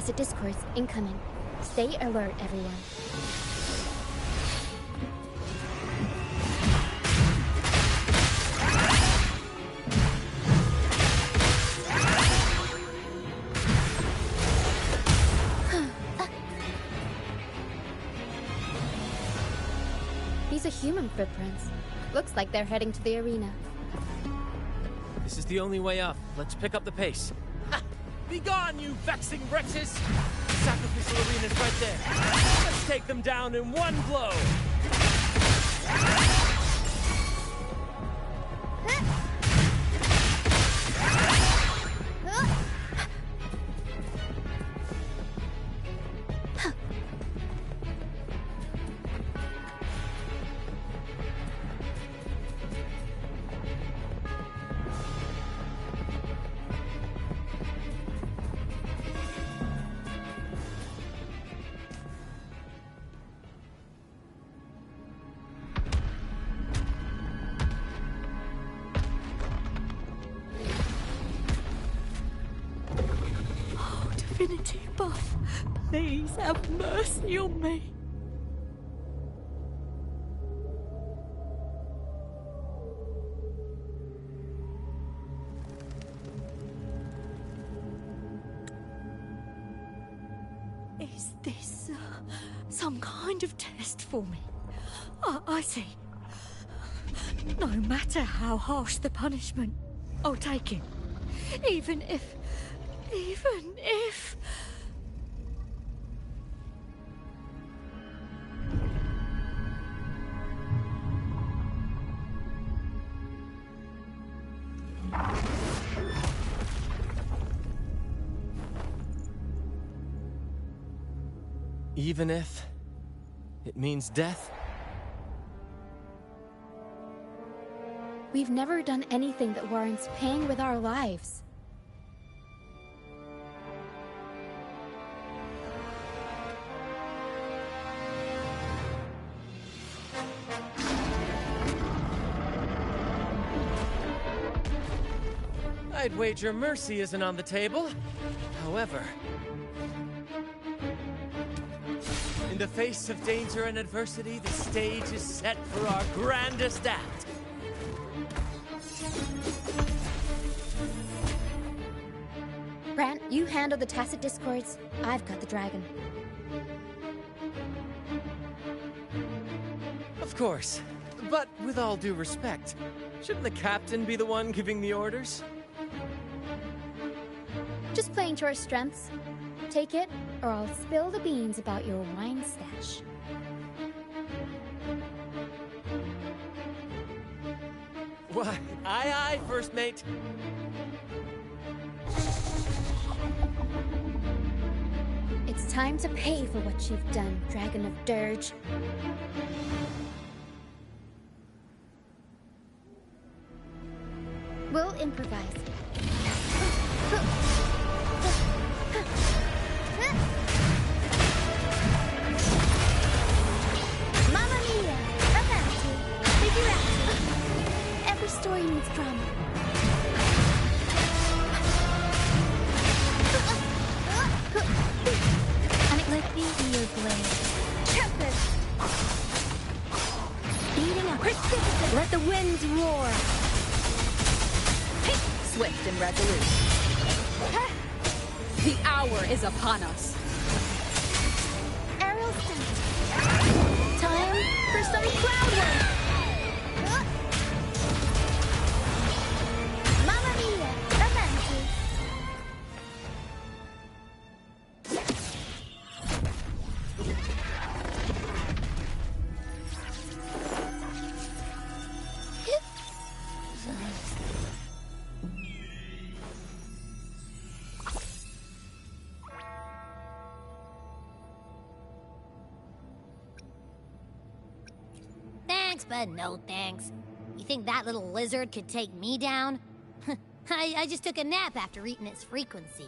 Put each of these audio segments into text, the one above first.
tacit discords incoming. Stay alert, everyone. These are human footprints. Looks like they're heading to the arena. This is the only way up. Let's pick up the pace. Ha! Be gone, you vexing wretches! The sacrificial arena's right there. Let's take them down in one blow! Divinity buff, please have mercy on me. Is this some kind of test for me? I see. No matter how harsh the punishment, I'll take it. Even if... Even if it means death? We've never done anything that warrants paying with our lives. I'd wager mercy isn't on the table. However, in the face of danger and adversity, the stage is set for our grandest act. Brant, you handle the tacit discords. I've got the dragon. Of course. But with all due respect, shouldn't the captain be the one giving the orders? Just playing to our strengths. Take it, or I'll spill the beans about your wine stash. Why, aye, first mate. It's time to pay for what you've done, Dragon of Dirge. We'll improvise. Mamma mia! Avanti! Figurati! Every story needs drama. Let me be your blade. Tempest! Beating a precipitate. Let the winds roar. Swift and resolute. The hour is upon us. Aerial stunt. Time for some cloud work. Mamma mia! Avanti! Thanks, but no thanks. You think that little lizard could take me down? I just took a nap after eating its frequency.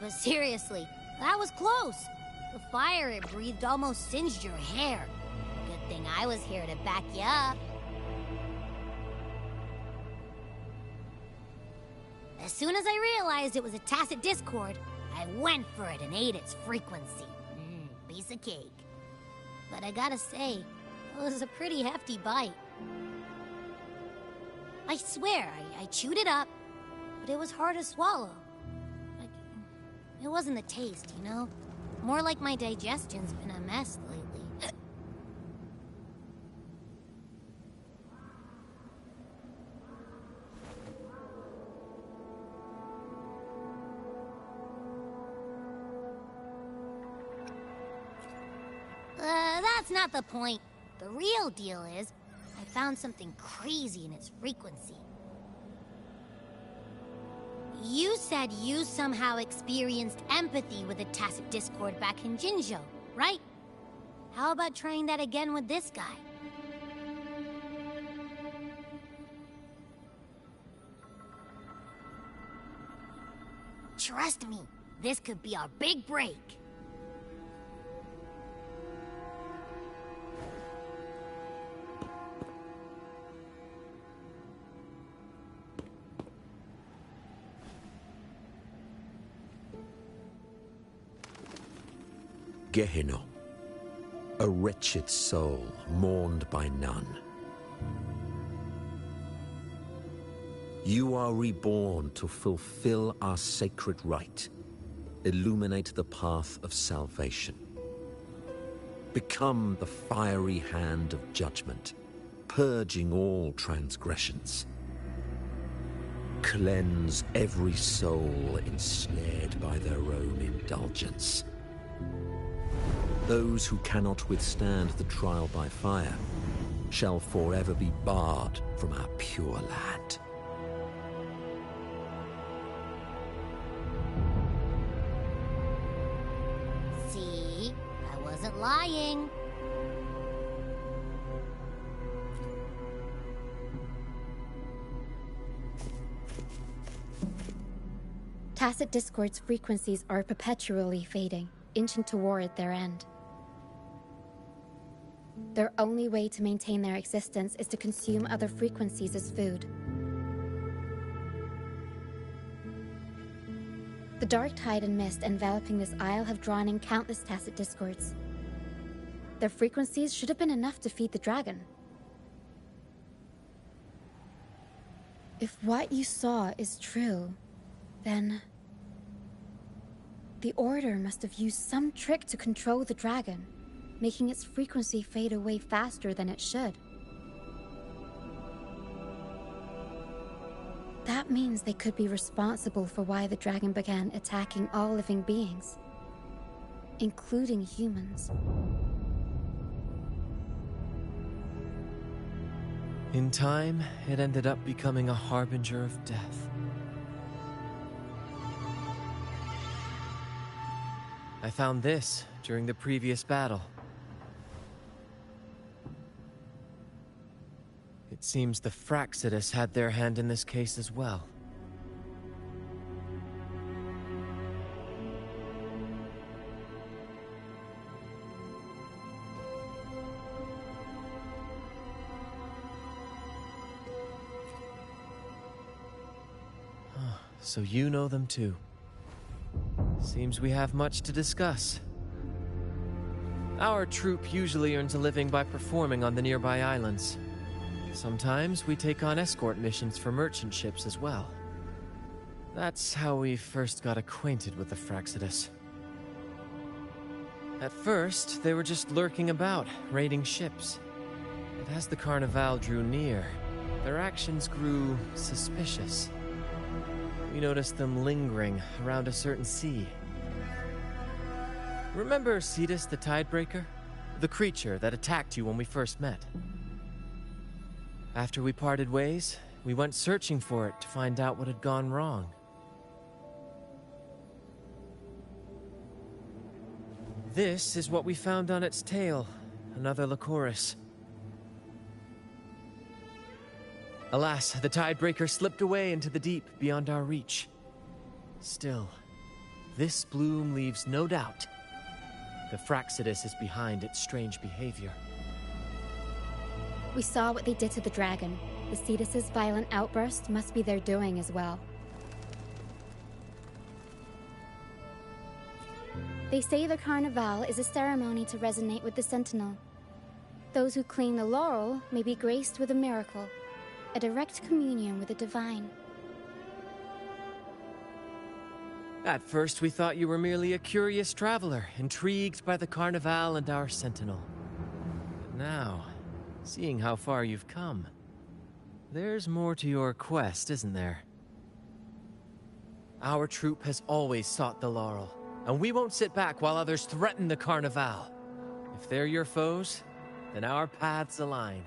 But seriously, that was close. The fire it breathed almost singed your hair. Good thing I was here to back you up. As soon as I realized it was a tacit discord, I went for it and ate its frequency. Piece of cake. But I gotta say, it was a pretty hefty bite. I swear, I chewed it up, but it was hard to swallow. Like, it wasn't the taste, you know? More like my digestion's been a mess lately. That's not the point. The real deal is, I found something crazy in its frequency. You said you somehow experienced empathy with the tacit discord back in Jinzhou, right? How about trying that again with this guy? Trust me, this could be our big break. Gehenna, a wretched soul mourned by none. You are reborn to fulfill our sacred rite, illuminate the path of salvation. Become the fiery hand of judgment, purging all transgressions. Cleanse every soul ensnared by their own indulgence. Those who cannot withstand the trial by fire shall forever be barred from our pure land. See? I wasn't lying. Tacit discord's frequencies are perpetually fading, inching toward their end. Their only way to maintain their existence is to consume other frequencies as food. The dark tide and mist enveloping this isle have drawn in countless tacit discords. Their frequencies should have been enough to feed the dragon. If what you saw is true, then the Order must have used some trick to control the dragon, making its frequency fade away faster than it should. That means they could be responsible for why the dragon began attacking all living beings, including humans. In time, it ended up becoming a harbinger of death. I found this during the previous battle. It seems the Fraxidus had their hand in this case as well. So you know them too. Seems we have much to discuss. Our troop usually earns a living by performing on the nearby islands. Sometimes we take on escort missions for merchant ships as well. That's how we first got acquainted with the Fraxidus. At first, they were just lurking about, raiding ships. But as the Carnival drew near, their actions grew suspicious. We noticed them lingering around a certain sea. Remember Cetus the Tidebreaker? The creature that attacked you when we first met? After we parted ways, we went searching for it to find out what had gone wrong. This is what we found on its tail, another Lycoris. Alas, the Tidebreaker slipped away into the deep beyond our reach. Still, this bloom leaves no doubt. The Fraxidus is behind its strange behavior. We saw what they did to the dragon. The Cetus's violent outburst must be their doing as well. They say the Carnival is a ceremony to resonate with the Sentinel. Those who claim the laurel may be graced with a miracle, a direct communion with the divine. At first we thought you were merely a curious traveler, intrigued by the Carnival and our Sentinel. But now, seeing how far you've come, there's more to your quest, isn't there? Our troop has always sought the laurel, and we won't sit back while others threaten the Carnival. If they're your foes, then our paths align.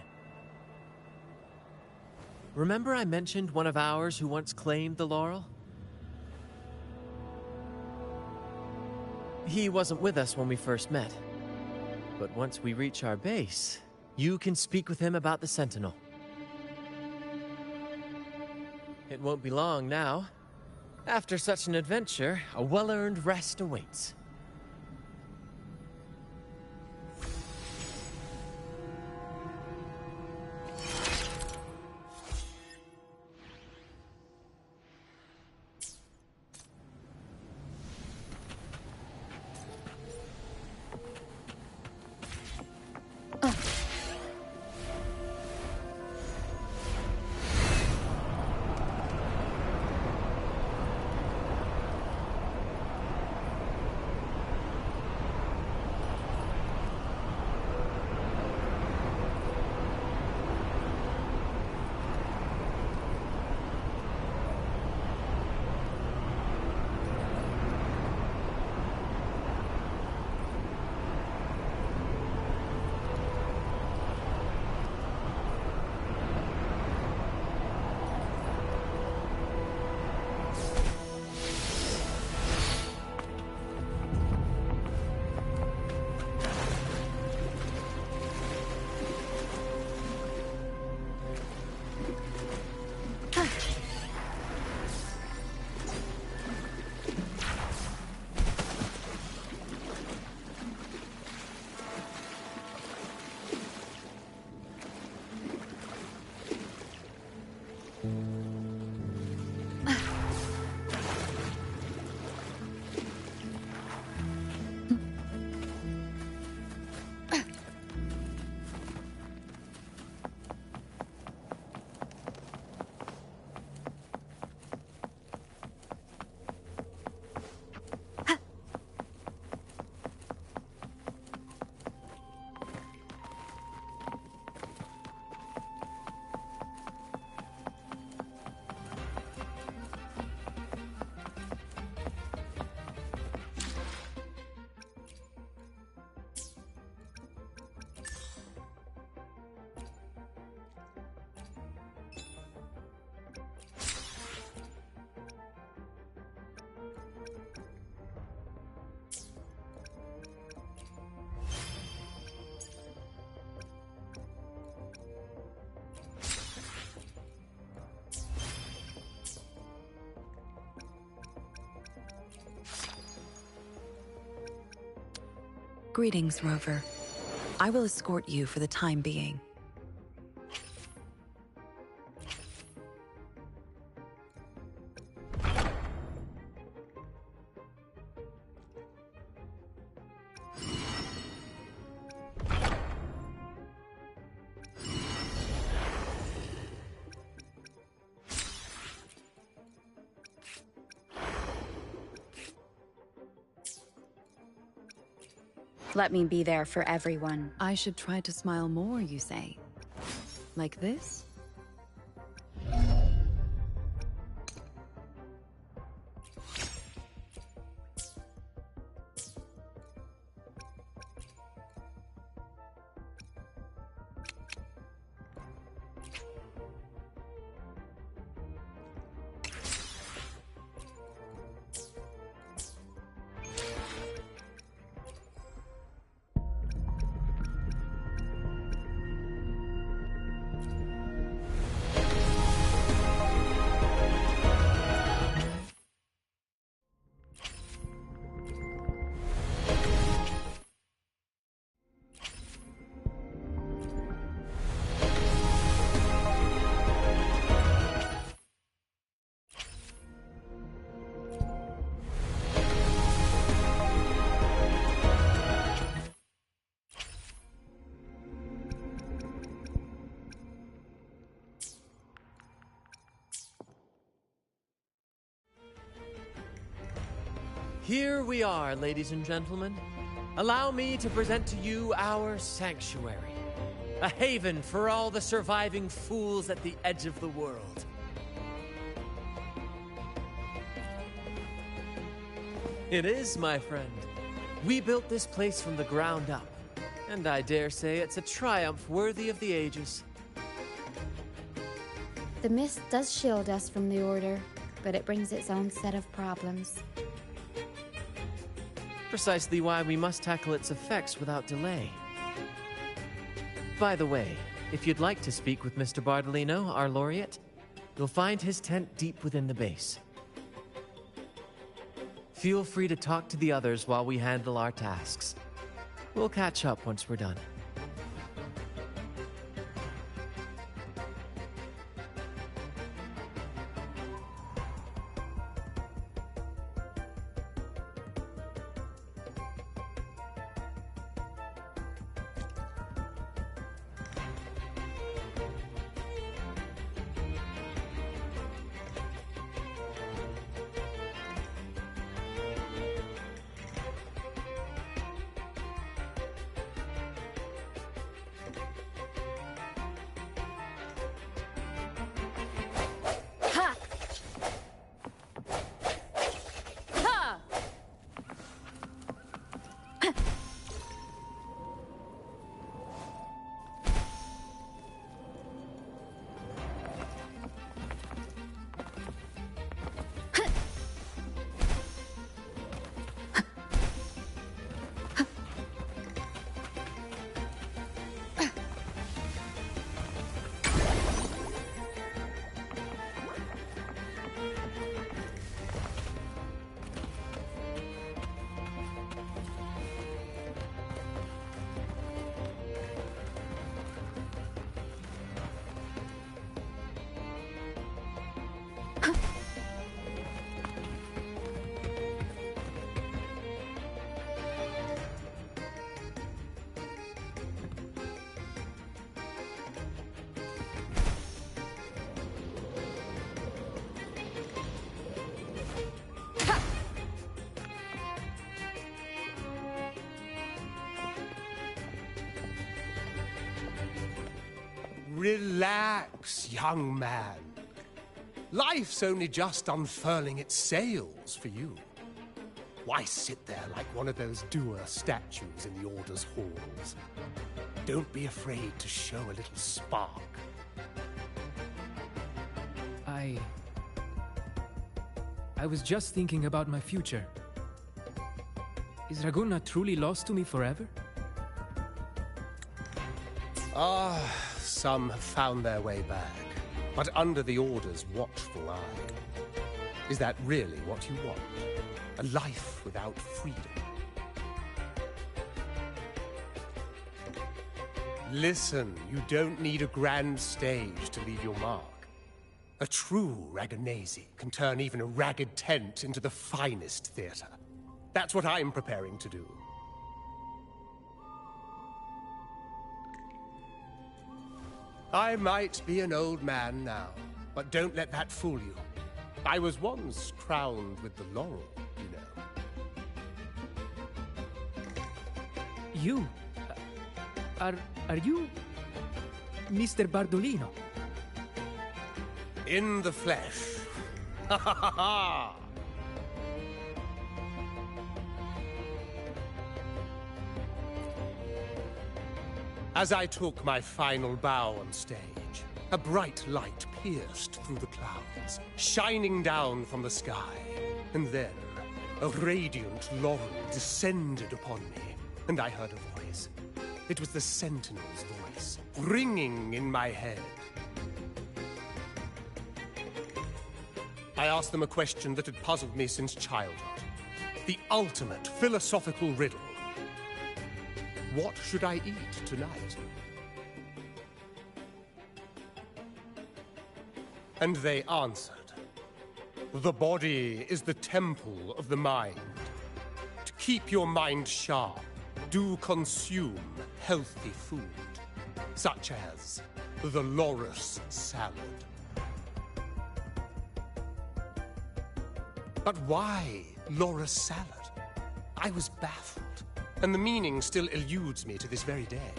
Remember I mentioned one of ours who once claimed the laurel? He wasn't with us when we first met. But once we reach our base, you can speak with him about the Sentinel. It won't be long now. After such an adventure, a well-earned rest awaits. Greetings, Rover. I will escort you for the time being. Let me be there for everyone. I should try to smile more, you say? Like this? Here we are, ladies and gentlemen. Allow me to present to you our sanctuary. A haven for all the surviving fools at the edge of the world. It is, my friend. We built this place from the ground up, and I dare say it's a triumph worthy of the ages. The mist does shield us from the Order, but it brings its own set of problems. Precisely why we must tackle its effects without delay. By the way, if you'd like to speak with Mr. Bardolino, our laureate, you'll find his tent deep within the base. Feel free to talk to the others while we handle our tasks. We'll catch up once we're done. Relax, young man. Life's only just unfurling its sails for you. Why sit there like one of those dour statues in the Order's halls? Don't be afraid to show a little spark. I was just thinking about my future. Is Raguna truly lost to me forever? Some have found their way back, but under the Order's watchful eye. Is that really what you want? A life without freedom? Listen, you don't need a grand stage to leave your mark. A true Raganese can turn even a ragged tent into the finest theater. That's what I'm preparing to do. I might be an old man now, but don't let that fool you. I was once crowned with the laurel, you know. You? Are you Mr. Bardolino? In the flesh. Ha ha ha ha! As I took my final bow on stage, a bright light pierced through the clouds, shining down from the sky. And then, a radiant laurel descended upon me, and I heard a voice. It was the Sentinel's voice, ringing in my head. I asked them a question that had puzzled me since childhood. The ultimate philosophical riddle. What should I eat tonight? And they answered, the body is the temple of the mind. To keep your mind sharp, do consume healthy food, such as the loris salad. But why loris salad? I was baffled, and the meaning still eludes me to this very day.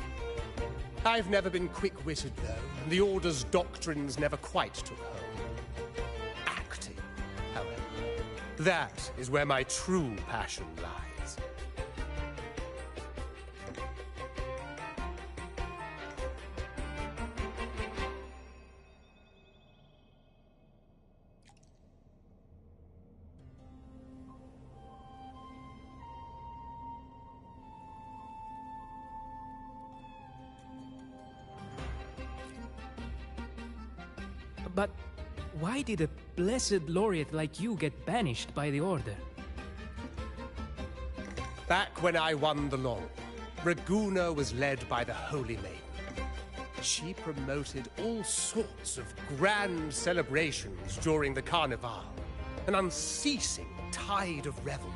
I've never been quick-witted, though, and the Order's doctrines never quite took hold. Acting, however, that is where my true passion lies. But why did a blessed laureate like you get banished by the Order? Back when I won the laurel, Raguna was led by the Holy Maiden. She promoted all sorts of grand celebrations during the Carnival, an unceasing tide of revelry.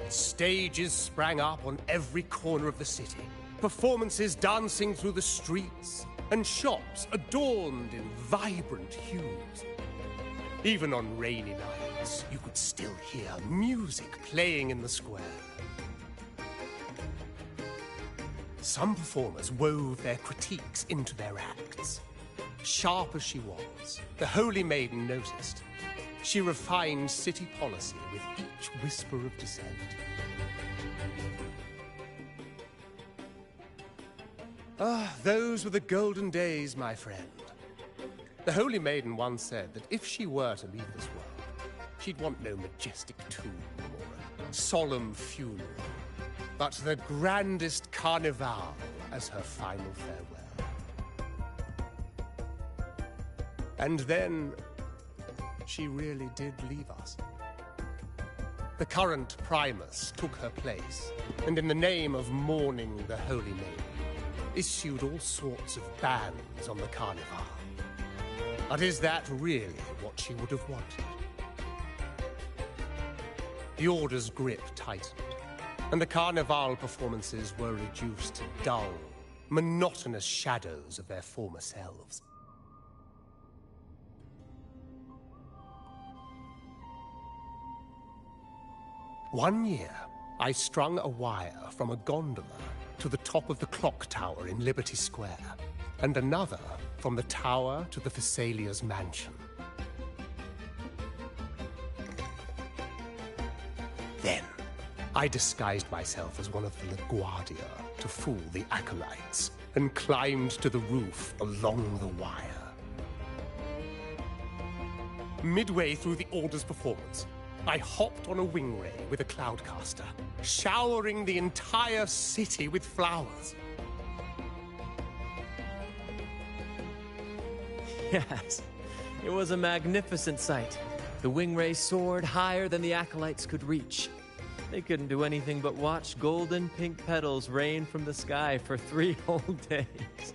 Stages sprang up on every corner of the city, performances dancing through the streets, and shops adorned in vibrant hues. Even on rainy nights, you could still hear music playing in the square. Some performers wove their critiques into their acts. Sharp as she was, the Holy Maiden noticed. She refined city policy with each whisper of dissent. Ah, those were the golden days, my friend. The Holy Maiden once said that if she were to leave this world, she'd want no majestic tomb or a solemn funeral, but the grandest carnival as her final farewell. And then, she really did leave us. The current Primus took her place, and in the name of mourning the Holy Maiden, issued all sorts of bans on the Carnival. But is that really what she would have wanted? The Order's grip tightened, and the Carnival performances were reduced to dull, monotonous shadows of their former selves. One year, I strung a wire from a gondola to the top of the clock tower in Liberty Square, and another from the tower to the Thessalia's mansion. Then, I disguised myself as one of the LaGuardia to fool the acolytes, and climbed to the roof along the wire. Midway through the Order's performance, I hopped on a wing ray with a cloudcaster, showering the entire city with flowers. Yes, it was a magnificent sight. The wingray soared higher than the acolytes could reach. They couldn't do anything but watch golden pink petals rain from the sky for 3 whole days.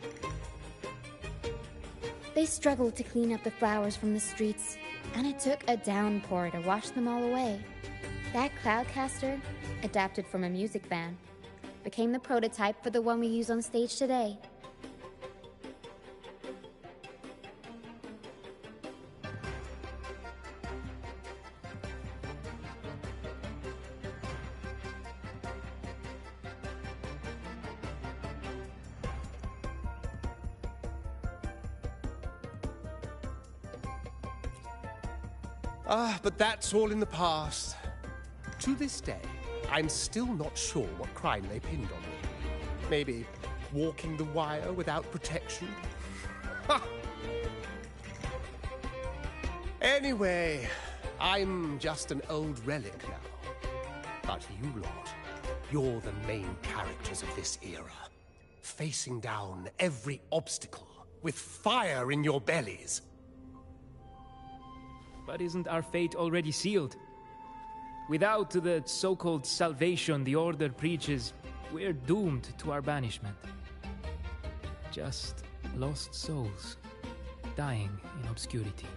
They struggled to clean up the flowers from the streets, and it took a downpour to wash them all away. That cloudcaster, adapted from a music band, became the prototype for the one we use on stage today. But that's all in the past. To this day, I'm still not sure what crime they pinned on me. Maybe walking the wire without protection? Anyway, I'm just an old relic now. But you lot, you're the main characters of this era. Facing down every obstacle with fire in your bellies. But isn't our fate already sealed? Without the so-called salvation the Order preaches, we're doomed to our banishment. Just lost souls, dying in obscurity.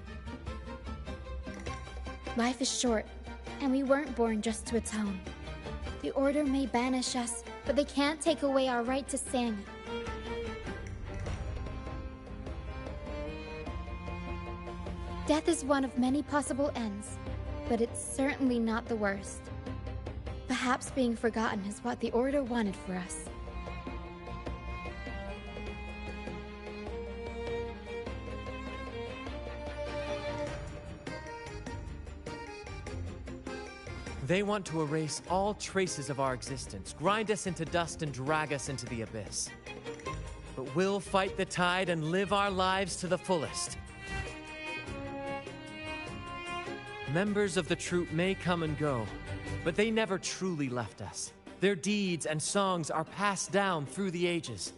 Life is short, and we weren't born just to atone. The Order may banish us, but they can't take away our right to sing. Death is one of many possible ends, but it's certainly not the worst. Perhaps being forgotten is what the Order wanted for us. They want to erase all traces of our existence, grind us into dust and drag us into the abyss. But we'll fight the tide and live our lives to the fullest. Members of the troupe may come and go, but they never truly left us. Their deeds and songs are passed down through the ages.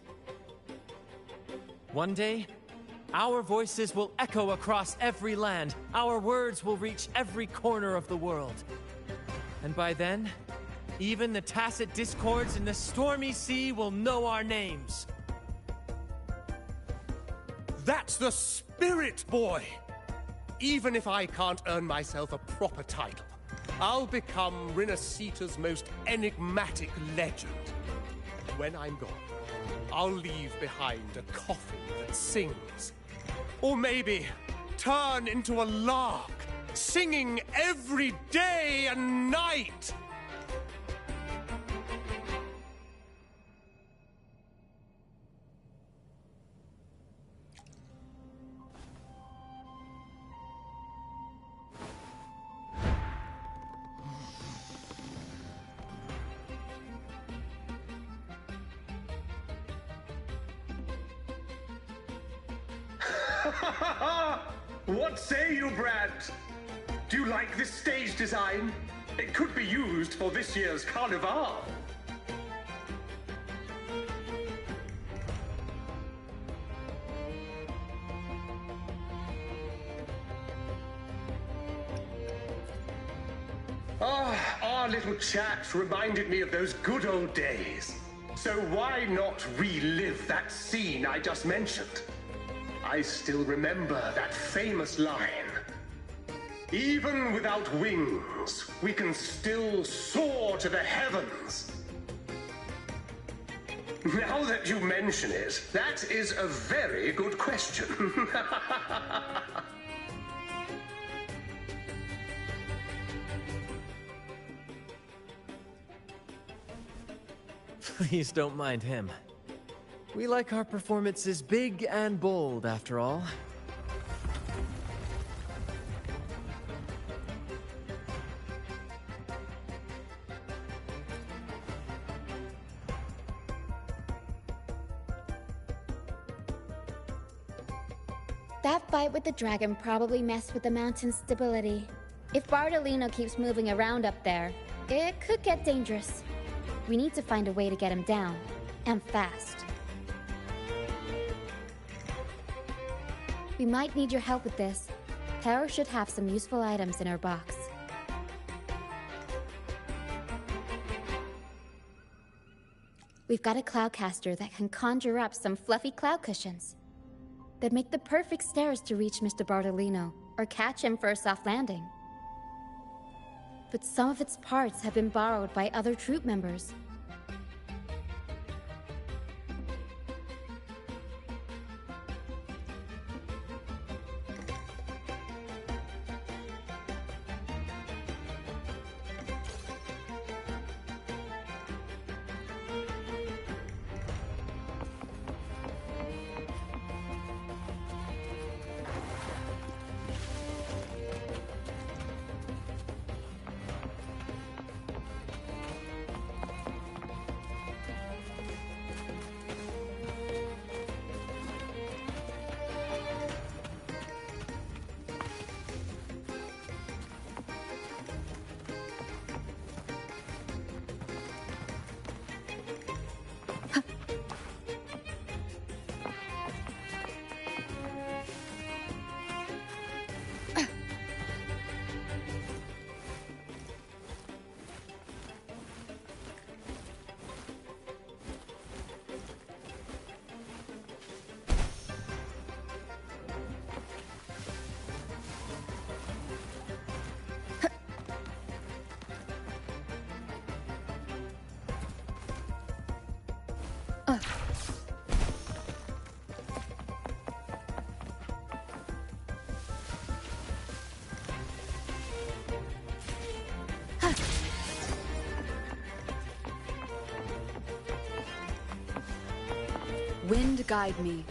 One day, our voices will echo across every land. Our words will reach every corner of the world. And by then, even the tacit discords in the stormy sea will know our names. That's the spirit, boy! Even if I can't earn myself a proper title, I'll become Rinasita's most enigmatic legend. When I'm gone, I'll leave behind a coffin that sings. Or maybe turn into a lark, singing every day and night! What say you, Brad? Do you like this stage design? It could be used for this year's Carnival. Our little chat reminded me of those good old days. So why not relive that scene I just mentioned? I still remember that famous line. Even without wings, we can still soar to the heavens. Now that you mention it, that is a very good question. Please don't mind him. We like our performances big and bold, after all. That fight with the dragon probably messed with the mountain's stability. If Bardolino keeps moving around up there, it could get dangerous. We need to find a way to get him down, and fast. We might need your help with this. Tara should have some useful items in her box. We've got a cloudcaster that can conjure up some fluffy cloud cushions. They'd make the perfect stairs to reach Mr. Bardolino, or catch him for a soft landing. But some of its parts have been borrowed by other troop members. Wind guide me.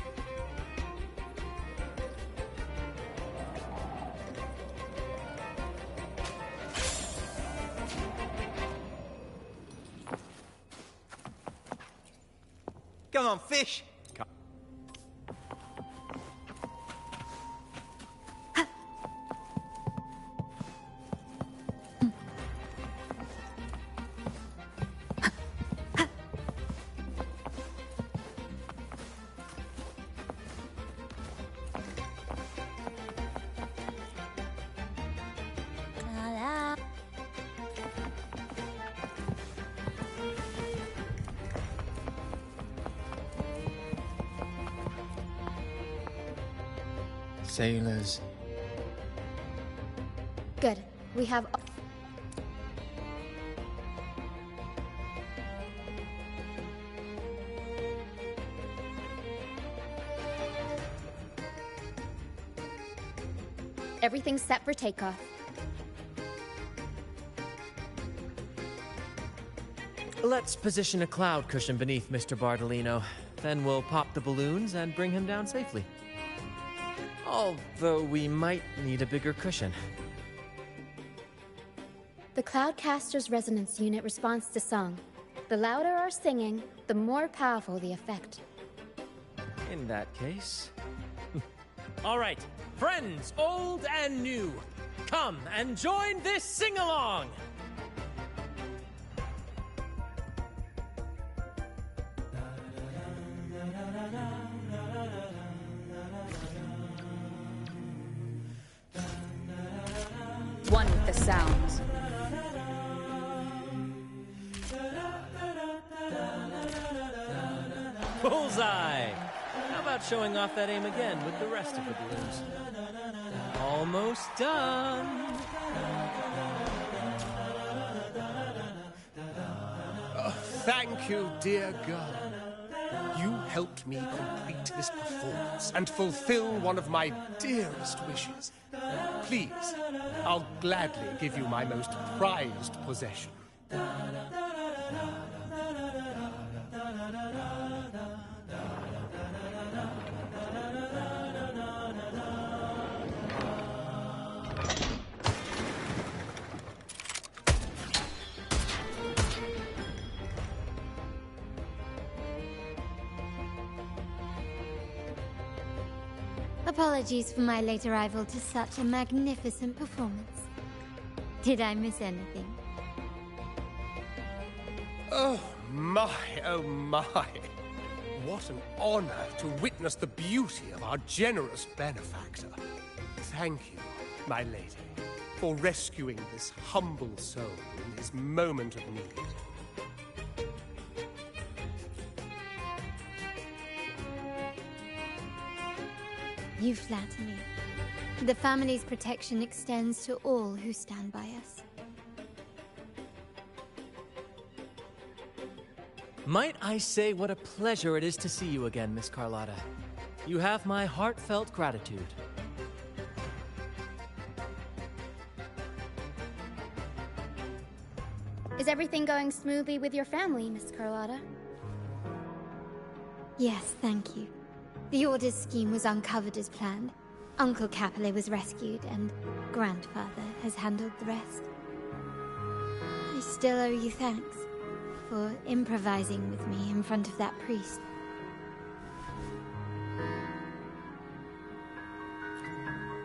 Come on, fish! Sailors. Good. We have... Everything's set for takeoff. Let's position a cloud cushion beneath Mr. Bardolino. Then we'll pop the balloons and bring him down safely. Although we might need a bigger cushion. The Cloudcaster's resonance unit responds to song. The louder our singing, the more powerful the effect. In that case... All right, friends, old and new, come and join this sing-along! One with the sounds. Bullseye! How about showing off that aim again with the rest of the balloons? Almost done! Oh, thank you, dear girl. You helped me complete this performance and fulfill one of my dearest wishes. Please, I'll gladly give you my most prized possession. Apologies for my late arrival to such a magnificent performance. Did I miss anything? Oh my, oh my. What an honor to witness the beauty of our generous benefactor. Thank you, my lady, for rescuing this humble soul in his moment of need. You flatter me. The family's protection extends to all who stand by us. Might I say what a pleasure it is to see you again, Miss Carlotta. You have my heartfelt gratitude. Is everything going smoothly with your family, Miss Carlotta? Yes, thank you. The Order's scheme was uncovered as planned. Uncle Capulet was rescued, and Grandfather has handled the rest. I still owe you thanks for improvising with me in front of that priest.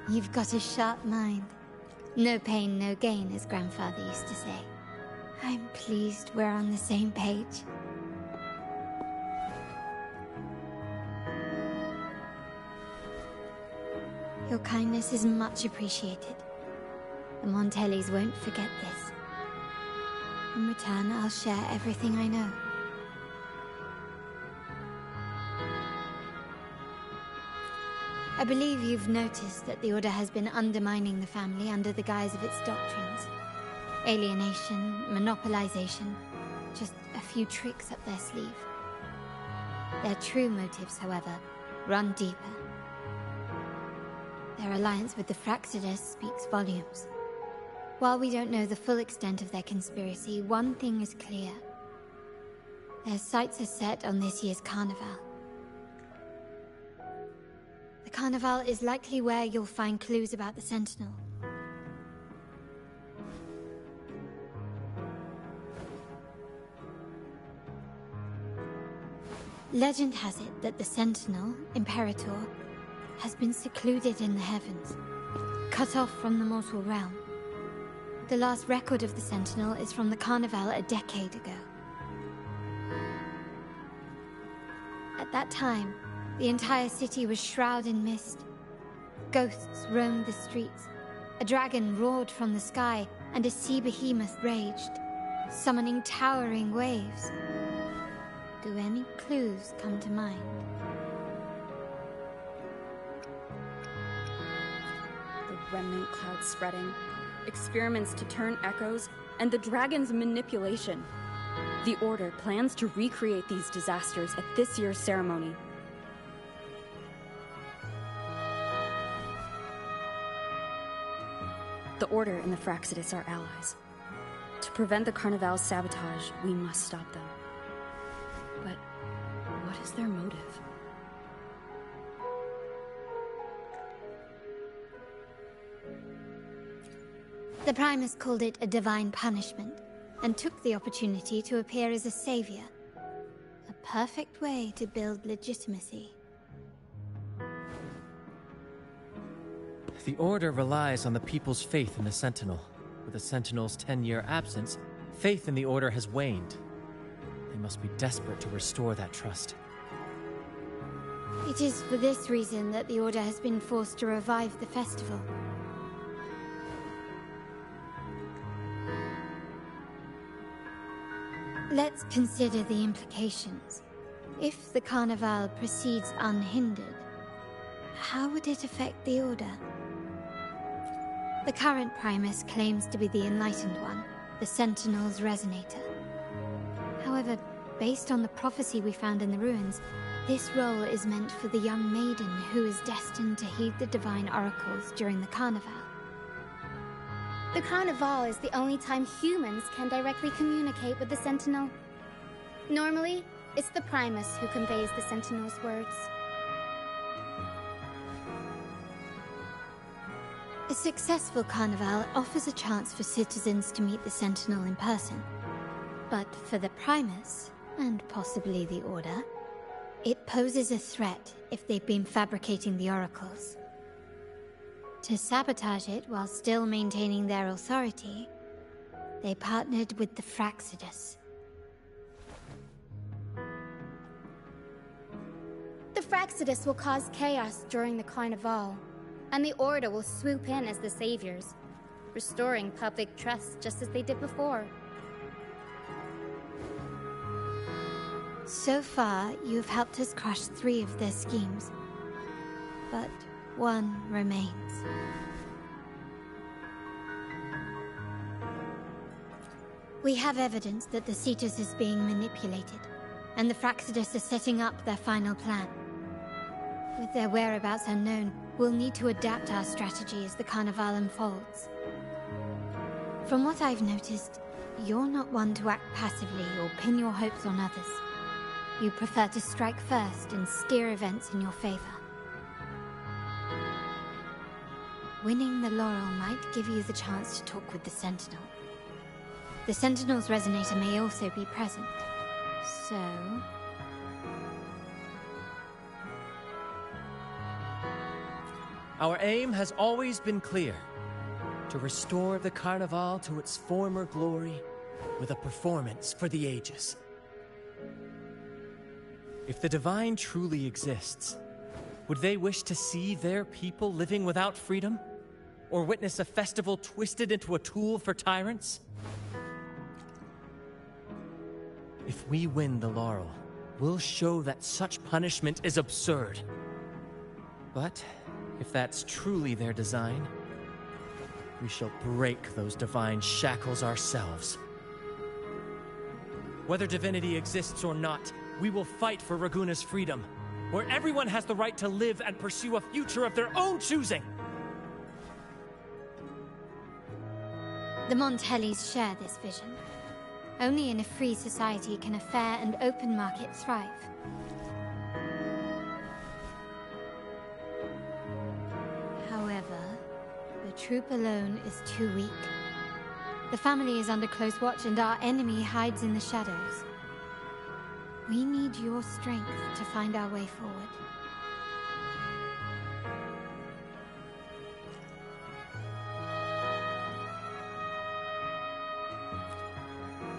You've got a sharp mind. No pain, no gain, as Grandfather used to say. I'm pleased we're on the same page. Your kindness is much appreciated. The Montellis won't forget this. In return, I'll share everything I know. I believe you've noticed that the Order has been undermining the family under the guise of its doctrines. Alienation, monopolization, just a few tricks up their sleeve. Their true motives, however, run deeper. Their alliance with the Fraxidus speaks volumes. While we don't know the full extent of their conspiracy, one thing is clear. Their sights are set on this year's carnival. Carnival is likely where you'll find clues about the Sentinel. Legend has it that the Sentinel, Imperator, has been secluded in the heavens, cut off from the mortal realm. The last record of the Sentinel is from the Carnival a decade ago. At that time, the entire city was shrouded in mist. Ghosts roamed the streets, a dragon roared from the sky, and a sea behemoth raged, summoning towering waves. Do any clues come to mind? The remnant cloud spreading, experiments to turn echoes, and the dragon's manipulation. The Order plans to recreate these disasters at this year's ceremony. The Order and the Fraxidus are allies. To prevent the Carnival's sabotage, we must stop them. But what is their motive? The Primus called it a divine punishment, and took the opportunity to appear as a savior. A perfect way to build legitimacy. The Order relies on the people's faith in the Sentinel. With the Sentinel's 10-year absence, faith in the Order has waned. They must be desperate to restore that trust. It is for this reason that the Order has been forced to revive the festival. Let's consider the implications. If the Carnival proceeds unhindered, how would it affect the Order? The current Primus claims to be the Enlightened One, the Sentinel's Resonator. However, based on the prophecy we found in the ruins, this role is meant for the young maiden who is destined to heed the divine oracles during the Carnival. The Carnival is the only time humans can directly communicate with the Sentinel. Normally, it's the Primus who conveys the Sentinel's words. A successful Carnival offers a chance for citizens to meet the Sentinel in person. But for the Primus, and possibly the Order, it poses a threat if they've been fabricating the oracles. To sabotage it while still maintaining their authority, they partnered with the Fraxidus. The Fraxidus will cause chaos during the Carnival, and the Order will swoop in as the saviors, restoring public trust just as they did before. So far, you have helped us crush 3 of their schemes, but one remains. We have evidence that the Cetus is being manipulated, and the Fraxidus are setting up their final plan. With their whereabouts unknown, we'll need to adapt our strategy as the Carnival unfolds. From what I've noticed, you're not one to act passively or pin your hopes on others. You prefer to strike first and steer events in your favor. Winning the laurel might give you the chance to talk with the Sentinel. The Sentinel's Resonator may also be present, so... Our aim has always been clear: to restore the Carnival to its former glory with a performance for the ages. If the Divine truly exists, would they wish to see their people living without freedom? Or witness a festival twisted into a tool for tyrants? If we win the laurel, we'll show that such punishment is absurd. But if that's truly their design, we shall break those divine shackles ourselves. Whether divinity exists or not, we will fight for Raguna's freedom, where everyone has the right to live and pursue a future of their own choosing. The Montellis share this vision. Only in a free society can a fair and open market thrive. The troop alone is too weak. The family is under close watch and our enemy hides in the shadows. We need your strength to find our way forward.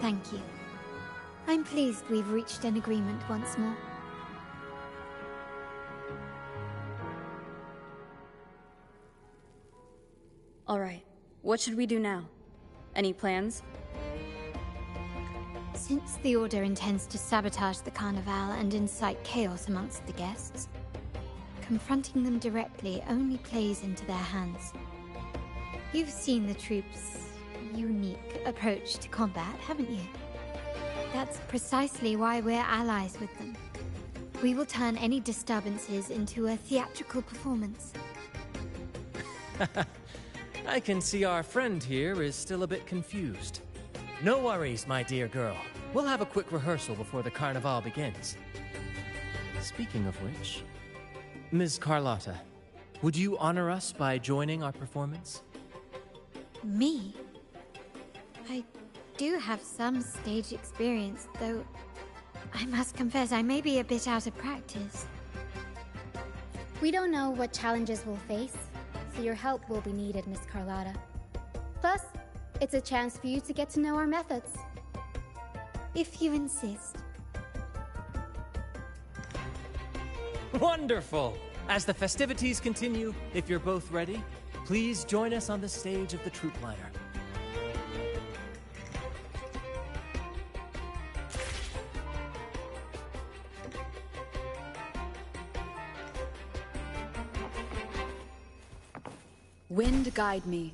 Thank you. I'm pleased we've reached an agreement once more. All right, what should we do now? Any plans? Since the Order intends to sabotage the Carnival and incite chaos amongst the guests, confronting them directly only plays into their hands. You've seen the troops' unique approach to combat, haven't you? That's precisely why we're allies with them. We will turn any disturbances into a theatrical performance. I can see our friend here is still a bit confused. No worries, my dear girl. We'll have a quick rehearsal before the Carnival begins. Speaking of which, Ms. Carlotta, would you honor us by joining our performance? Me? I do have some stage experience, though I must confess I may be a bit out of practice. We don't know what challenges we'll face, so your help will be needed, Miss Carlotta. Plus, it's a chance for you to get to know our methods. If you insist. Wonderful! As the festivities continue, if you're both ready, please join us on the stage of the troop liner. Wind guide me.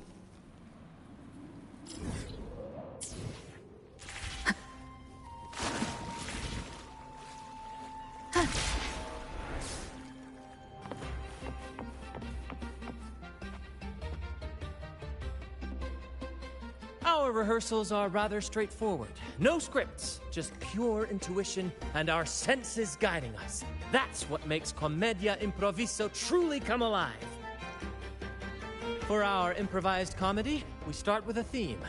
Our rehearsals are rather straightforward. No scripts, just pure intuition and our senses guiding us. That's what makes Commedia Improviso truly come alive. For our improvised comedy, we start with a theme.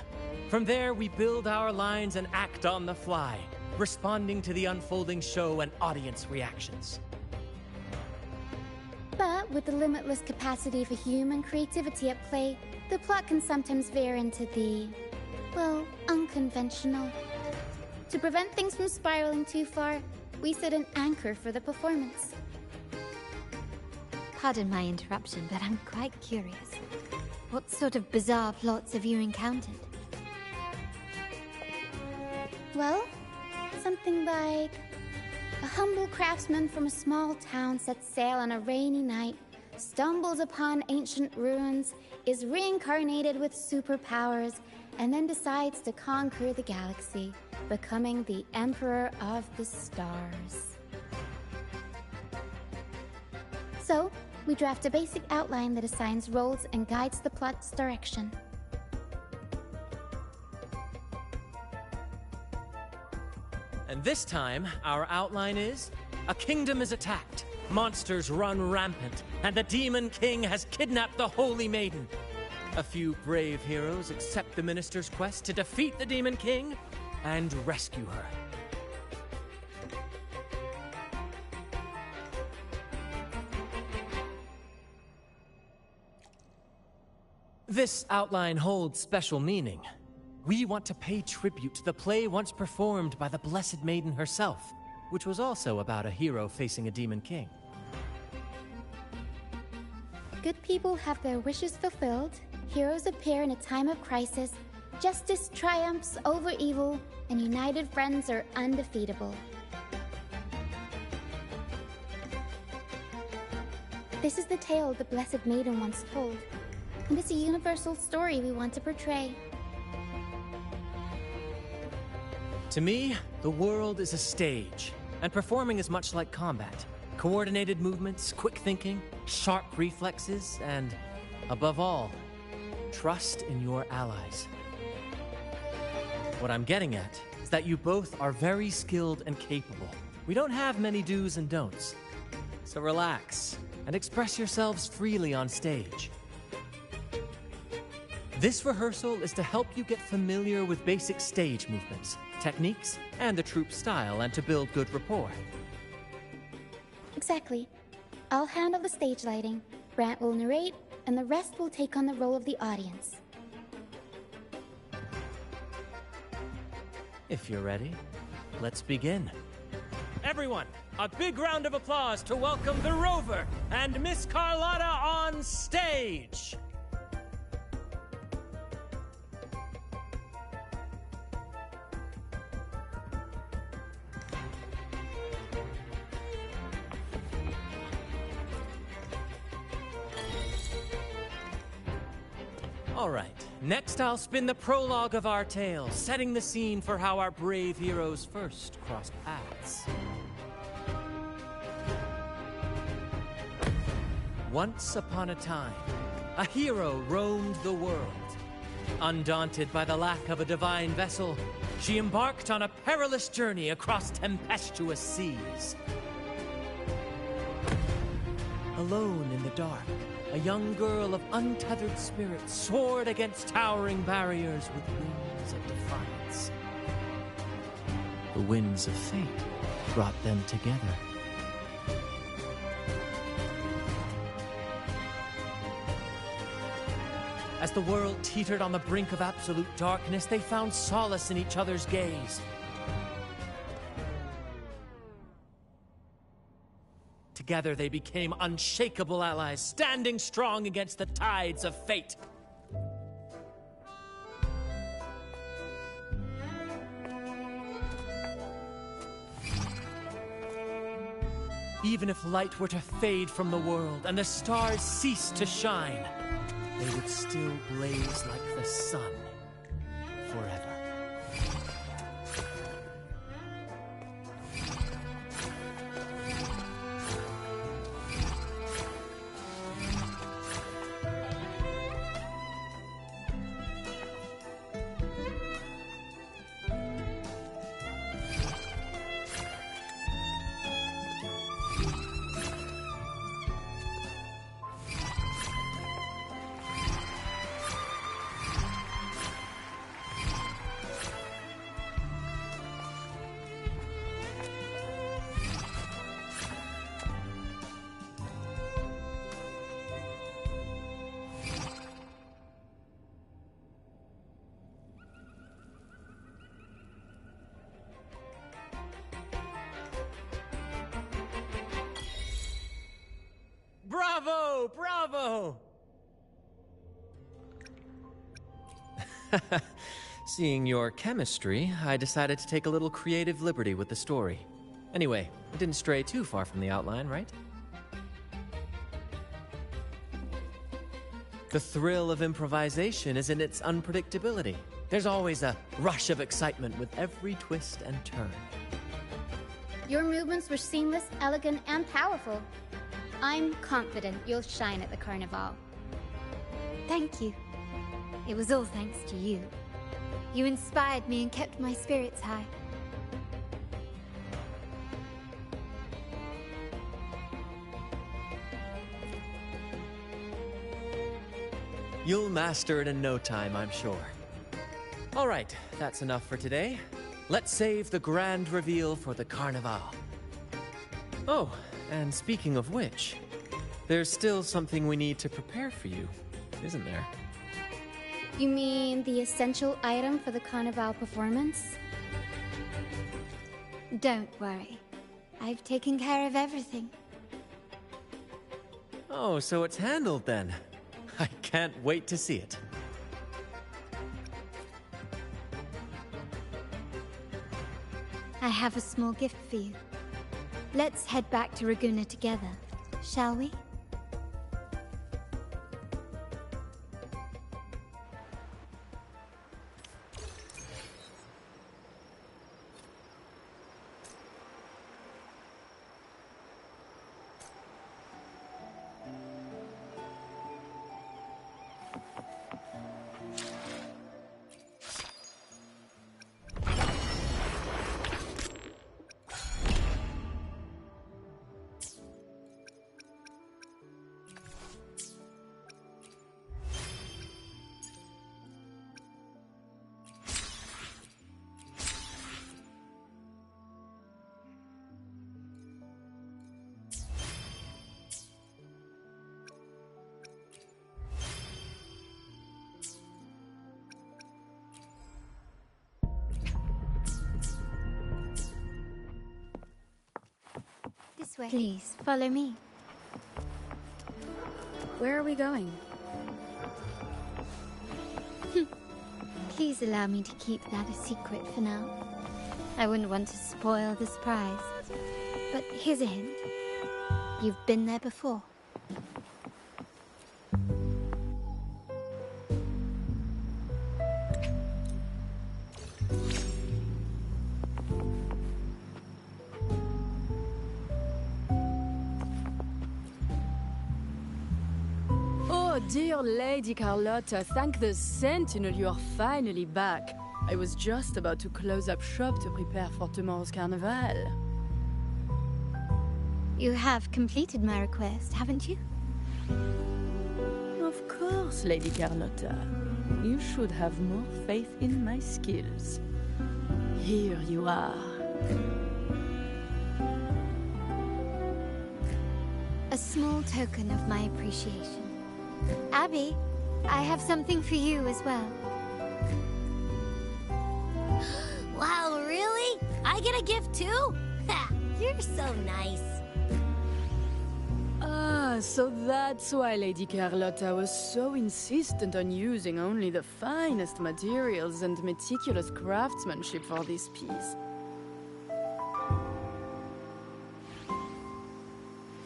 From there, we build our lines and act on the fly, responding to the unfolding show and audience reactions. But with the limitless capacity for human creativity at play, the plot can sometimes veer into the, well, unconventional. To prevent things from spiraling too far, we set an anchor for the performance. Pardon my interruption, but I'm quite curious. What sort of bizarre plots have you encountered? Well, something like a humble craftsman from a small town sets sail on a rainy night, stumbles upon ancient ruins, is reincarnated with superpowers, and then decides to conquer the galaxy, becoming the Emperor of the Stars. So, we draft a basic outline that assigns roles and guides the plot's direction. And this time, our outline is: a kingdom is attacked, monsters run rampant, and the Demon King has kidnapped the Holy Maiden. A few brave heroes accept the minister's quest to defeat the Demon King and rescue her. This outline holds special meaning. We want to pay tribute to the play once performed by the Blessed Maiden herself, which was also about a hero facing a Demon King. Good people have their wishes fulfilled, heroes appear in a time of crisis, justice triumphs over evil, and united friends are undefeatable. This is the tale the Blessed Maiden once told, and it's a universal story we want to portray. To me, the world is a stage, and performing is much like combat. Coordinated movements, quick thinking, sharp reflexes, and, above all, trust in your allies. What I'm getting at is that you both are very skilled and capable. We don't have many do's and don'ts. So relax and express yourselves freely on stage. This rehearsal is to help you get familiar with basic stage movements, techniques, and the troupe style, and to build good rapport. Exactly. I'll handle the stage lighting, Brant will narrate, and the rest will take on the role of the audience. If you're ready, let's begin. Everyone, a big round of applause to welcome the Rover and Miss Carlotta on stage! All right, next I'll spin the prologue of our tale, setting the scene for how our brave heroes first crossed paths. Once upon a time, a hero roamed the world. Undaunted by the lack of a divine vessel, she embarked on a perilous journey across tempestuous seas. Alone in the dark, a young girl of untethered spirit soared against towering barriers with wings of defiance. The winds of fate brought them together. As the world teetered on the brink of absolute darkness, they found solace in each other's gaze. Together they became unshakable allies, standing strong against the tides of fate. Even if light were to fade from the world and the stars cease to shine, they would still blaze like the sun forever. Bravo! Bravo! Seeing your chemistry, I decided to take a little creative liberty with the story. Anyway, it didn't stray too far from the outline, right? The thrill of improvisation is in its unpredictability. There's always a rush of excitement with every twist and turn. Your movements were seamless, elegant, and powerful. I'm confident you'll shine at the Carnival. Thank you. It was all thanks to you. You inspired me and kept my spirits high. You'll master it in no time, I'm sure. All right, that's enough for today. Let's save the grand reveal for the Carnival. Oh, and speaking of which, there's still something we need to prepare for you, isn't there? You mean the essential item for the Carnival performance? Don't worry. I've taken care of everything. Oh, so it's handled then. I can't wait to see it. I have a small gift for you. Let's head back to Ragunna together, shall we? way. Please, follow me. Where are we going? Please allow me to keep that a secret for now. I wouldn't want to spoil the surprise. But here's a hint. You've been there before. Oh, dear Lady Carlotta, thank the Sentinel you are finally back. I was just about to close up shop to prepare for tomorrow's carnival. You have completed my request, haven't you? Of course, Lady Carlotta. You should have more faith in my skills. Here you are. A small token of my appreciation. Abby, I have something for you as well. Wow, really? I get a gift too? Ha! You're so nice. Ah, so that's why Lady Carlotta was so insistent on using only the finest materials and meticulous craftsmanship for this piece.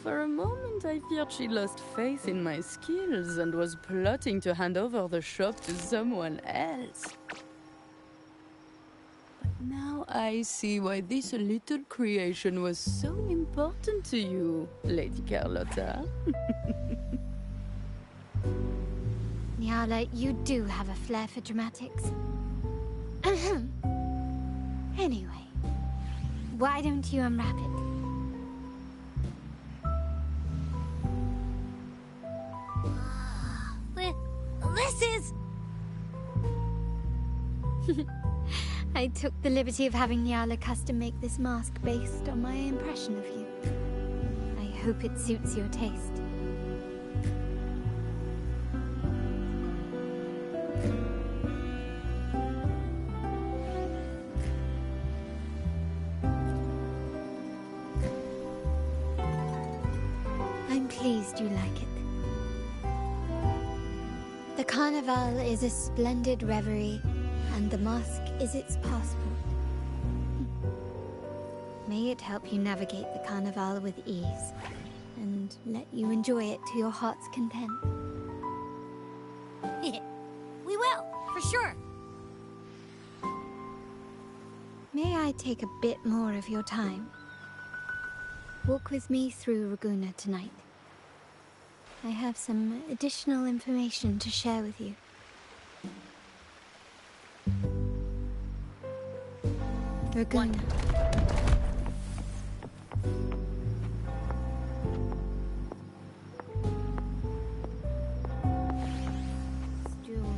For a moment, I feared she lost faith in my skills and was plotting to hand over the shop to someone else. But now I see why this little creation was so important to you, Lady Carlotta. Nyala, you do have a flair for dramatics. Anyway, why don't you unwrap it? This is... I took the liberty of having Nyala custom make this mask based on my impression of you. I hope it suits your taste. I'm pleased you like it. The Carnival is a splendid reverie, and the mask is its passport. May it help you navigate the Carnival with ease, and let you enjoy it to your heart's content. We will, for sure. May I take a bit more of your time? Walk with me through Raguna tonight. I have some additional information to share with you. Raguna. Jewel.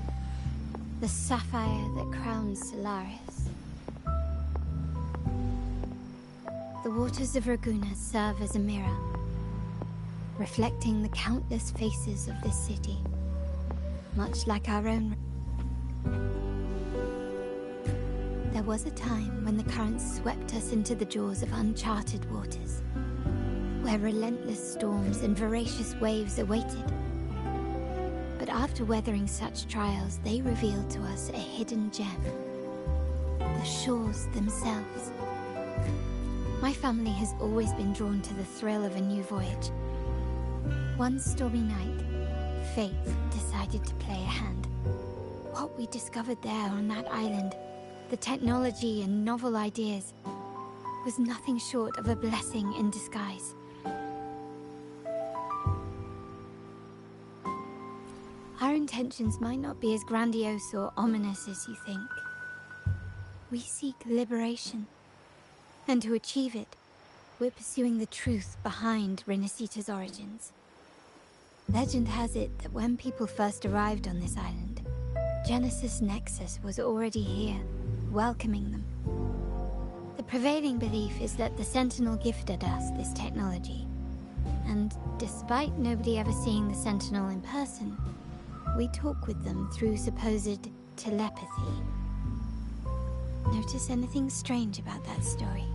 The sapphire that crowns Solaris. The waters of Raguna serve as a mirror, reflecting the countless faces of this city, much like our own. There was a time when the currents swept us into the jaws of uncharted waters, where relentless storms and voracious waves awaited. But after weathering such trials, they revealed to us a hidden gem, the shores themselves. My family has always been drawn to the thrill of a new voyage. One stormy night, fate decided to play a hand. What we discovered there on that island, the technology and novel ideas, was nothing short of a blessing in disguise. Our intentions might not be as grandiose or ominous as you think. We seek liberation, and to achieve it, we're pursuing the truth behind Renacita's origins. Legend has it that when people first arrived on this island, Genesis Nexus was already here, welcoming them. The prevailing belief is that the Sentinel gifted us this technology, and despite nobody ever seeing the Sentinel in person, we talk with them through supposed telepathy. Notice anything strange about that story?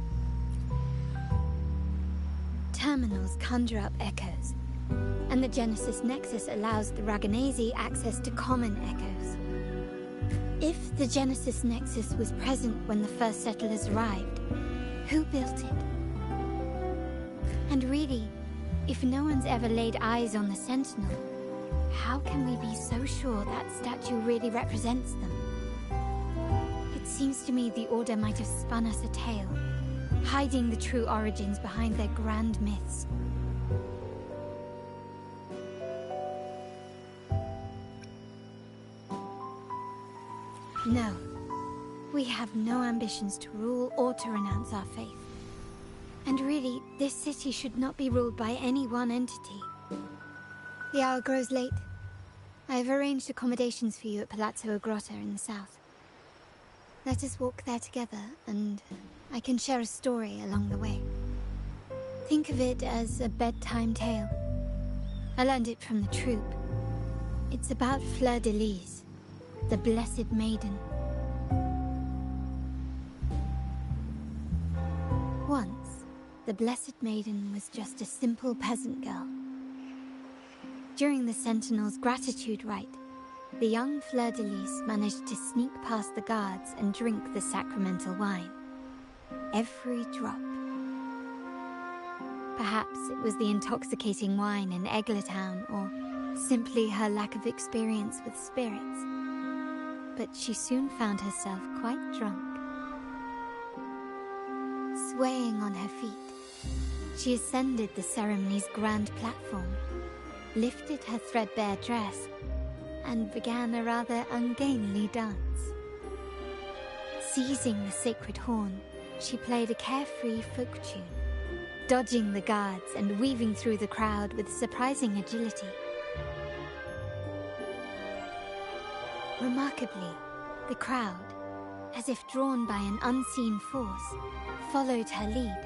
terminals conjure up echoes, and the Genesis Nexus allows the Raganazi access to common echoes. If the Genesis Nexus was present when the first settlers arrived, who built it? And really, if no one's ever laid eyes on the Sentinel, how can we be so sure that statue really represents them? It seems to me the Order might have spun us a tale, hiding the true origins behind their grand myths. No, we have no ambitions to rule or to renounce our faith. And really, this city should not be ruled by any one entity. The hour grows late. I have arranged accommodations for you at Palazzo Grotta in the south. Let us walk there together, and I can share a story along the way. Think of it as a bedtime tale. I learned it from the troop. It's about Fleur de Lis, the Blessed Maiden. Once, the Blessed Maiden was just a simple peasant girl. During the Sentinel's gratitude rite, the young Fleur de Lis managed to sneak past the guards and drink the sacramental wine. Every drop. Perhaps it was the intoxicating wine in Eglatown, or simply her lack of experience with spirits. But she soon found herself quite drunk. Swaying on her feet, she ascended the ceremony's grand platform, lifted her threadbare dress, and began a rather ungainly dance. Seizing the sacred horn, she played a carefree folk tune, dodging the guards and weaving through the crowd with surprising agility. Remarkably, the crowd, as if drawn by an unseen force, followed her lead,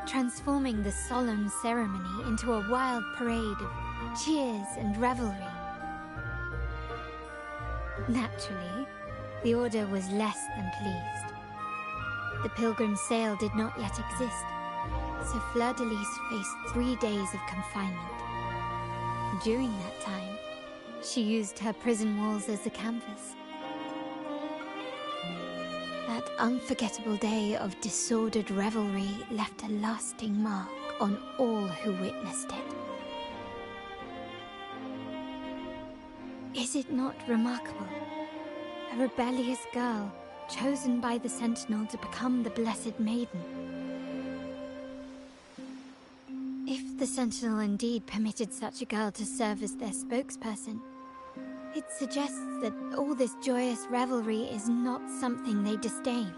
transforming the solemn ceremony into a wild parade of cheers and revelry. Naturally, the Order was less than pleased. The pilgrim sale did not yet exist, so Fleur de Lis faced 3 days of confinement. During that time, she used her prison walls as a canvas. That unforgettable day of disordered revelry left a lasting mark on all who witnessed it. Is it not remarkable? A rebellious girl chosen by the Sentinel to become the Blessed Maiden. If the Sentinel indeed permitted such a girl to serve as their spokesperson, it suggests that all this joyous revelry is not something they disdain.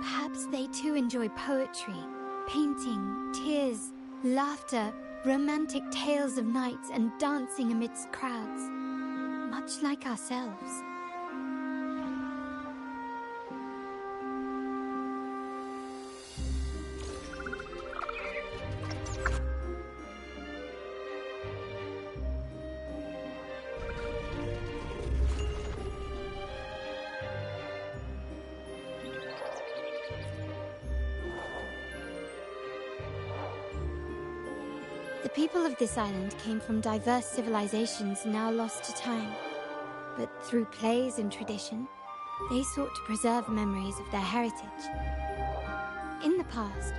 Perhaps they too enjoy poetry, painting, tears, laughter, romantic tales of nights, and dancing amidst crowds, much like ourselves. The people of this island came from diverse civilizations now lost to time, but through plays and tradition, they sought to preserve memories of their heritage. In the past,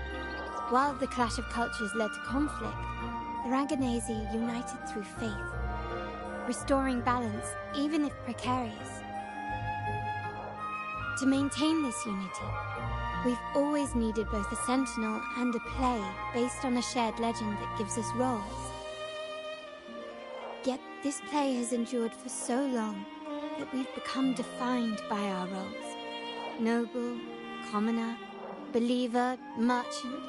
while the clash of cultures led to conflict, the Raganazi united through faith, restoring balance even if precarious. To maintain this unity, we've always needed both a sentinel and a play based on a shared legend that gives us roles. Yet this play has endured for so long that we've become defined by our roles. Noble, commoner, believer, merchant.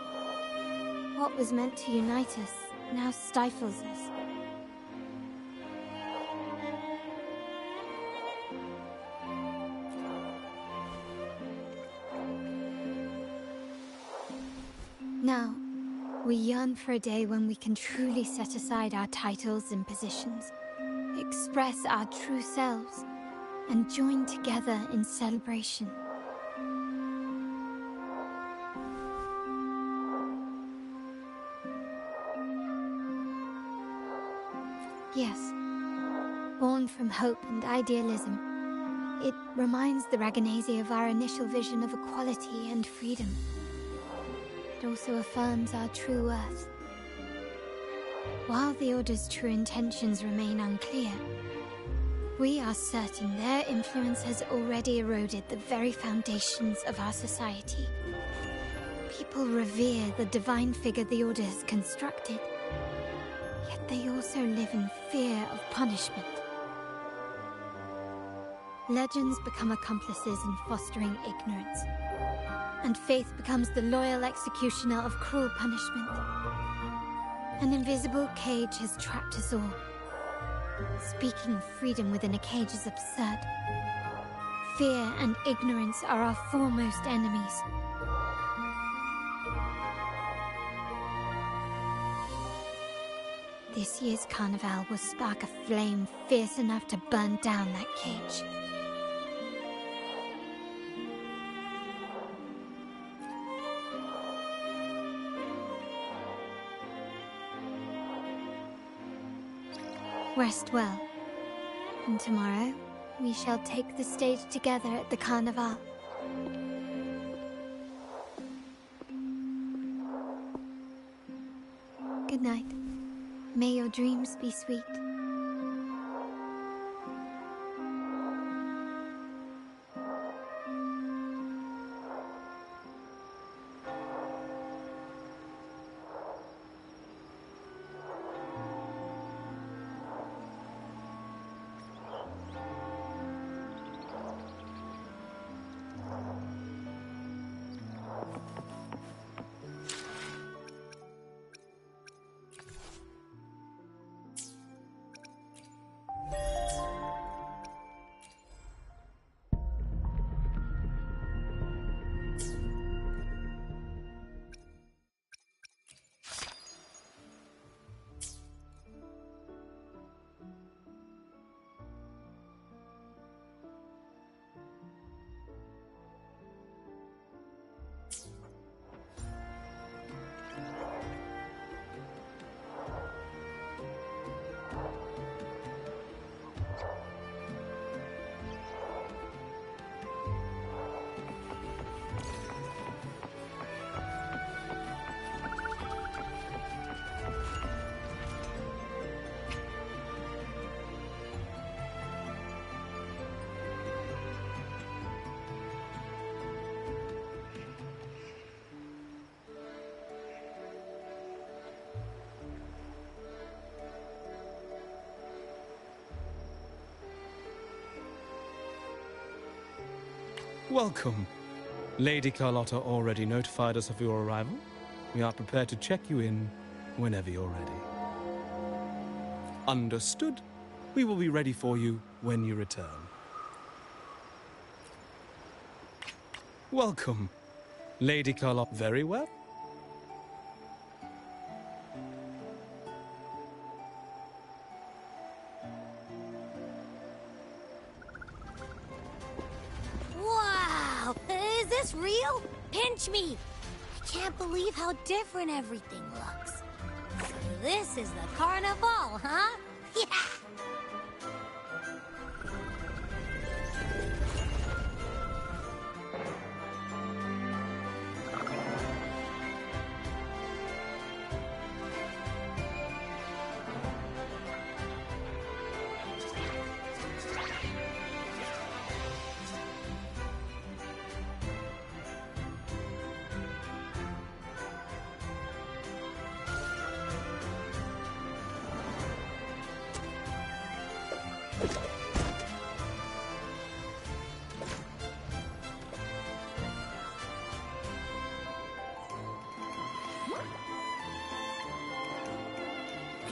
What was meant to unite us now stifles us. Now, we yearn for a day when we can truly set aside our titles and positions, express our true selves, and join together in Yes. Born from hope and idealism, it reminds the Raganese of our initial vision of equality and freedom. It also affirms our true worth. While the Order's true intentions remain unclear, we are certain their influence has already eroded the very foundations of our society. People revere the divine figure the Order has constructed, yet they also live in fear of punishment. Legends become accomplices in fostering ignorance, and faith becomes the loyal executioner of cruel punishment. An invisible cage has trapped us all. Speaking of freedom within a cage is absurd. Fear and ignorance are our foremost enemies. This year's carnival will spark a flame fierce enough to burn down that cage. Rest well, and tomorrow we shall take the stage together at the carnival. Good night. May your dreams be sweet. Welcome. Lady Carlotta already notified us of your arrival. We are prepared to check you in whenever you're ready. Understood. We will be ready for you when you return. Welcome. Lady Carlotta, very well. Wow! Is this real? Pinch me! I can't believe how different everything looks. So this is the carnival, huh? Yeah!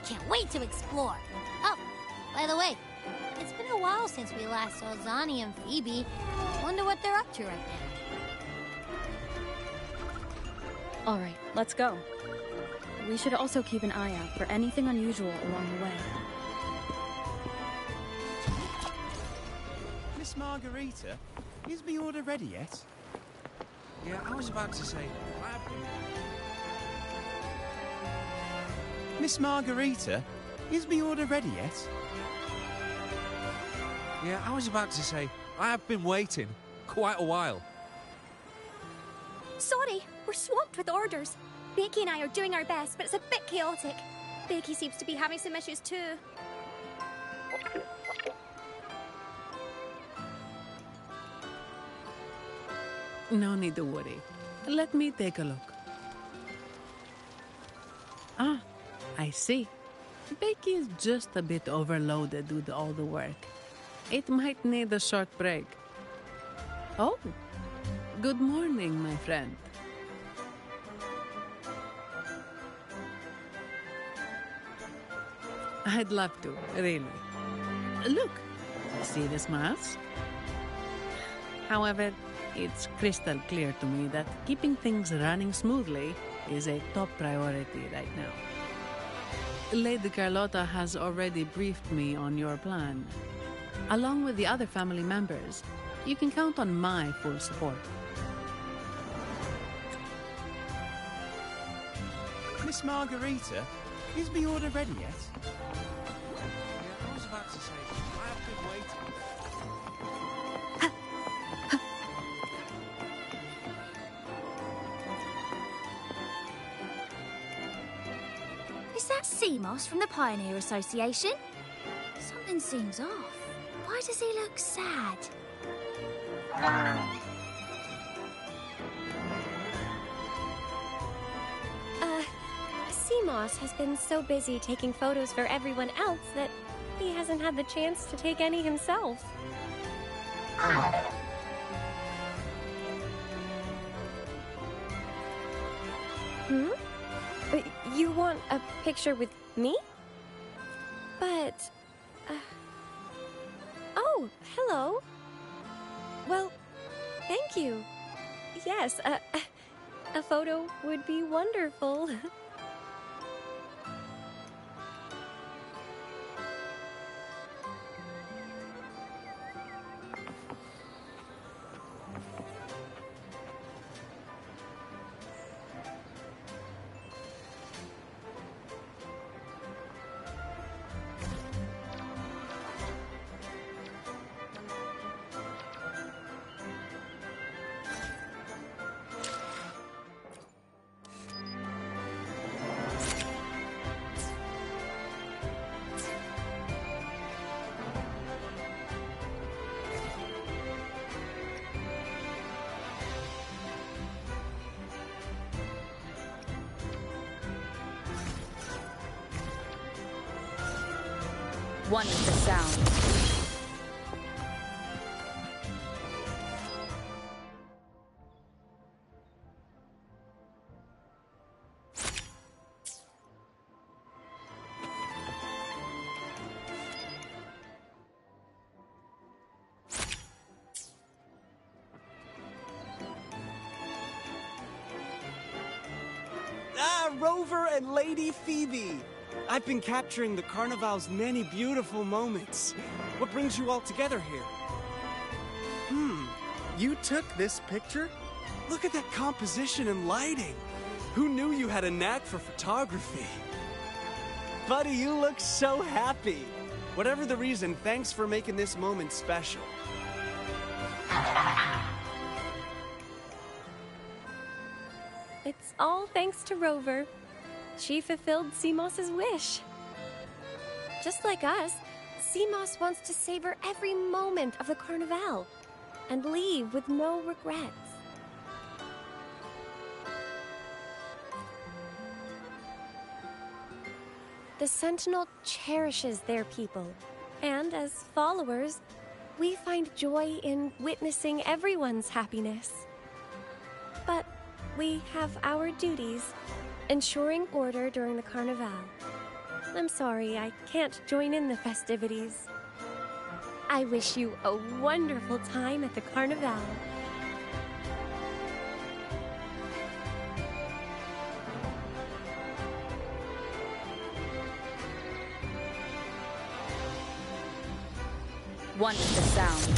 Can't wait to explore. Oh, by the way, it's been a while since we last saw Zani and Phoebe. Wonder what they're up to right now. All right, let's go. We should also keep an eye out for anything unusual along the way. Miss Margarita, is my order ready yet? Yeah, I was about to say, Miss Margarita, is my order ready yet? Yeah, I was about to say, I have been waiting quite a while. Sorry, we're swamped with orders. Becky and I are doing our best, but it's a bit chaotic. Becky seems to be having some issues too. No need to worry. Let me take a look. Ah, I see. Becky is just a bit overloaded with all the work. It might need a short break. Oh, good morning, my friend. I'd love to, really. Look, see this mask? However, it's crystal clear to me that keeping things running smoothly is a top priority right now. Lady Carlotta has already briefed me on your plan. Along with the other family members, you can count on my full support. Miss Margarita, is my order ready yet? Yeah, I was about to say, I have been waiting. Is that Seamoss from the Pioneer Association? Something seems off. Why does he look sad? Seamoss has been so busy taking photos for everyone else that he hasn't had the chance to take any himself. Hmm? You want a picture with me? But... Oh, hello. Well, thank you. Yes, a photo would be wonderful. One with the sound. Ah, Rover and Lady Phoebe! I've been capturing the Carnival's many beautiful moments. What brings you all together here? You took this picture? Look at that composition and lighting. Who knew you had a knack for photography? Buddy, you look so happy. Whatever the reason, thanks for making this moment special. It's all thanks to Rover. She fulfilled Seamoss's wish. Just like us, Seamoss wants to savor every moment of the Carnival and leave with no regrets. The Sentinel cherishes their people, and as followers, we find joy in witnessing everyone's happiness. But we have our duties, ensuring order during the Carnival. I'm sorry, I can't join in the festivities. I wish you a wonderful time at the Carnival. One with the sound.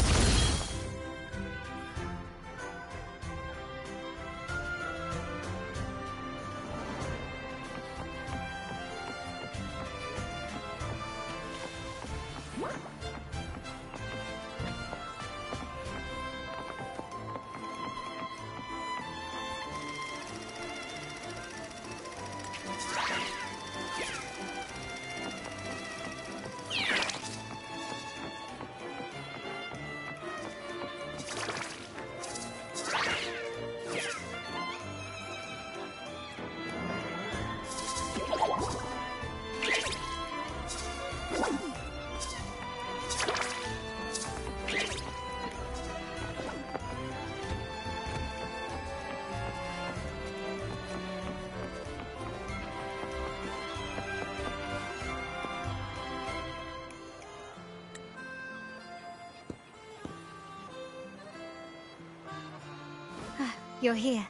you're here.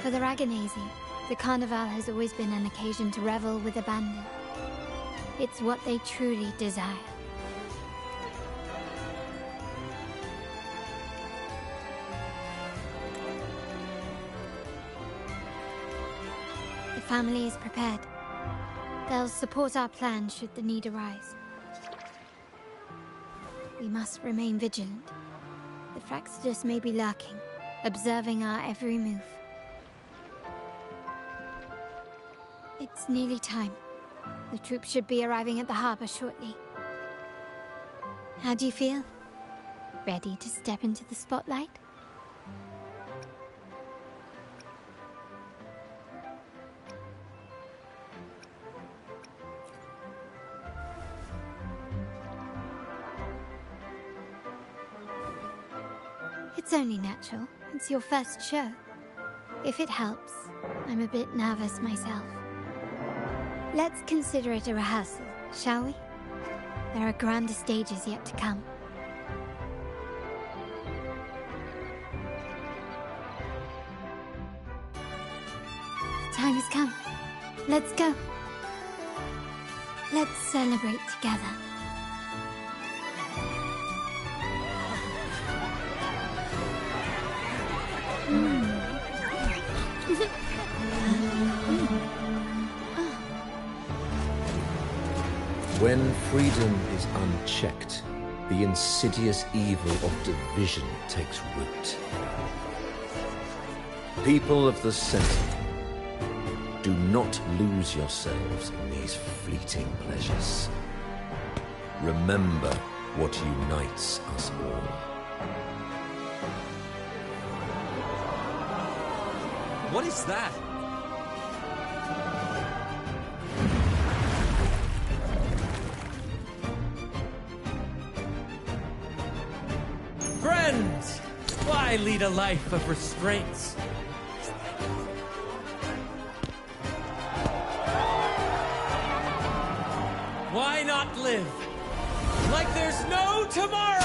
For the Raganese, the Carnival has always been an occasion to revel with abandon. It's what they truly desire. The family is prepared. They'll support our plan should the need arise. We must remain vigilant. The Fraxidus may be lurking, observing our every move. It's nearly time. The troops should be arriving at the harbor shortly. How do you feel? Ready to step into the spotlight? It's only natural. It's your first show. If it helps, I'm a bit nervous myself. Let's consider it a rehearsal, shall we? There are grander stages yet to come. The time has come. Let's go. Let's celebrate together. When freedom is unchecked, the insidious evil of division takes root. People of the Sentinel, do not lose yourselves in these fleeting pleasures. Remember what unites us all. What is that? Friends! Why lead a life of restraints? Why not live like there's no tomorrow?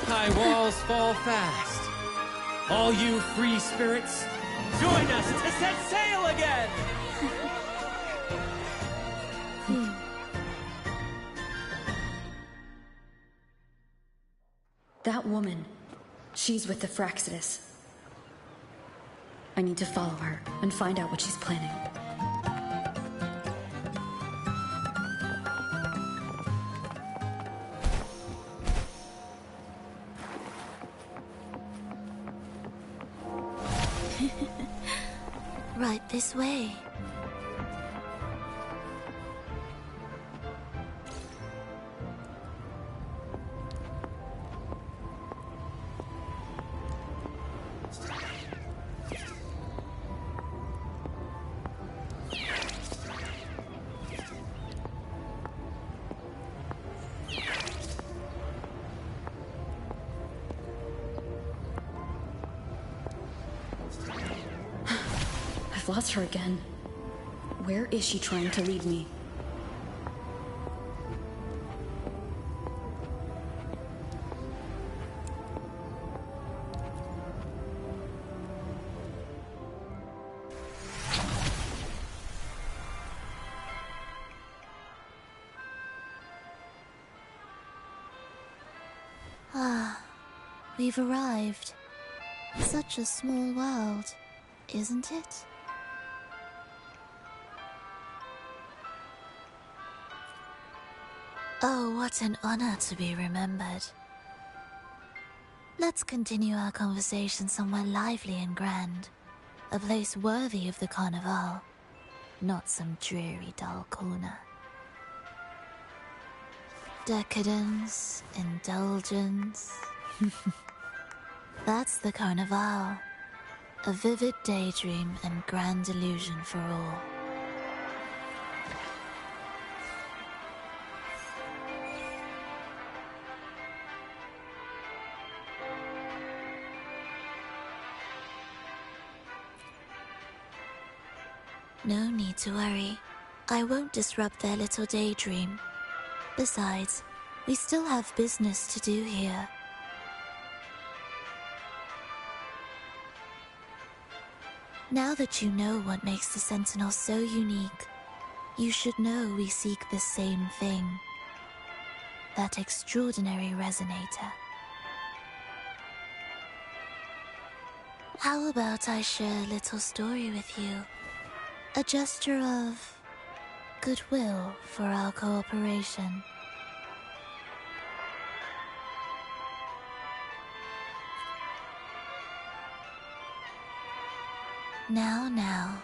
High walls fall fast. All you free spirits, join us to set sail again! That woman, she's with the Fraxidus. I need to follow her and find out what she's planning. Right this way. I've lost her again. Where is she trying to lead me? Ah, we've arrived. Such a small world, isn't it? Oh, what an honor to be remembered. Let's continue our conversation somewhere lively and grand. A place worthy of the Carnival, not some dreary, dull corner. Decadence, indulgence. That's the Carnival. A vivid daydream and grand illusion for all. No need to worry. I won't disrupt their little daydream. Besides, we still have business to do here. Now that you know what makes the Sentinel so unique, you should know we seek the same thing. That extraordinary resonator. How about I share a little story with you? A gesture of goodwill for our cooperation. Now,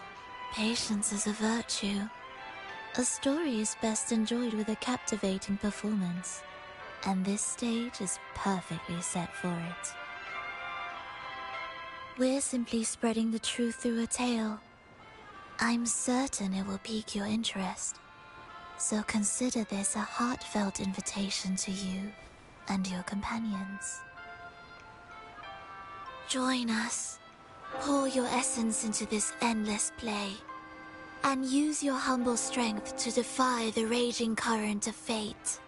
patience is a virtue. A story is best enjoyed with a captivating performance, and this stage is perfectly set for it. We're simply spreading the truth through a tale. I'm certain it will pique your interest, so consider this a heartfelt invitation to you and your companions. Join us. Pour your essence into this endless play, and use your humble strength to defy the raging current of fate.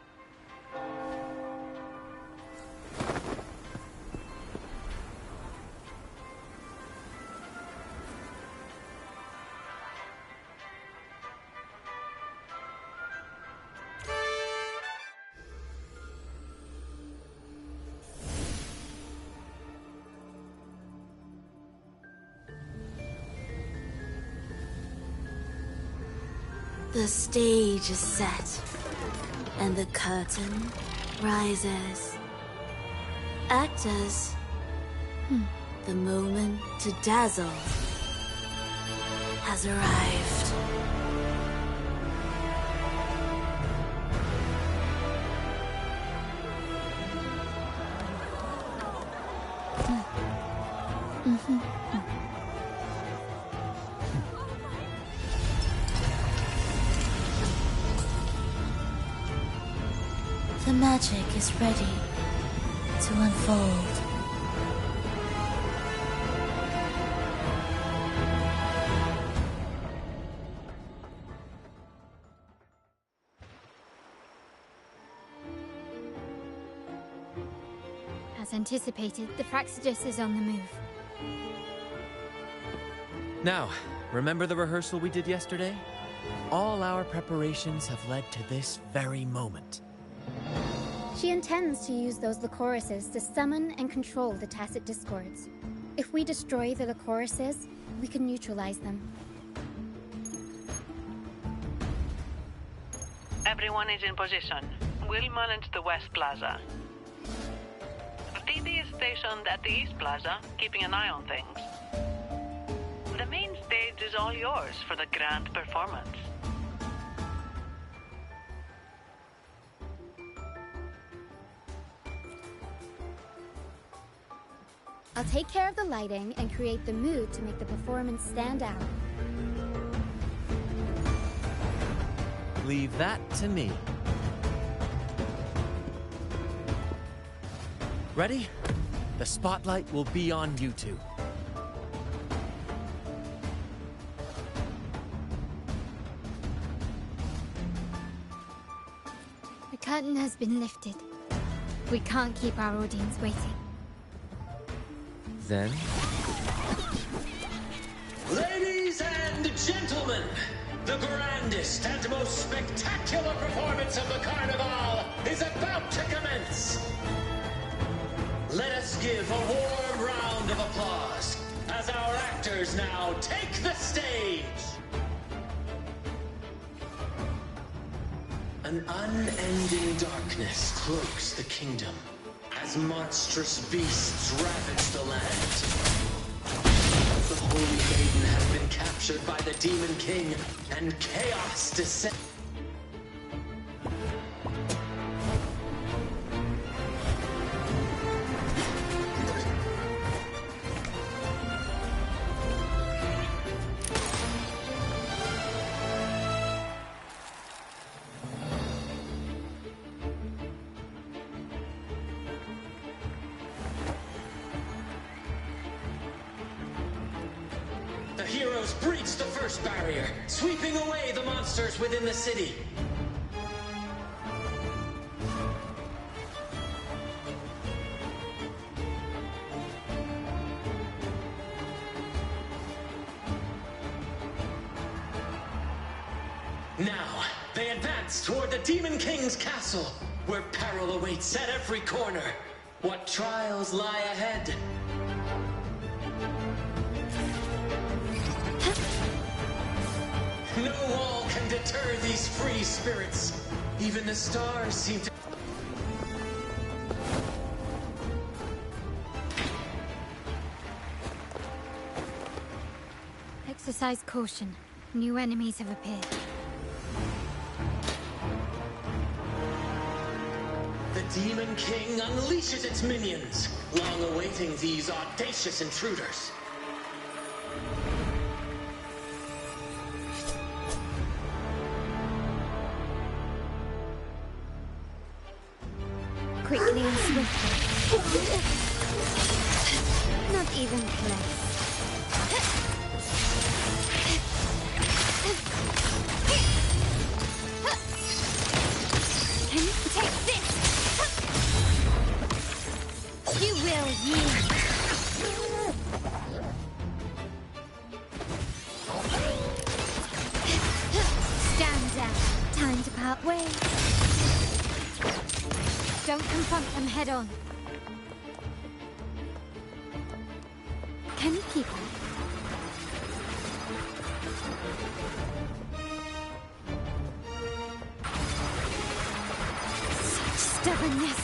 The stage is set, and the curtain rises. Actors, the moment to dazzle has arrived. The magic is ready to unfold. As anticipated, the Fraxidus is on the move. Now, remember the rehearsal we did yesterday? All our preparations have led to this very moment. She intends to use those Lycorises to summon and control the Tacit Discords. If we destroy the Lycorises, we can neutralize them. Everyone is in position. We'll manage the West Plaza. TD is stationed at the East Plaza, keeping an eye on things. The main stage is all yours for the grand performance. I'll take care of the lighting and create the mood to make the performance stand out. Leave that to me. Ready? The spotlight will be on you two. The curtain has been lifted. We can't keep our audience waiting. Then... Ladies and gentlemen, the grandest and most spectacular performance of the Carnival is about to commence. Let us give a warm round of applause as our actors now take the stage. An unending darkness cloaks the kingdom as monstrous beasts ravage the land. The Holy Maiden has been captured by the Demon King, and chaos descends. The heroes breach the first barrier, sweeping away the monsters within the city. Now, they advance toward the Demon King's castle, where peril awaits at every corner. What trials lie ahead? No wall can deter these free spirits. Even the stars seem to... Exercise caution. New enemies have appeared. The Demon King unleashes its minions, long awaiting these audacious intruders. Quickly and swiftly. Not even close. Can you take this? You will yield. Stand down. Time to part ways. Don't confront them head on. Can you keep her? Stubbornness.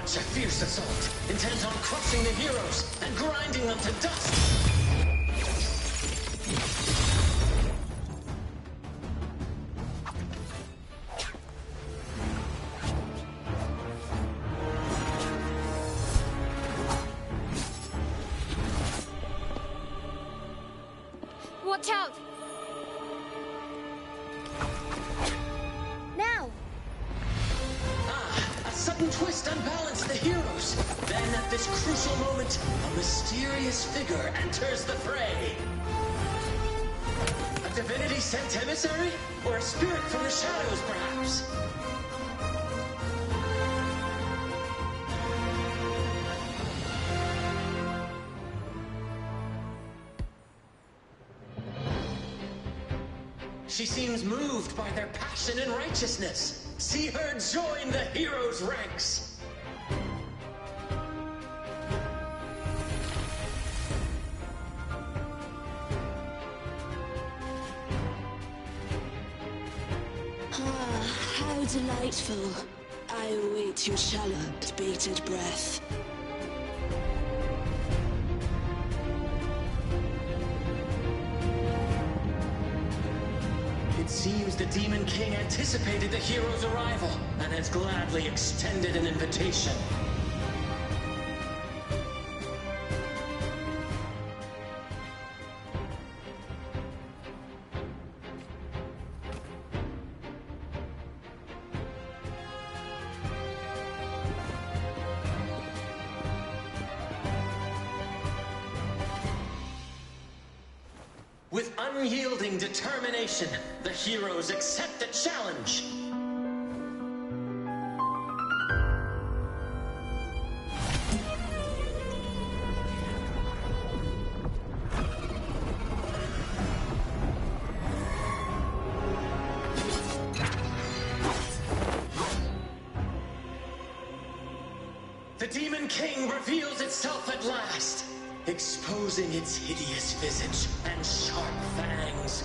A fierce assault, intent on crushing the heroes and grinding them to dust. Watch out! Now! A sudden twist unbalanced the heroes. Then at this crucial moment, a mysterious figure enters the fray. A divinity sent emissary? Or a spirit from the shadows, perhaps? She seems moved by their passion and righteousness. See her join the heroes' ranks. How delightful. I await your shallow, bated breath. It seems the Demon King anticipated the hero's arrival and has gladly extended an invitation. With unyielding determination, the heroes accept the challenge. The Demon King reveals itself at last, exposing its hideous visage and sharp fangs.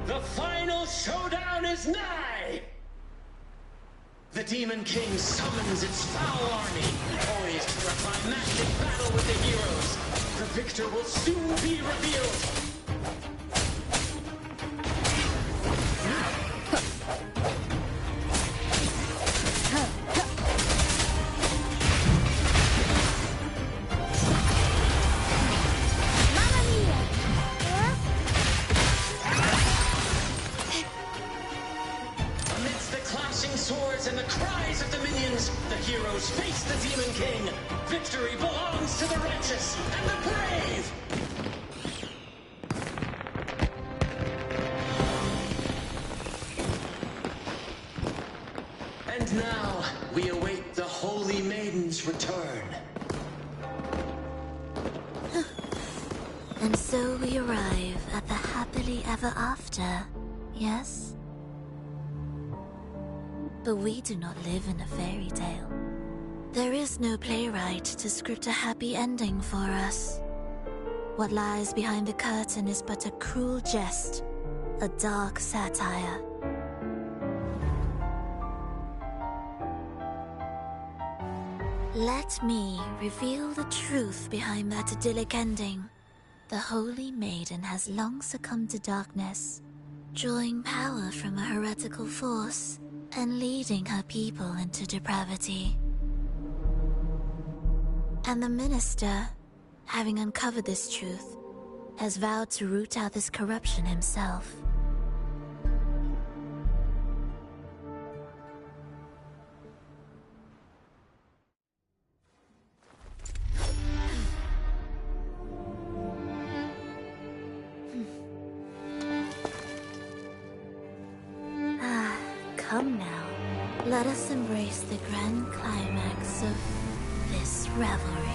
The final showdown is nigh! The Demon King summons its foul army, poised for a climactic battle with the heroes. The victor will soon be revealed. Swords and the cries of the minions, the heroes face the Demon King. Victory belongs to the righteous and the brave! And now, we await the Holy Maiden's return. And so we arrive at the happily ever after, yes? But we do not live in a fairy tale. There is no playwright to script a happy ending for us. What lies behind the curtain is but a cruel jest, a dark satire. Let me reveal the truth behind that idyllic ending. The Holy Maiden has long succumbed to darkness, drawing power from a heretical force and leading her people into depravity. And the minister, having uncovered this truth, has vowed to root out this corruption himself. Come now. Let us embrace the grand climax of this revelry.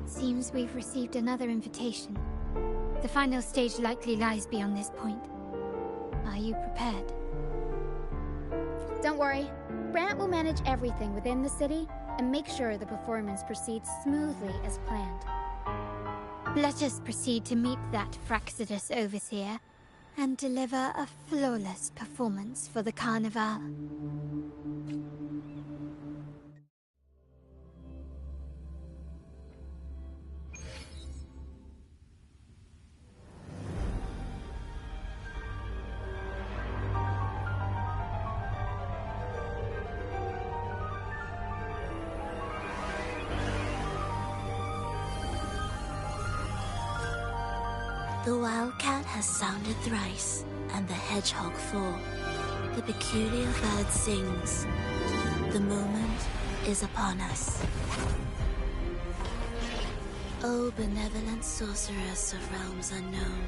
Seems we've received another invitation. The final stage likely lies beyond this point. Are you prepared? Don't worry. Brant will manage everything within the city and make sure the performance proceeds smoothly as planned. Let us proceed to meet that Fraxidus overseer and deliver a flawless performance for the Carnival. The wildcat has sounded thrice, and the hedgehog four. The peculiar bird sings. The moment is upon us. O benevolent sorceress of realms unknown,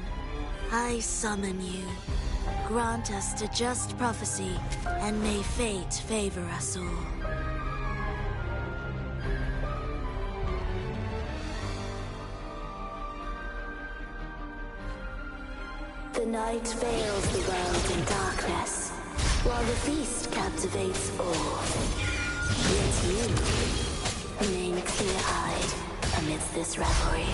I summon you. Grant us to just prophecy, and may fate favor us all. The night veils the world in darkness, while the feast captivates all. Yet you remain clear-eyed amidst this revelry.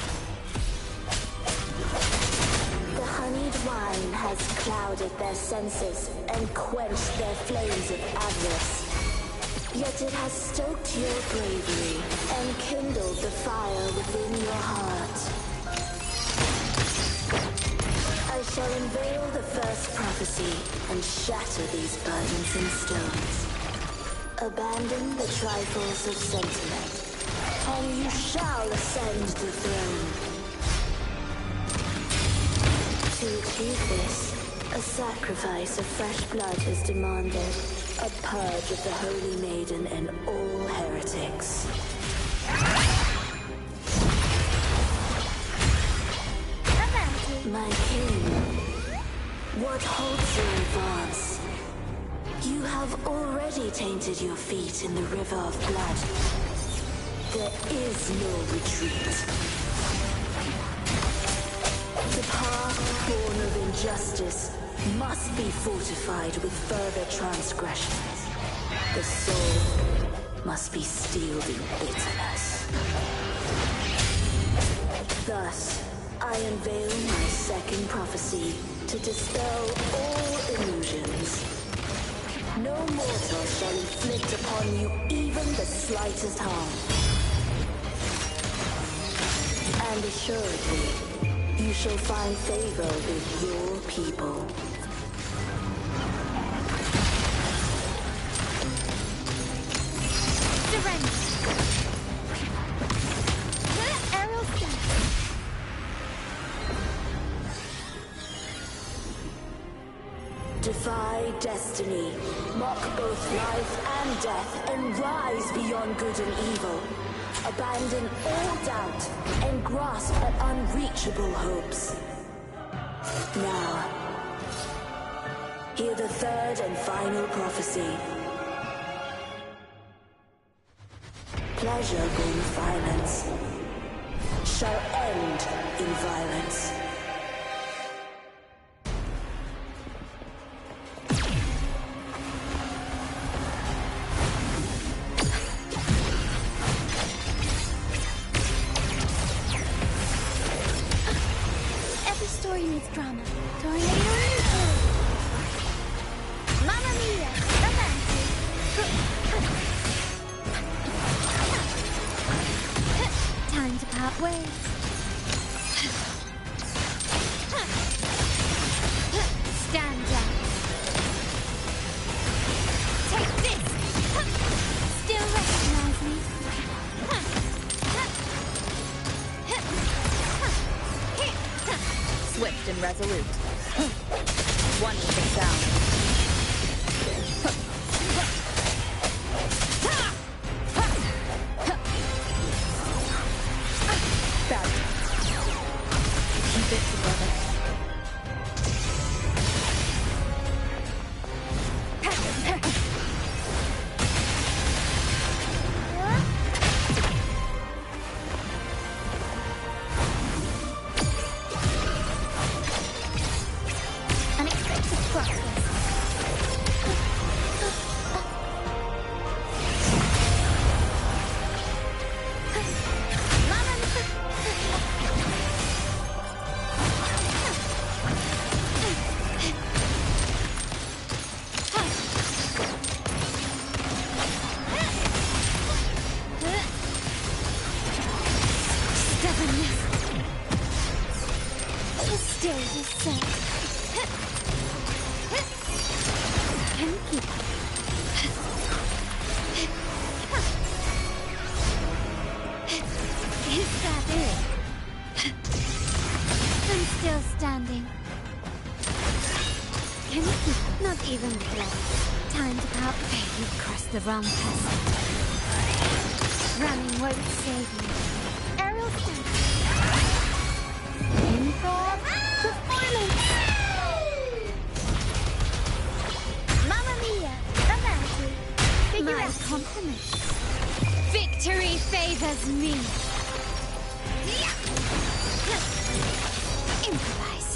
The honeyed wine has clouded their senses and quenched their flames of avarice. Yet it has stoked your bravery and kindled the fire within your heart. I shall unveil the first prophecy and shatter these burdensome stones. Abandon the trifles of sentiment, and you shall ascend the throne. To achieve this, a sacrifice of fresh blood is demanded, a purge of the Holy Maiden and all heretics. My king, what holds your advance? You have already tainted your feet in the river of blood. There is no retreat. The path born of injustice must be fortified with further transgressions. The soul must be steeled in bitterness. Thus, I unveil my second prophecy to dispel all illusions. No mortal shall inflict upon you even the slightest harm. And assuredly, you shall find favor with your people. Defy destiny, mock both life and death, and rise beyond good and evil. Abandon all doubt and grasp at unreachable hopes. Now, hear the third and final prophecy. Pleasure born of violence shall end in violence. part ways. Stand down. Take this! Still recognize me? Swift and resolute. One with the sound. Keep it together. Unexpected process. Stubbornness. Still the same. Can you keep up? Is that it? I'm still standing. Can you keep up? Not even close. Time to part. Okay, you've crossed the wrong person. Running won't save you. Aerial stamp. Improv performance. Mamma mia! Avanti! Figure out compliments. Victory favors me. Improvise.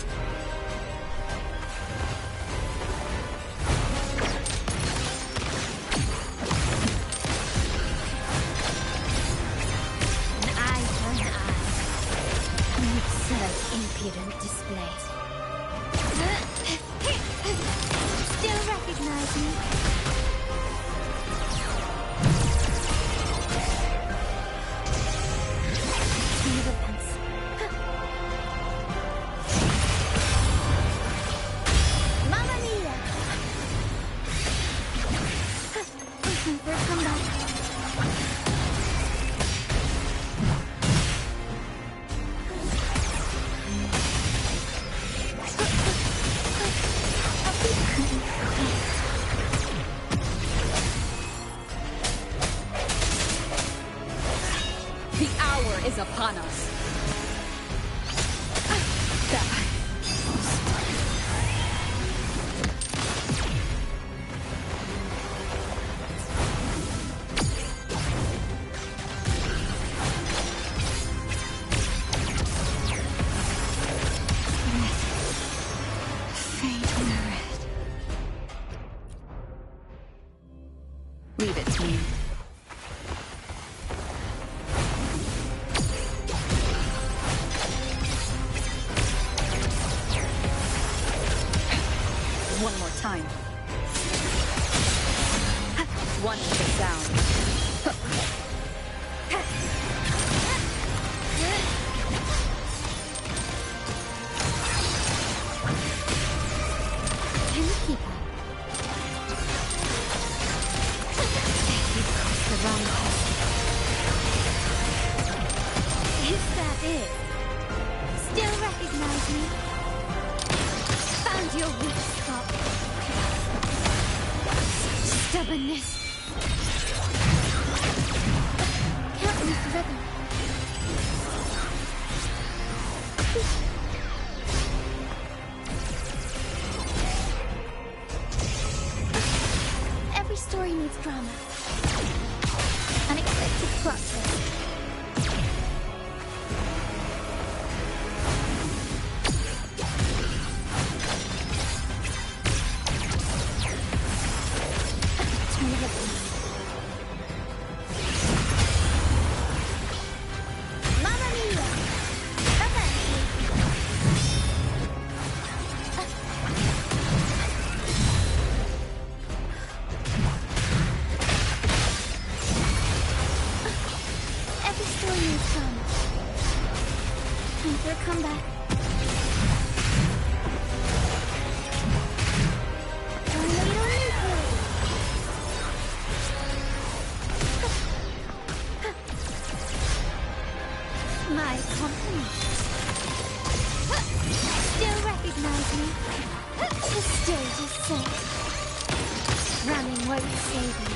An eye for an eye. An absurd, impudent displays. Still recognize me? Never pass. Mamma mia! Waiting for a comeback. The hour is upon us. Fade in the red. Leave it to me. One more time. One with the sound. Can you keep up? You've crossed the wrong person. Is that it? Still recognize me? Found your weak spot. Stubbornness. Can't lose the rhythm. Every story needs drama. Unexpected plot twist. Turn of events. Mamma mia! Avanti! Every story needs drama. Remember. My compliments. Still recognize me? The stage is set. Running won't save you.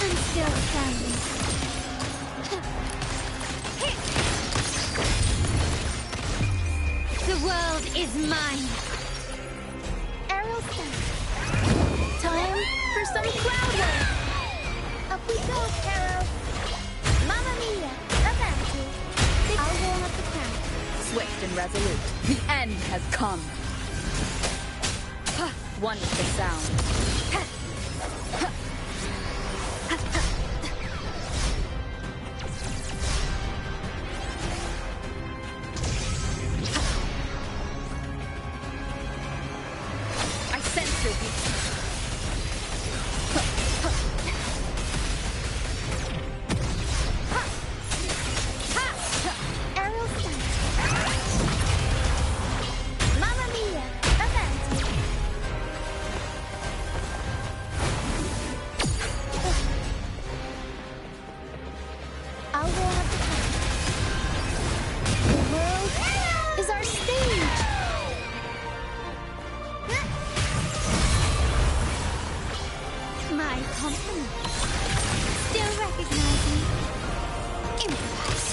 I'm still standing. The world is mine. Aerial stance. Time for some crowd work. Up we go, Caro. Mamma mia, avanti. I'll warm up the crowd. Swift and resolute. The end has come. One with the sound. I sense your weakness. Aerial stance. Mamma mia, avanti. I'll warm up the crowd. The world is our stage. My compliments. Still recognize me? Improvise.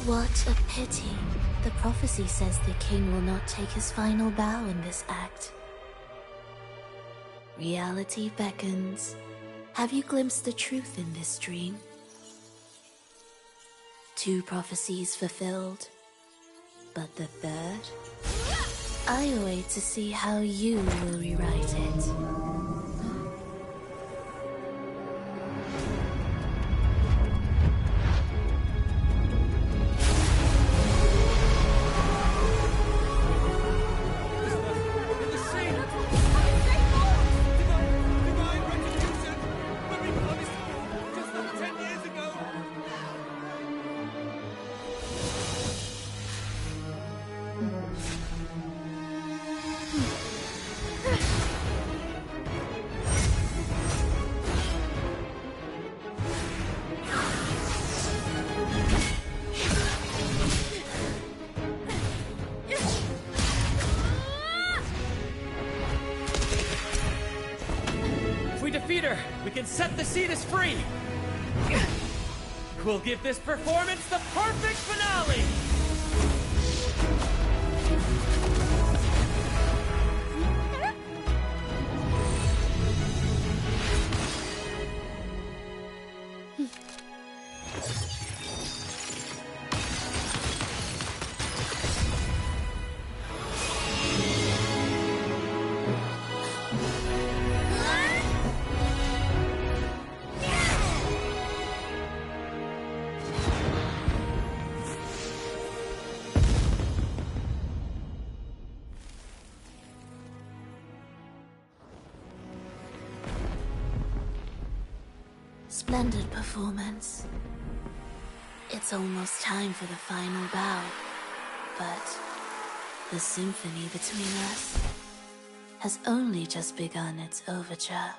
What a pity. The prophecy says the king will not take his final bow in this act. Reality beckons. Have you glimpsed the truth in this dream? 2 prophecies fulfilled, but the third? I await to see how you will rewrite it. If we defeat her, we can set the Cetus free! We'll give this performance the perfect finale! Splendid performance. It's almost time for the final bow, but the symphony between us has only just begun its overture.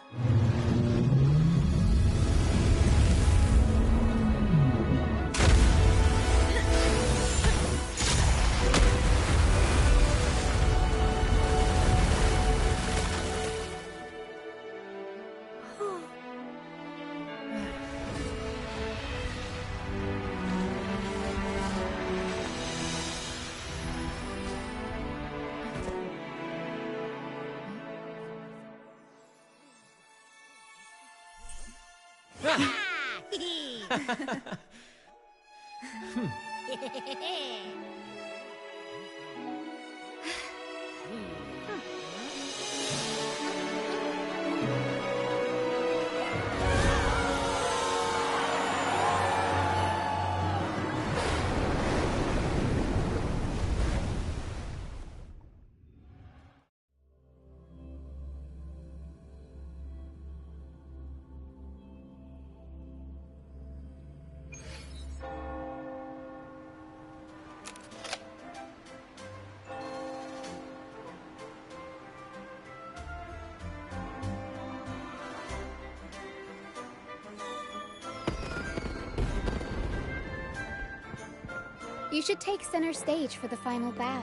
You should take center stage for the final bow.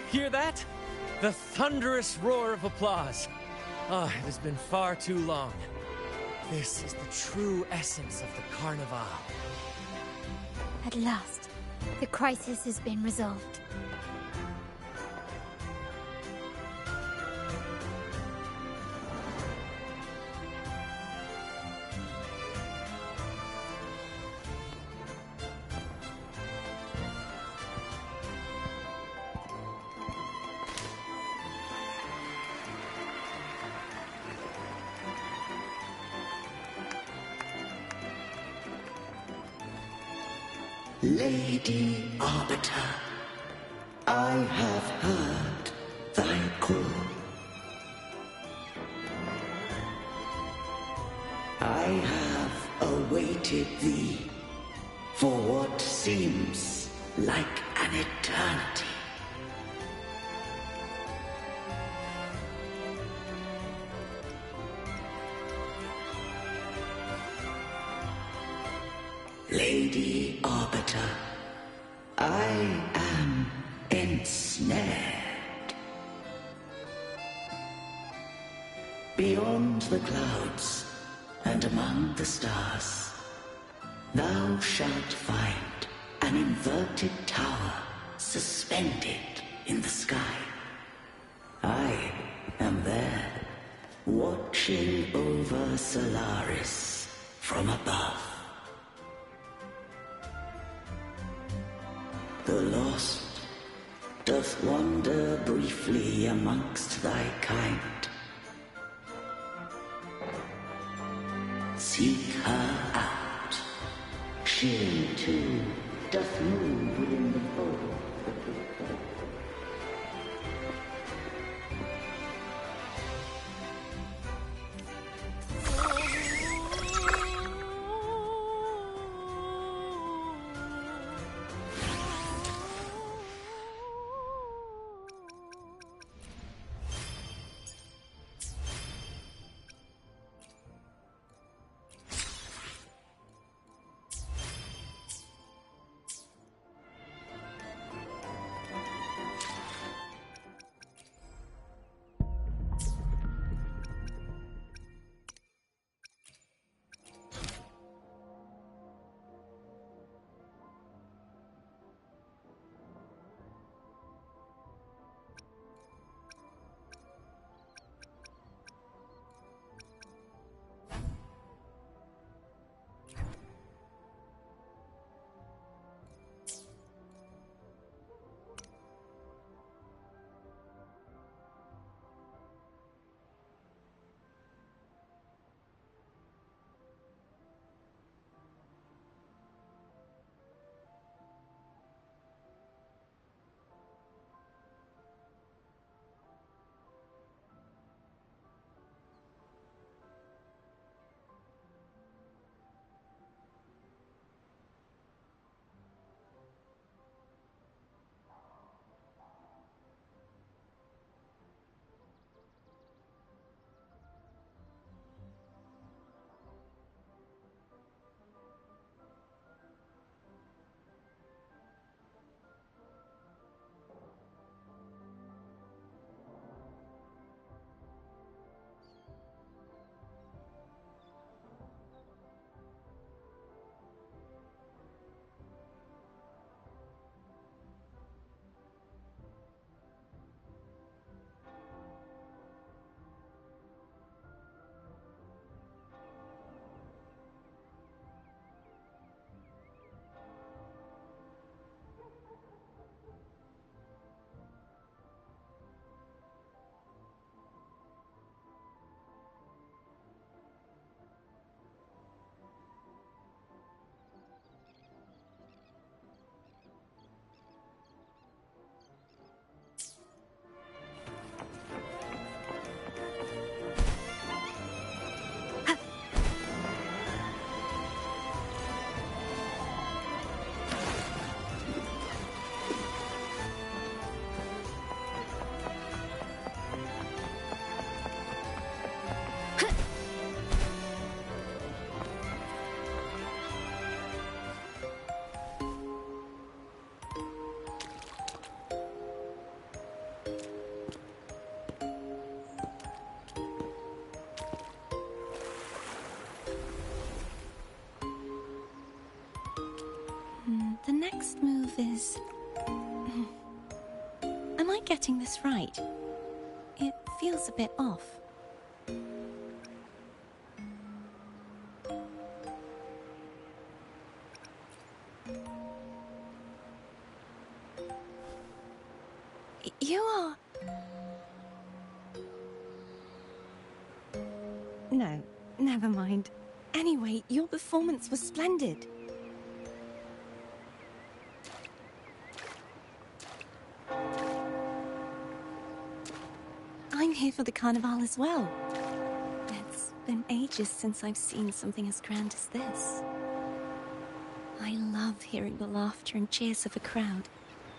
Hear that? The thunderous roar of applause. Ah, it has been far too long. This is the true essence of the Carnival. At last, the crisis has been resolved. Lady Arbiter, I have heard thy call. I have awaited thee for what seems like an eternity. Lady Arbiter, I am ensnared. Beyond the clouds and among the stars, thou shalt find an inverted tower suspended in the sky. I am there, watching over Solaris from above. The lost doth wander briefly amongst thy kind. Seek her out. She too doth move within the fold. next move is... Am I getting this right? It feels a bit off. You are... No, never mind. Anyway, your performance was splendid. I'm here for the Carnival as well. It's been ages since I've seen something as grand as this. I love hearing the laughter and cheers of a crowd,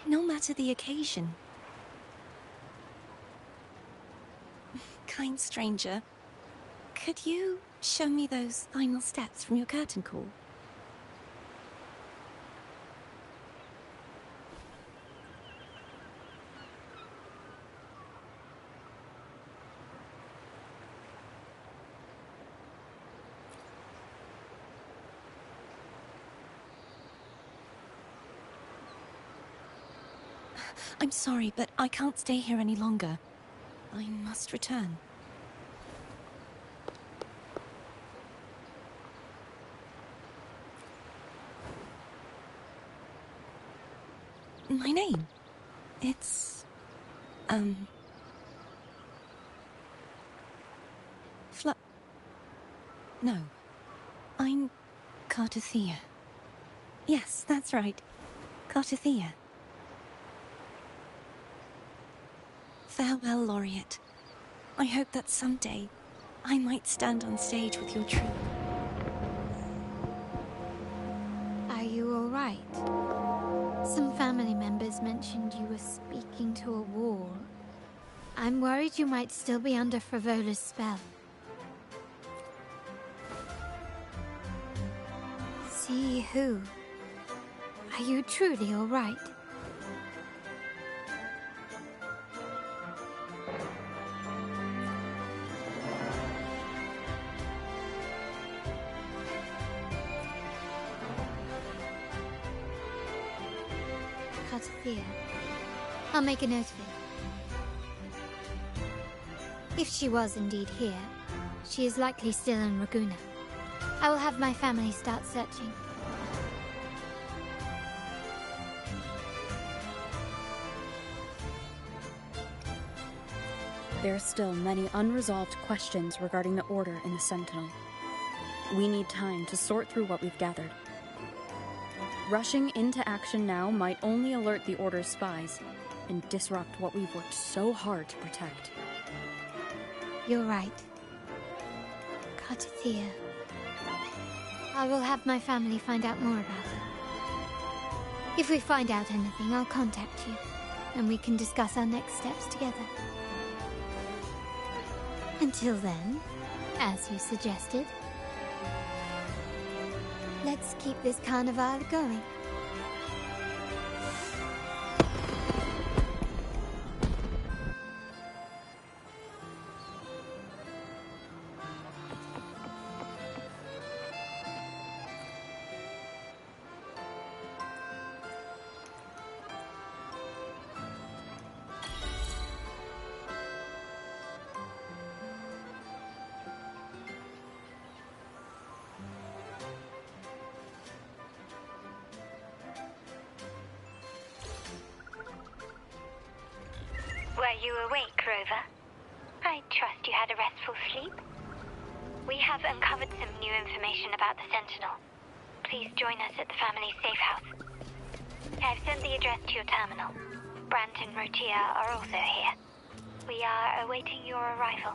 no matter the occasion. Kind stranger, could you show me those final steps from your curtain call? I'm sorry, but I can't stay here any longer. I must return. My name? It's... No. I'm... Cartothea. Yes, that's right. Cartothea. Farewell, Laureate. I hope that someday I might stand on stage with your troupe. Are you all right? Some family members mentioned you were speaking to a wall. I'm worried you might still be under Frivola's spell. See who? Are you truly all right? Cartothea. I'll make a note of it. If she was indeed here, she is likely still in Raguna. I will have my family start searching. There are still many unresolved questions regarding the Order in the Sentinel. We need time to sort through what we've gathered. Rushing into action now might only alert the Order's spies and disrupt what we've worked so hard to protect. You're right. Cartothea. I will have my family find out more about her. If we find out anything, I'll contact you, and we can discuss our next steps together. Until then, as you suggested, let's keep this carnival going. Were you awake, Rover? I trust you had a restful sleep. We have uncovered some new information about the Sentinel. Please join us at the family's safe house. I've sent the address to your terminal. Brant and Rotia are also here. We are awaiting your arrival.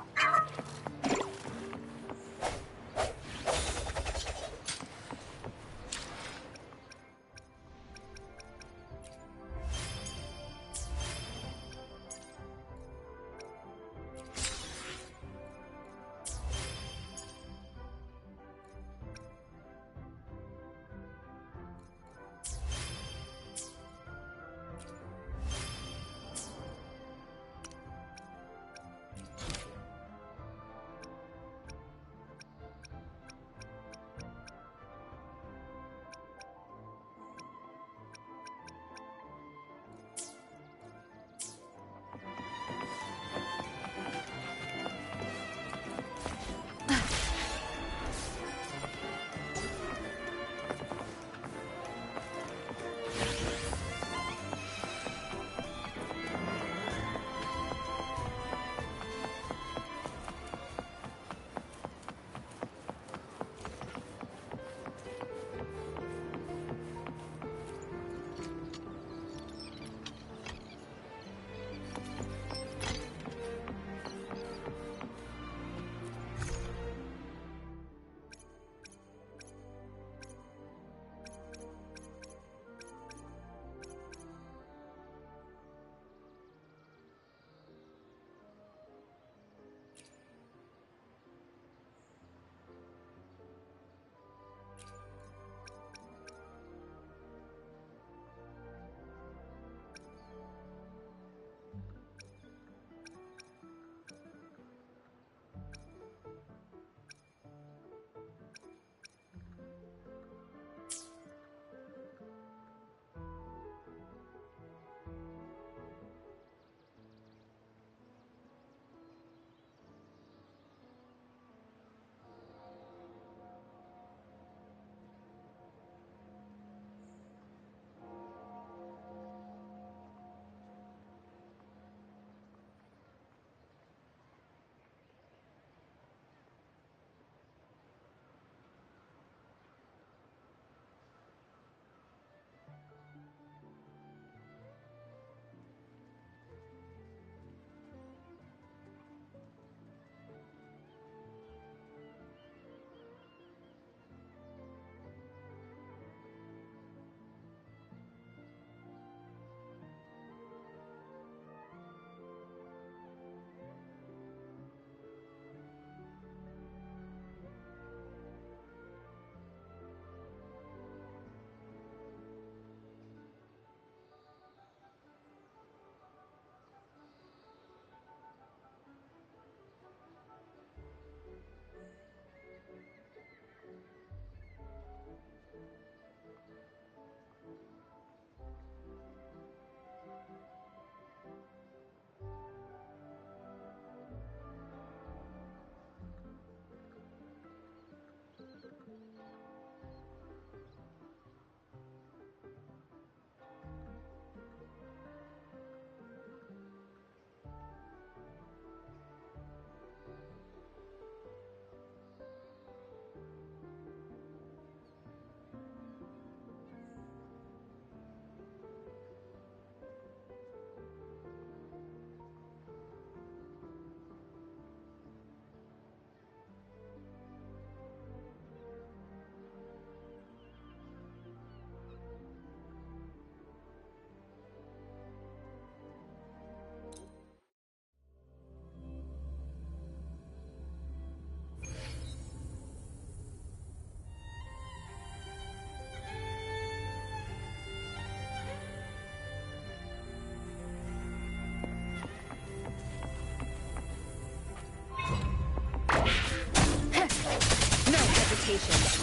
No hesitation.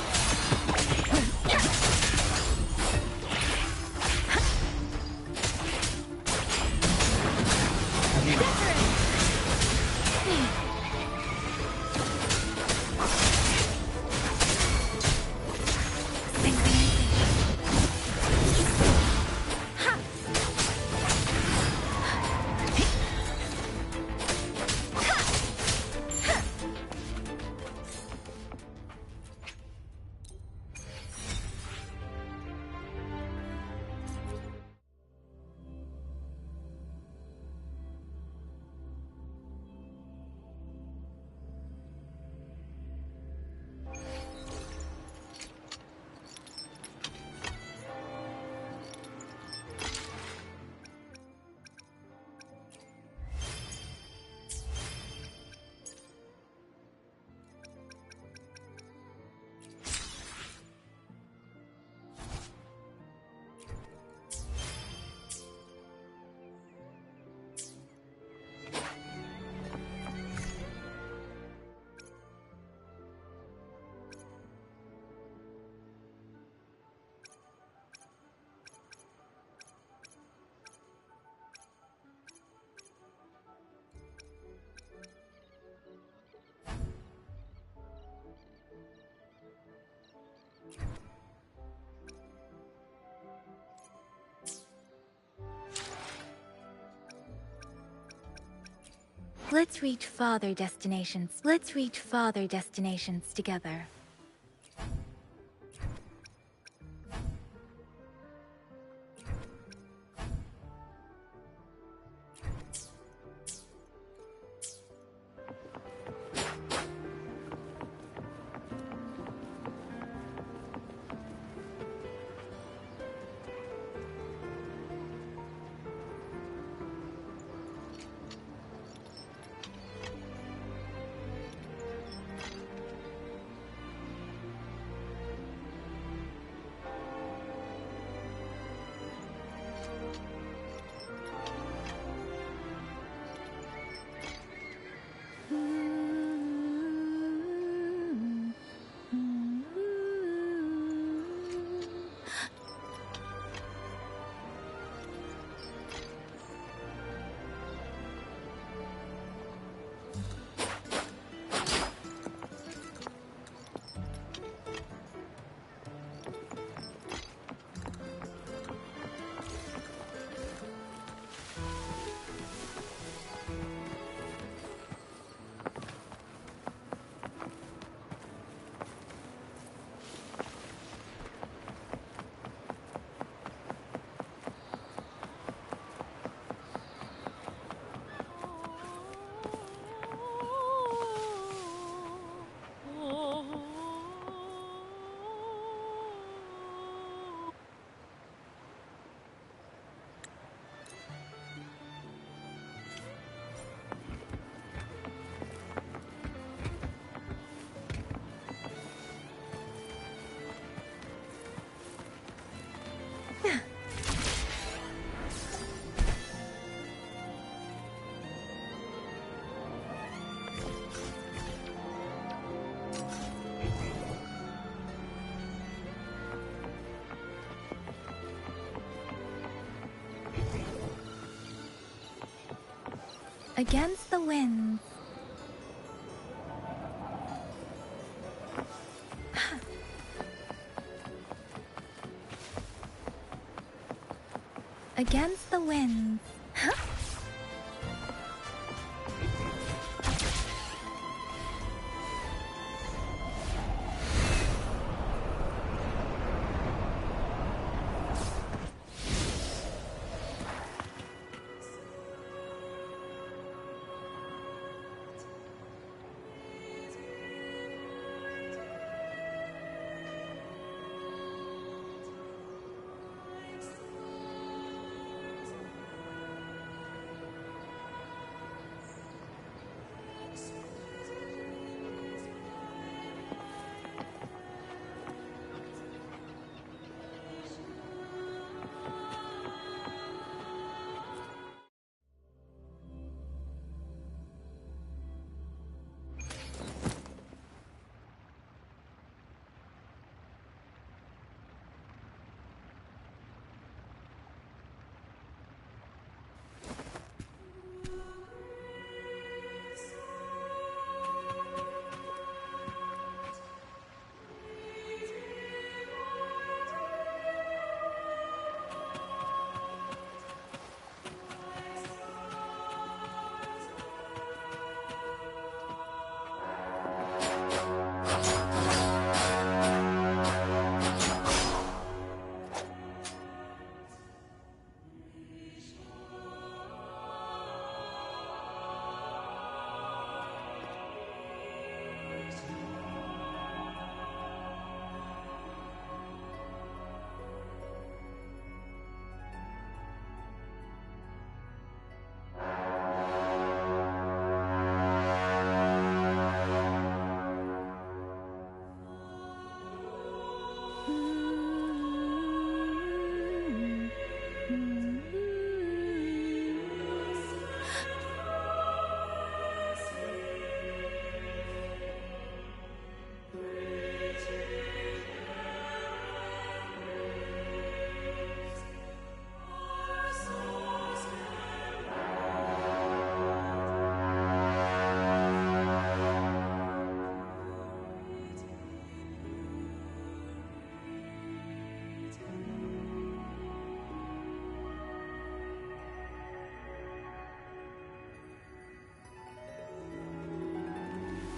Let's reach farther destinations. Let's reach farther destinations together. Against the wind. Against the winds. Huh?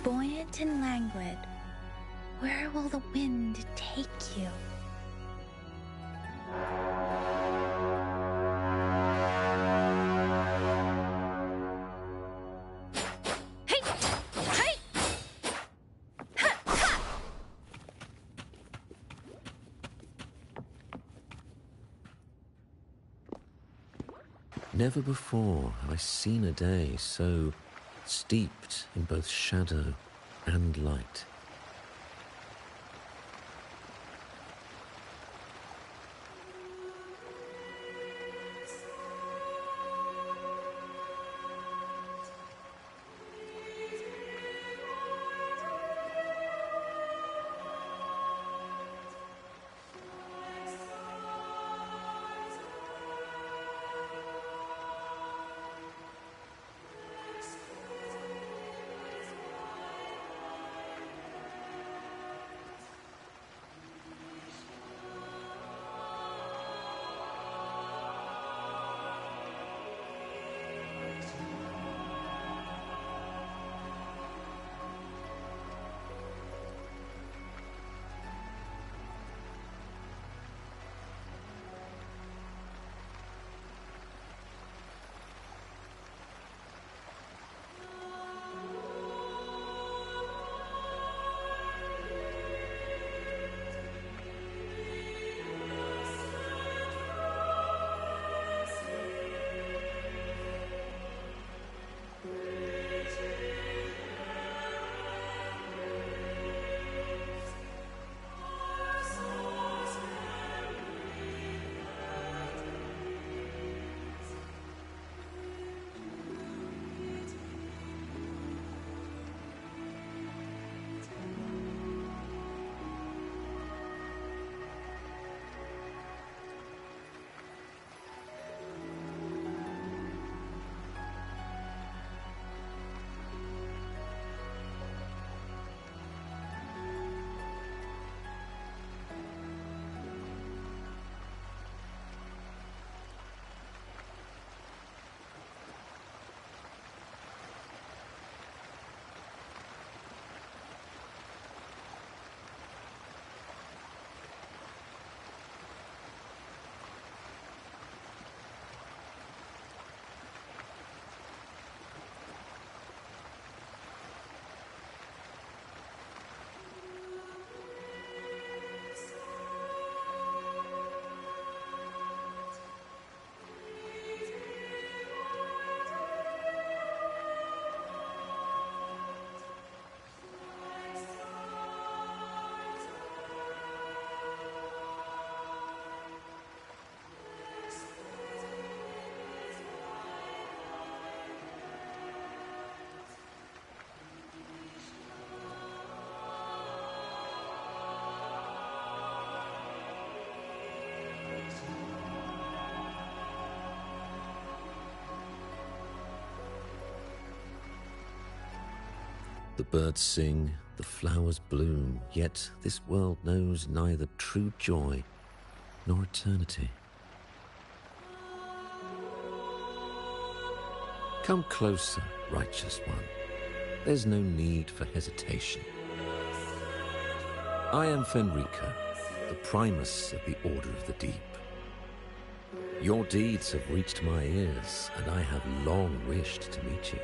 Buoyant and languid, where will the wind take you? Hey! Hey! Ha! Ha! Never before have I seen a day so steeped in both shadow and light. The birds sing, the flowers bloom, yet this world knows neither true joy nor eternity. Come closer, righteous one. There's no need for hesitation. I am Fenrico, the Primus of the Order of the Deep. Your deeds have reached my ears, and I have long wished to meet you.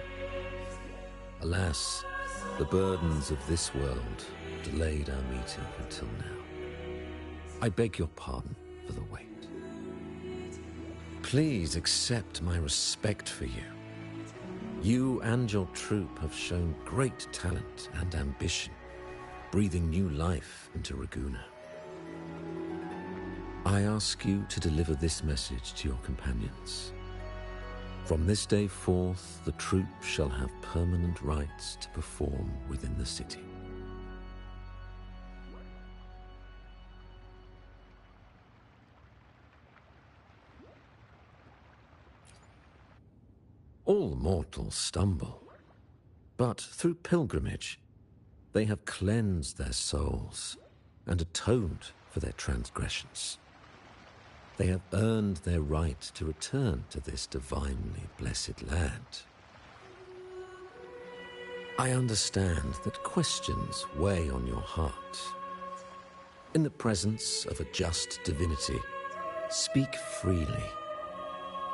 Alas, the burdens of this world delayed our meeting until now. I beg your pardon for the wait. Please accept my respect for you. You and your troop have shown great talent and ambition, breathing new life into Raguna. I ask you to deliver this message to your companions. From this day forth, the troop shall have permanent rights to perform within the city. All mortals stumble, but through pilgrimage, they have cleansed their souls and atoned for their transgressions. They have earned their right to return to this divinely blessed land. I understand that questions weigh on your heart. In the presence of a just divinity, speak freely,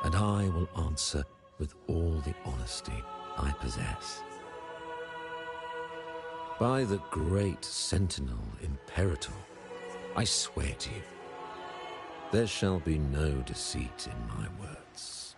and I will answer with all the honesty I possess. By the great Sentinel Imperator, I swear to you, there shall be no deceit in my words.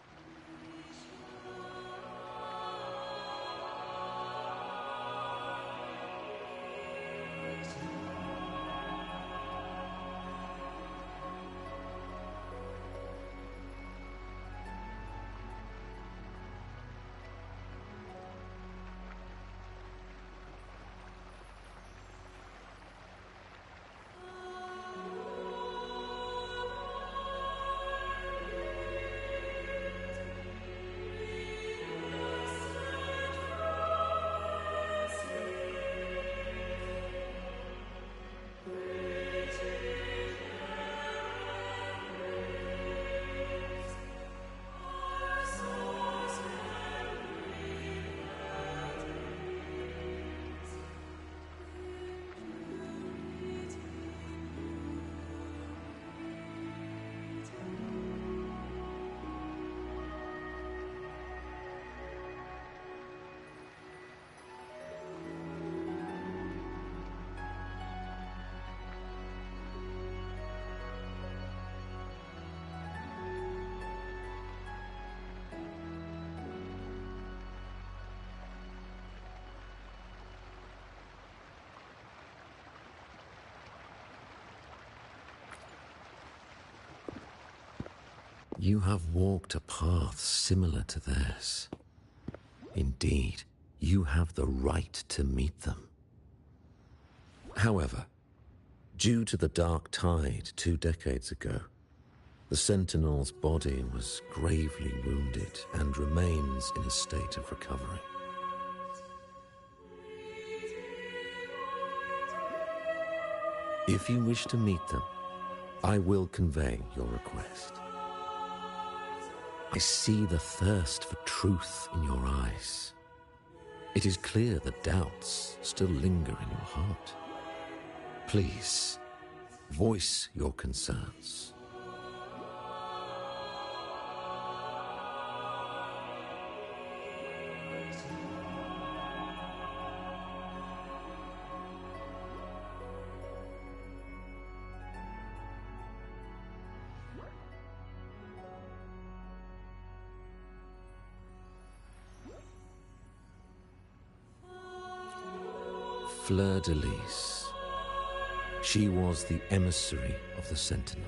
You have walked a path similar to theirs. Indeed, you have the right to meet them. However, due to the dark tide 2 decades ago, the Sentinel's body was gravely wounded and remains in a state of recovery. If you wish to meet them, I will convey your request. I see the thirst for truth in your eyes. It is clear that doubts still linger in your heart. Please, voice your concerns. Fleur-de-Lis. She was the emissary of the Sentinel,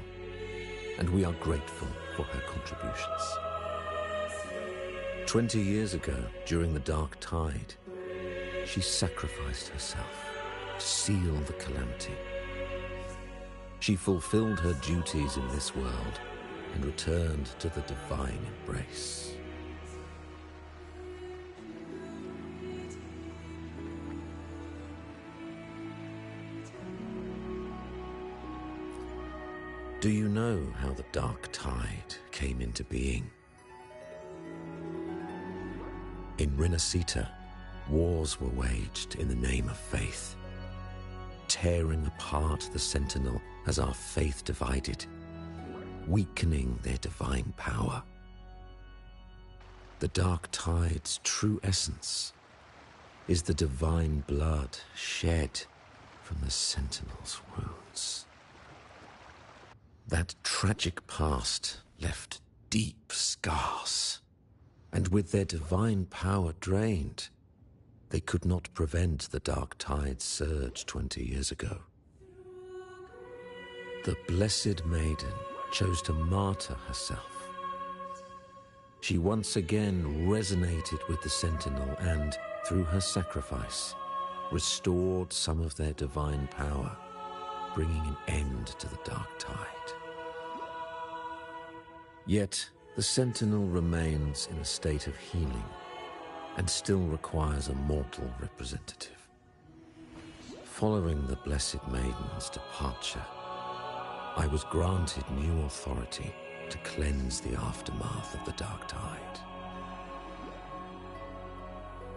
and we are grateful for her contributions. 20 years ago, during the Dark Tide, she sacrificed herself to seal the calamity. She fulfilled her duties in this world and returned to the divine embrace. Do you know how the Dark Tide came into being? In Rinascita, wars were waged in the name of faith, tearing apart the Sentinel as our faith divided, weakening their divine power. The Dark Tide's true essence is the divine blood shed from the Sentinel's wounds. That tragic past left deep scars, and with their divine power drained, they could not prevent the Dark Tide's surge 20 years ago. The Blessed Maiden chose to martyr herself. She once again resonated with the Sentinel and, through her sacrifice, restored some of their divine power, bringing an end to the Dark Tide. Yet, the Sentinel remains in a state of healing and still requires a mortal representative. Following the Blessed Maiden's departure, I was granted new authority to cleanse the aftermath of the Dark Tide.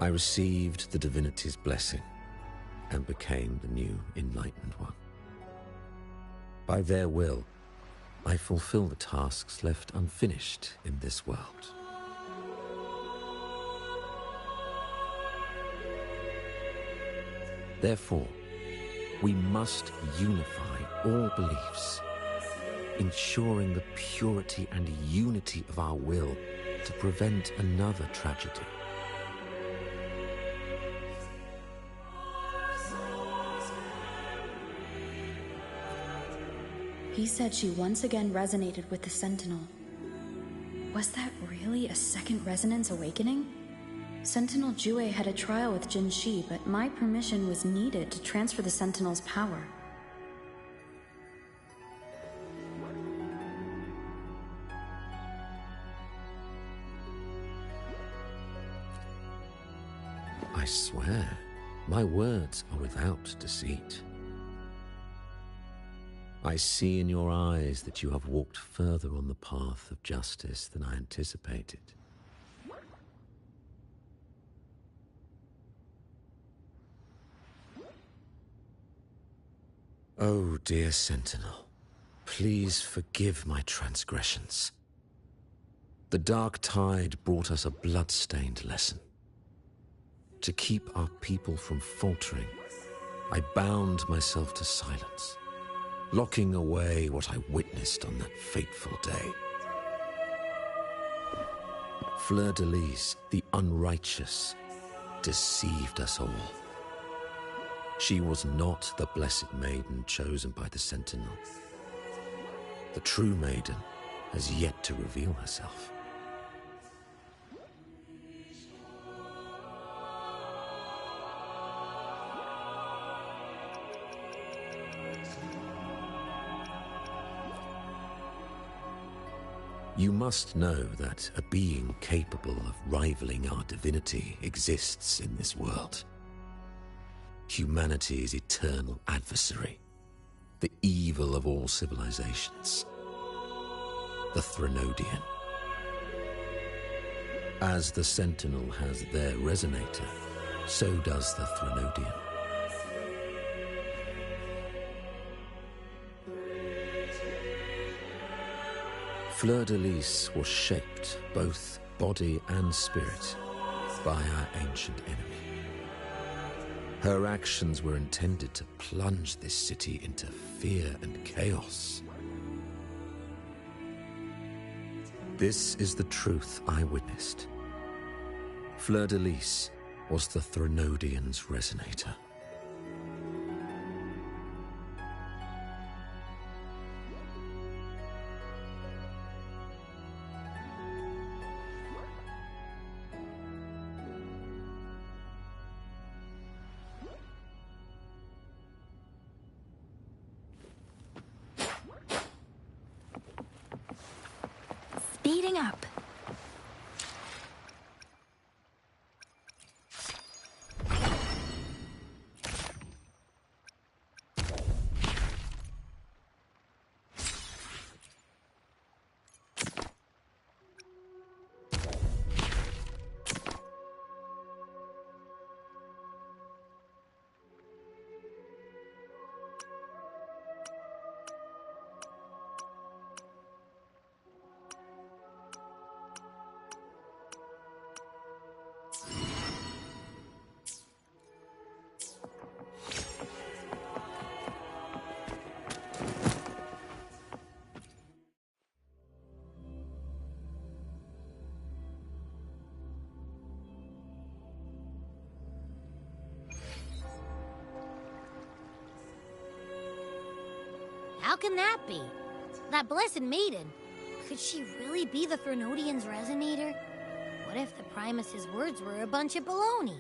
I received the divinity's blessing and became the new Enlightened One. By their will, I fulfill the tasks left unfinished in this world. Therefore, we must unify all beliefs, ensuring the purity and unity of our will to prevent another tragedy. He said she once again resonated with the Sentinel. Was that really a second resonance awakening? Sentinel Jue had a trial with Jin Shi, but my permission was needed to transfer the Sentinel's power. I swear, my words are without deceit. I see in your eyes that you have walked further on the path of justice than I anticipated. Oh, dear Sentinel, please forgive my transgressions. The Dark Tide brought us a blood-stained lesson. To keep our people from faltering, I bound myself to silence, locking away what I witnessed on that fateful day. Fleur-de-Lis, the unrighteous, deceived us all. She was not the Blessed Maiden chosen by the Sentinel. The true maiden has yet to reveal herself. You must know that a being capable of rivaling our divinity exists in this world. Humanity's eternal adversary, the evil of all civilizations, the Threnodian. As the Sentinel has their resonator, so does the Threnodian. Fleur-de-Lis was shaped, both body and spirit, by our ancient enemy. Her actions were intended to plunge this city into fear and chaos. This is the truth I witnessed. Fleur-de-Lis was the Threnodian's resonator. Speeding up. How can that be? That blessed maiden, could she really be the Threnodian's resonator? What if the Primus's words were a bunch of baloney?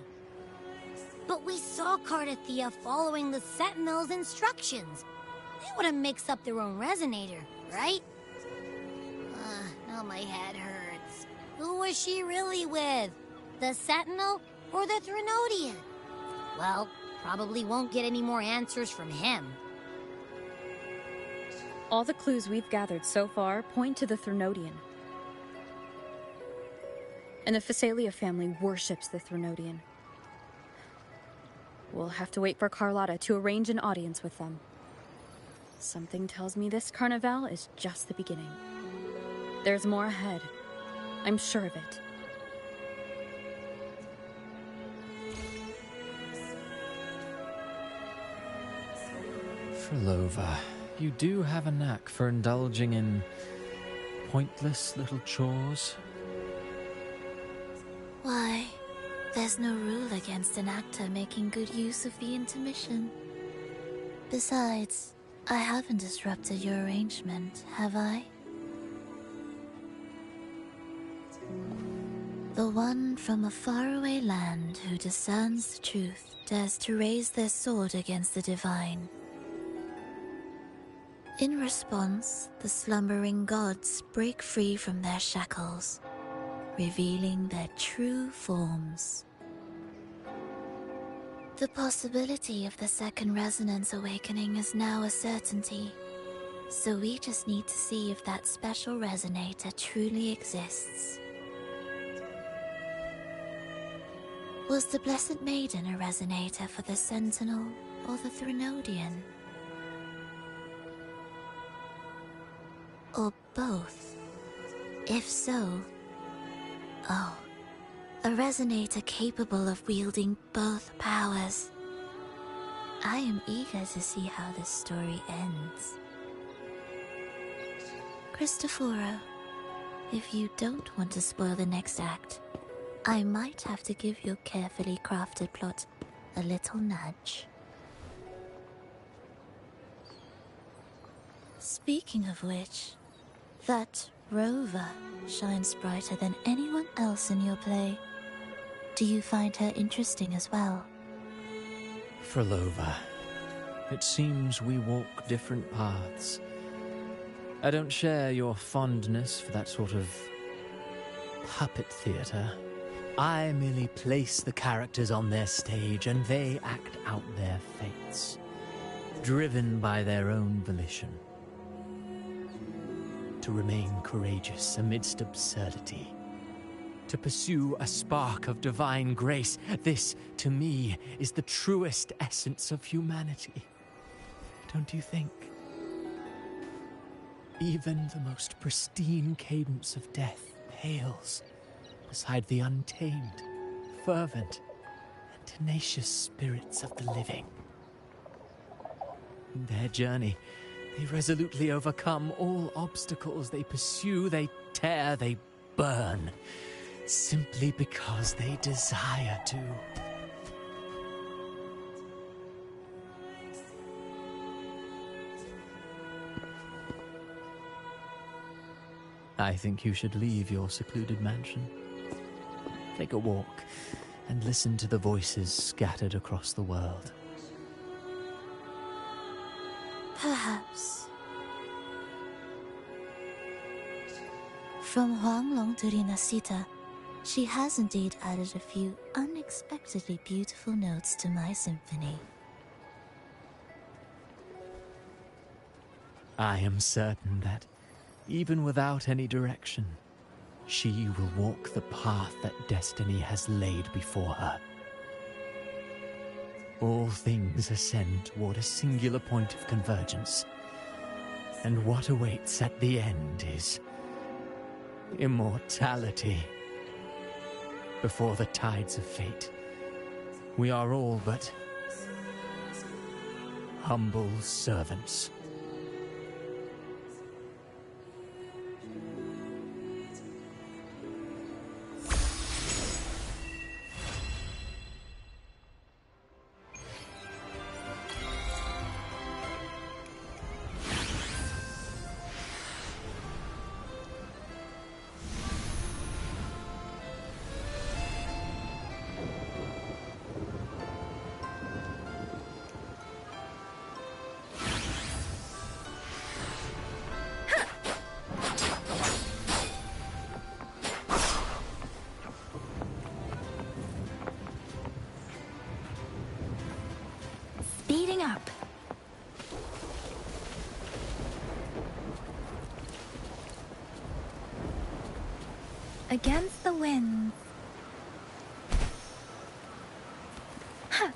But we saw Cardathea following the Sentinel's instructions. They wouldn't mix up their own resonator, right? Now my head hurts. Who was she really with? The Sentinel or the Threnodian? Well, probably won't get any more answers from him. All the clues we've gathered so far point to the Threnodian. And the Phasalia family worships the Threnodian. We'll have to wait for Carlotta to arrange an audience with them. Something tells me this Carnival is just the beginning. There's more ahead. I'm sure of it. Frolova, you do have a knack for indulging in pointless little chores. Why, there's no rule against an actor making good use of the intermission. Besides, I haven't disrupted your arrangement, have I? The one from a faraway land who discerns the truth dares to raise their sword against the divine. In response, the slumbering gods break free from their shackles, revealing their true forms. The possibility of the second resonance awakening is now a certainty, so we just need to see if that special resonator truly exists. Was the Blessed Maiden a resonator for the Sentinel or the Threnodian? Or both? If so, oh, a resonator capable of wielding both powers. I am eager to see how this story ends. Cristoforo, if you don't want to spoil the next act, I might have to give your carefully crafted plot a little nudge. Speaking of which, that Rover shines brighter than anyone else in your play. Do you find her interesting as well? Frolova, it seems we walk different paths. I don't share your fondness for that sort of puppet theater. I merely place the characters on their stage and they act out their fates, driven by their own volition. To remain courageous amidst absurdity. To pursue a spark of divine grace. This, to me, is the truest essence of humanity. Don't you think? Even the most pristine cadence of death pales beside the untamed, fervent, and tenacious spirits of the living. In their journey, they resolutely overcome all obstacles. They pursue, they tear, they burn, simply because they desire to. I think you should leave your secluded mansion. Take a walk and listen to the voices scattered across the world. Perhaps. From Huanglong to Rinasita, she has indeed added a few unexpectedly beautiful notes to my symphony. I am certain that, even without any direction, she will walk the path that destiny has laid before her. All things ascend toward a singular point of convergence, and what awaits at the end is immortality. Before the tides of fate, we are all but humble servants. Against the winds. Huh.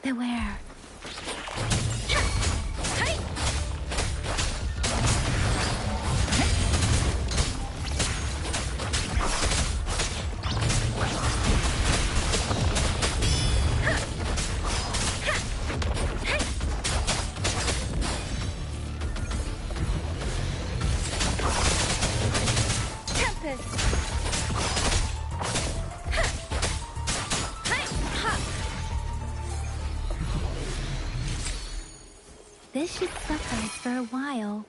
Beware. This should suffice for a while.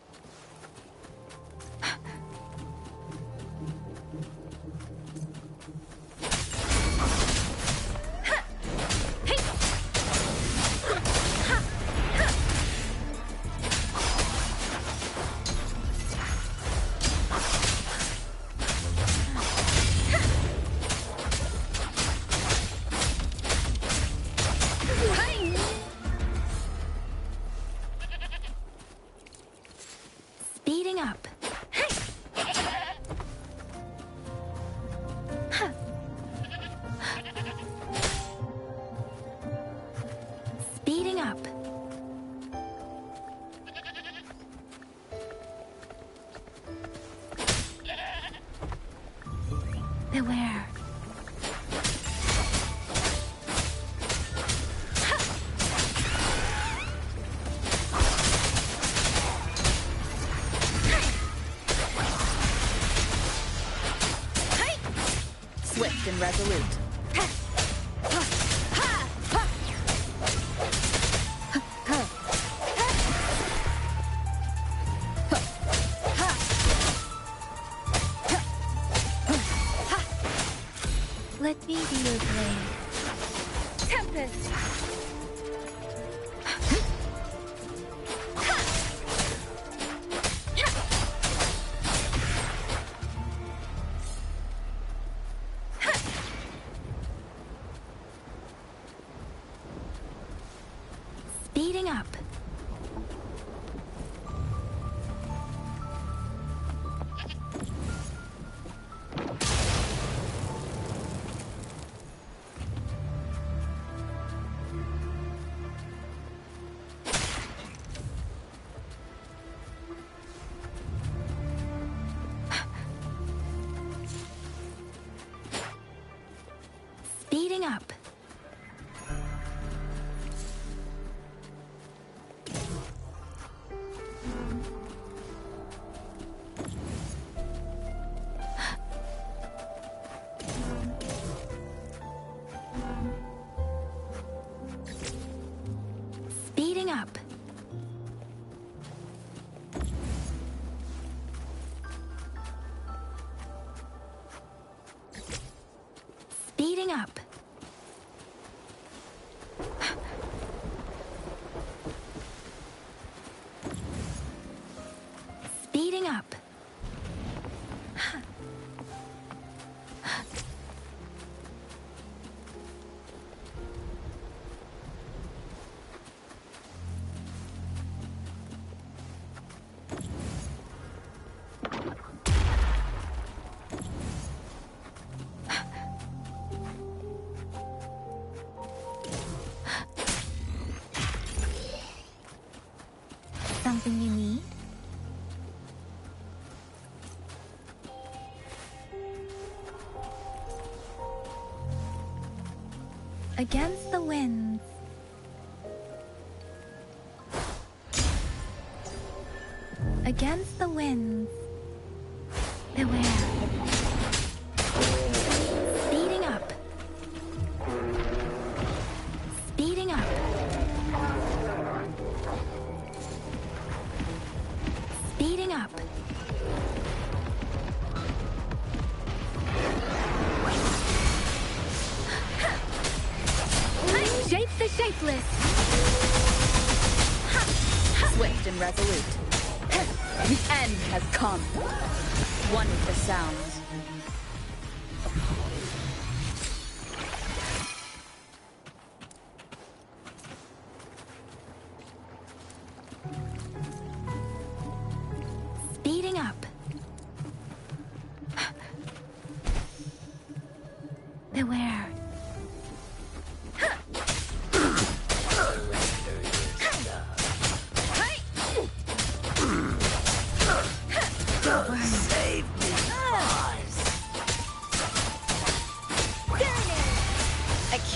Speeding up. Speeding up. Beware. Swift and resolute. Let me be your blade. Tempest! Speeding up. Speeding up. Speeding up. Speeding up. Speeding up. Something you need? Against the winds. Against the winds. Beware. Speeding up. Speeding up. Speeding up. Shape the shapeless! Swift and resolute. The end has come. One with the sounds. Speeding up. Beware.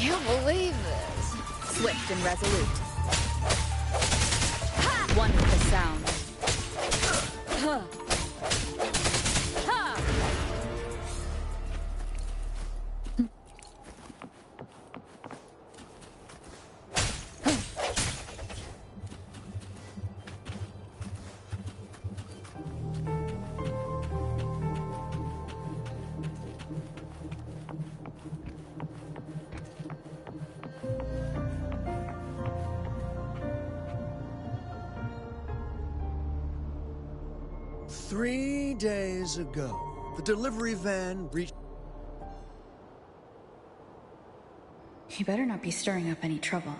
can't believe this. Swift and resolute. One with the sound. Huh. Ha! 3 days ago, the delivery van reached... You better not be stirring up any trouble.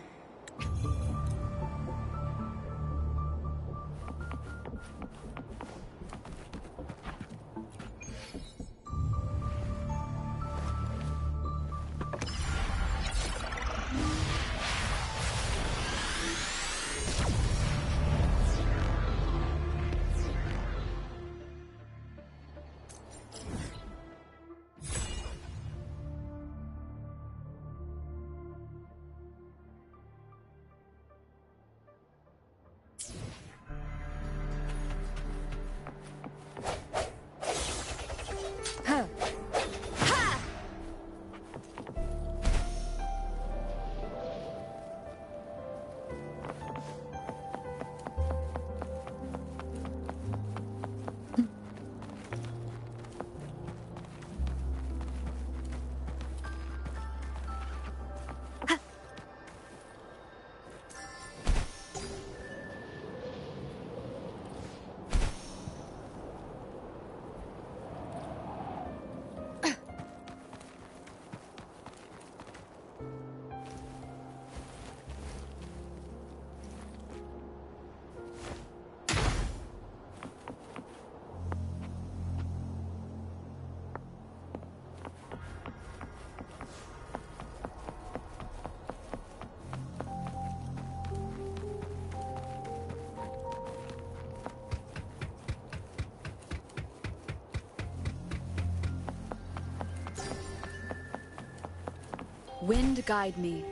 Wind guide me.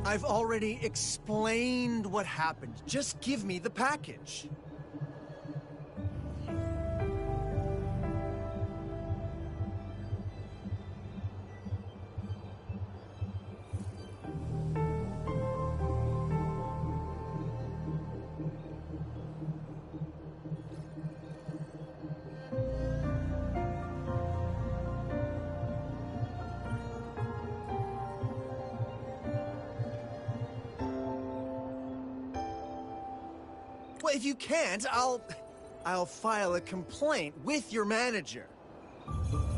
I've already explained what happened. Just give me the package. Well, if you can't, I'll file a complaint with your manager.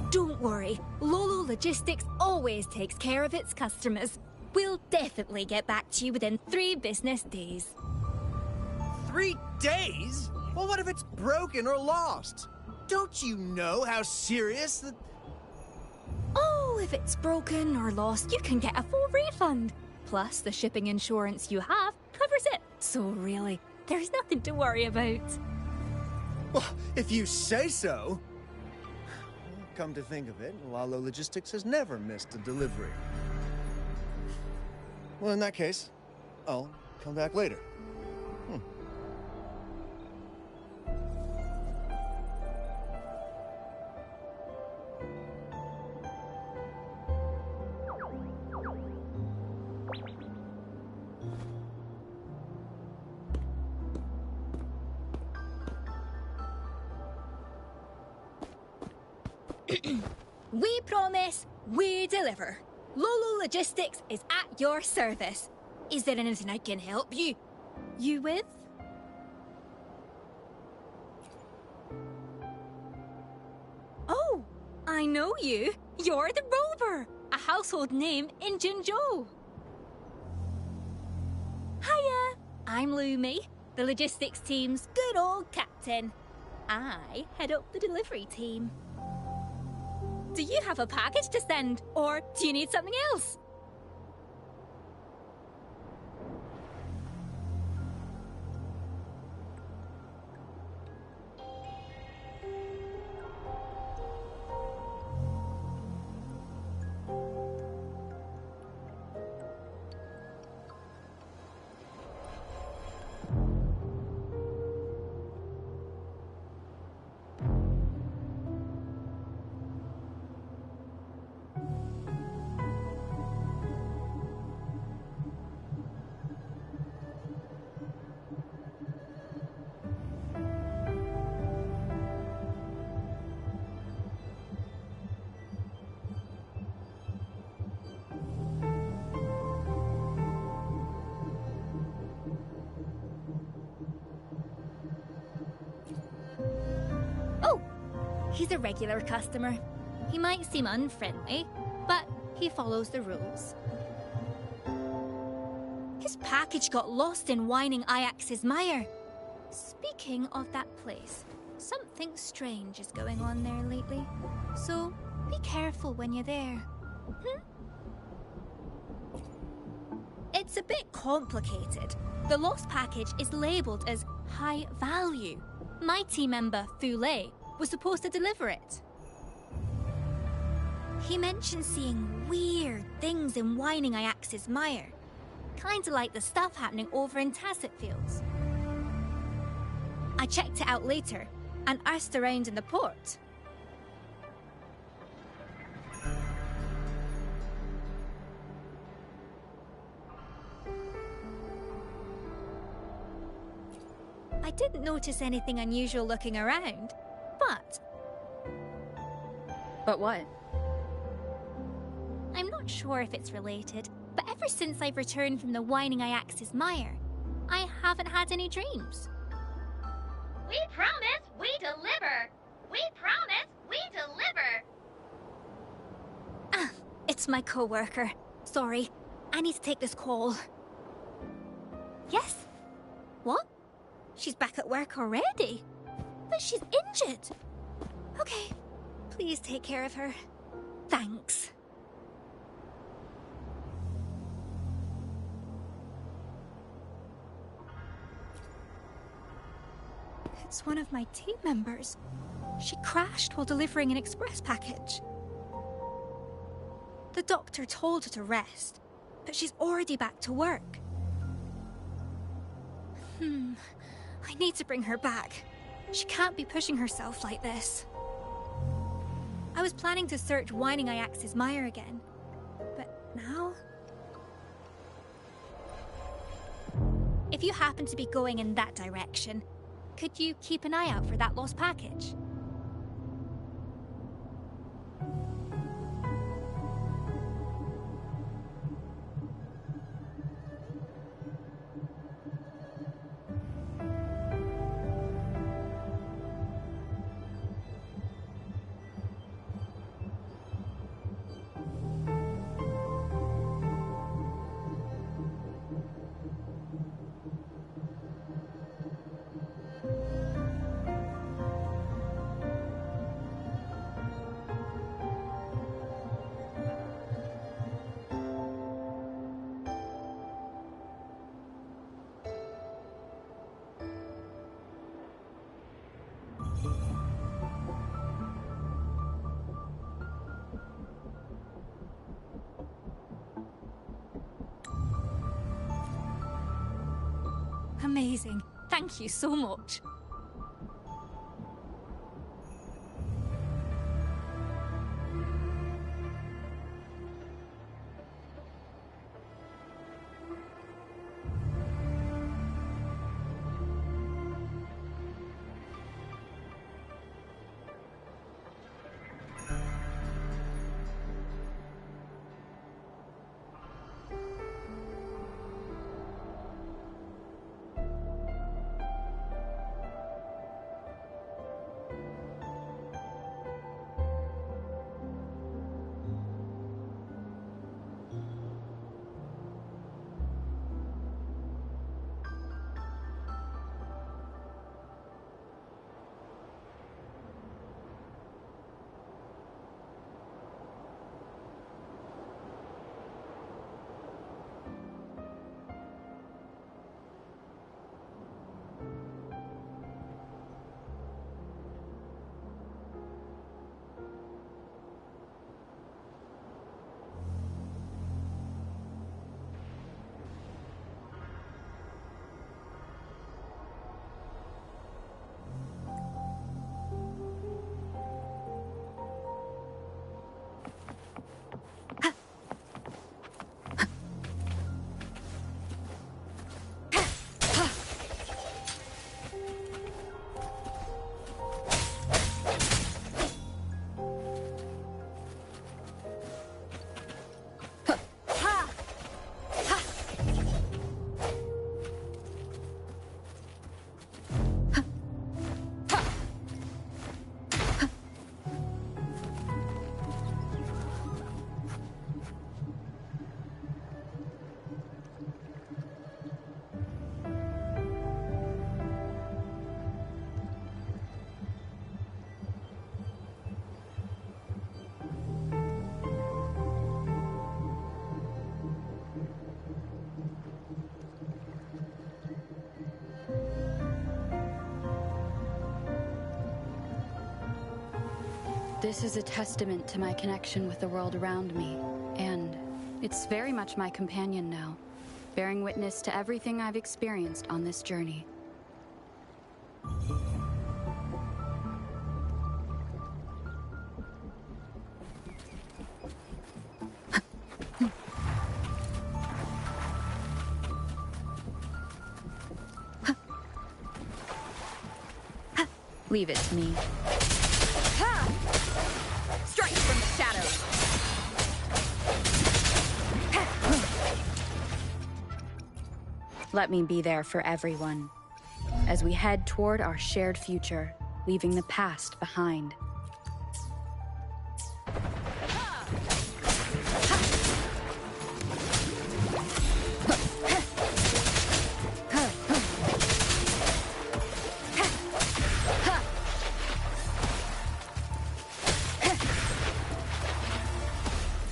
Don't worry. Lolo Logistics always takes care of its customers. We'll definitely get back to you within 3 business days. 3 days? Well, what if it's broken or lost? Don't you know how serious the... Oh, if it's broken or lost, you can get a full refund. Plus, the shipping insurance you have covers it. So really, there's nothing to worry about. Well, if you say so. Come to think of it, Lalo Logistics has never missed a delivery. Well, in that case, I'll come back later. We promise, we deliver. Lolo Logistics is at your service. Is there anything I can help you? You with? Oh, I know you. You're the Rover, a household name in Jinzhou. Hiya, I'm Lumi, the logistics team's good old captain. I head up the delivery team. Do you have a package to send, or do you need something else? He's a regular customer. He might seem unfriendly, but he follows the rules. His package got lost in whining Ajax's mire. Speaking of that place, something strange is going on there lately. So be careful when you're there. It's a bit complicated. The lost package is labelled as high value. My team member, Thule, was supposed to deliver it. He mentioned seeing weird things in whining Ajax's mire. Kinda like the stuff happening over in Tacit Fields. I checked it out later and asked around in the port. I didn't notice anything unusual looking around, but... But what? I'm not sure if it's related, but ever since I've returned from the whining Ajax's mire, I haven't had any dreams. We promise we deliver! We promise we deliver! Ah, it's my co-worker. Sorry, I need to take this call. Yes? What? She's back at work already? But she's injured. Okay, please take care of her. Thanks. It's one of my team members. She crashed while delivering an express package. The doctor told her to rest, but she's already back to work. I need to bring her back. She can't be pushing herself like this. I was planning to search whining Ajax's mire again, but now... If you happen to be going in that direction, could you keep an eye out for that lost package? Amazing. Thank you so much. This is a testament to my connection with the world around me, and it's very much my companion now, bearing witness to everything I've experienced on this journey. Leave it to me. Strike from the shadows! Let me be there for everyone, as we head toward our shared future, leaving the past behind.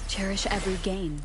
Cherish every gain.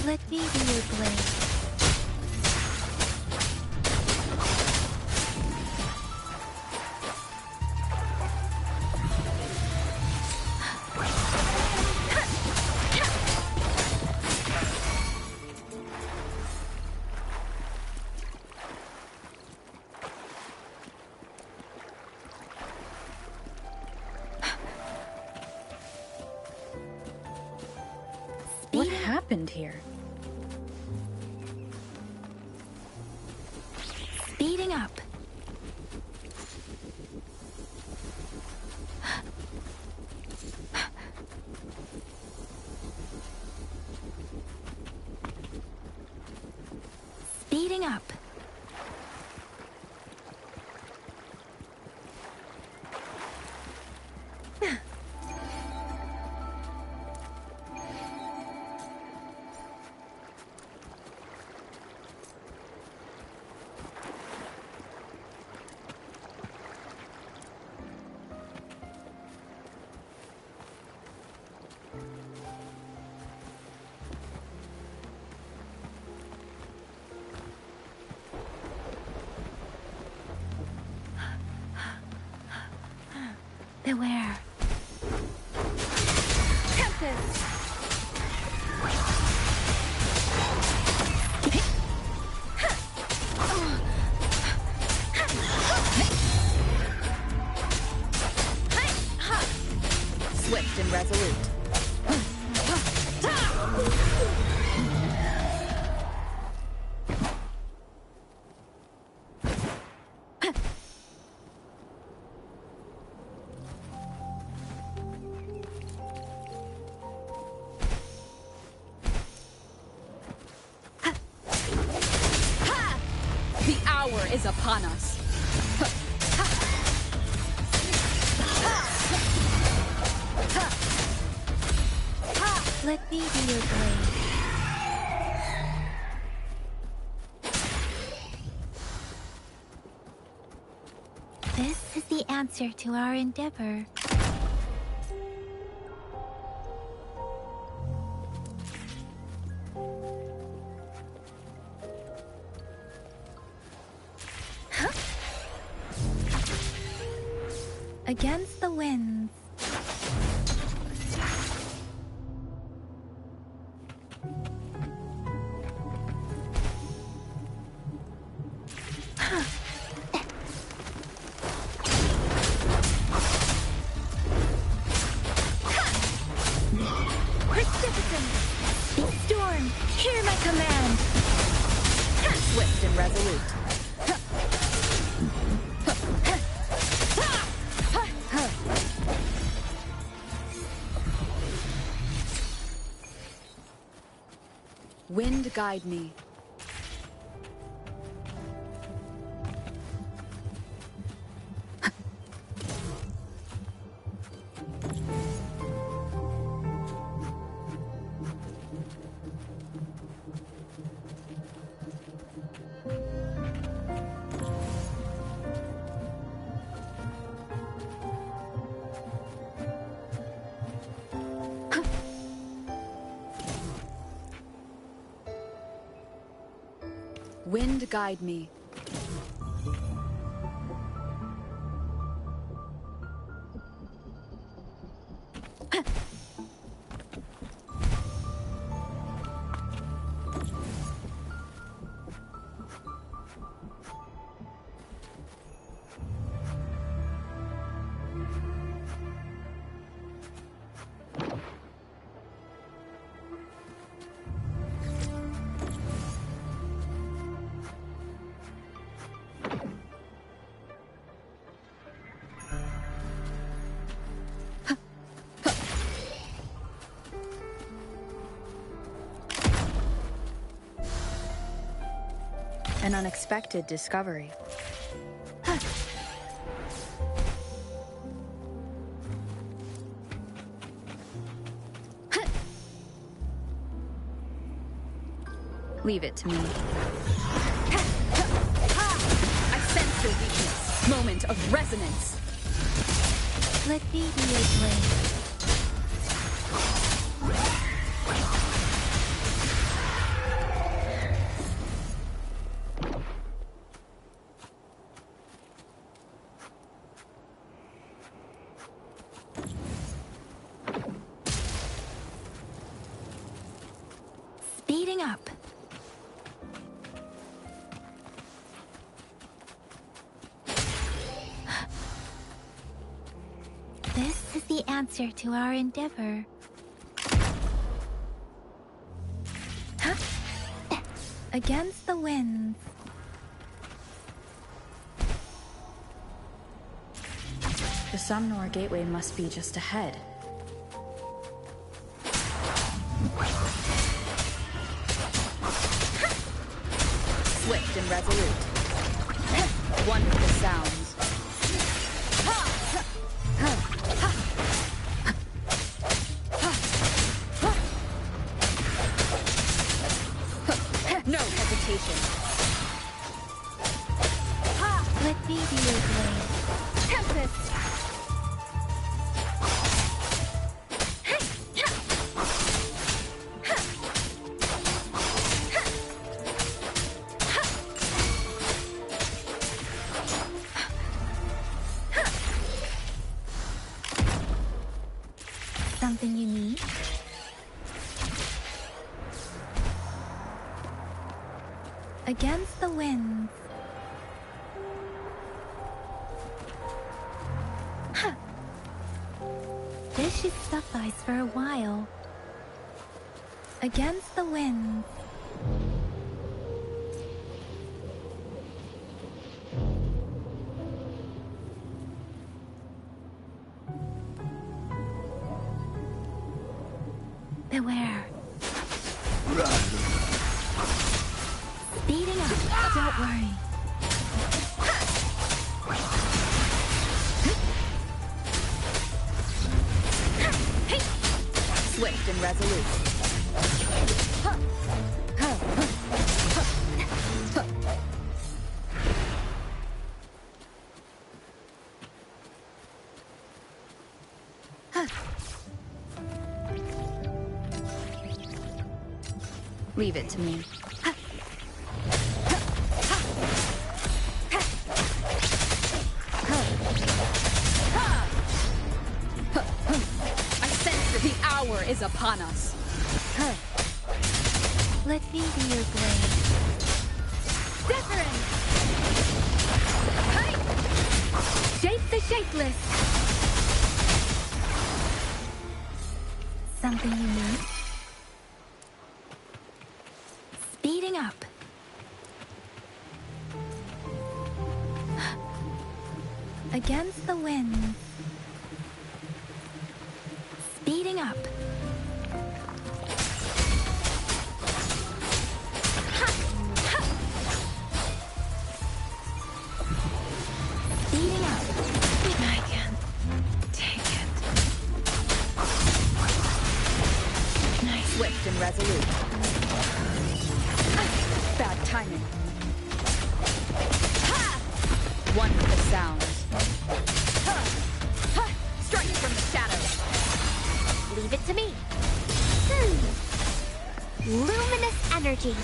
Let me be your blade. What happened here? Speeding up. Speeding up. Beware. Tempest! Swift and resolute. The hour is upon us. Let me be your blade. This is the answer to our endeavor. Against the winds. Precipitant! The storm, hear my command! Swift and resolute. Wind guide me. Wind guide me. An unexpected discovery. Leave it to me. I sense your weakness. Moment of resonance. Let me be your blade. Speeding up. This is the answer to our endeavor. Huh? Against the winds. The Sumnor Gateway must be just ahead. Swift and resolute. Wonderful sounds. No hesitation. Let me be your blade. Tempest! Something you need? Against the winds. Huh. This should suffice for a while. Against the winds. Beware. Speeding up. Don't worry. Swift and resolute. Leave it to me. I sense that the hour is upon us. Let me be your blade. Wuthering! Shape the shapeless! Something you need? Speeding up. Against the wind. Speeding up. Speeding up. I can't take it. Nice. Swift and resolute. Bad timing. Wonderful sounds. Striking from the shadows. Leave it to me. Luminous energy.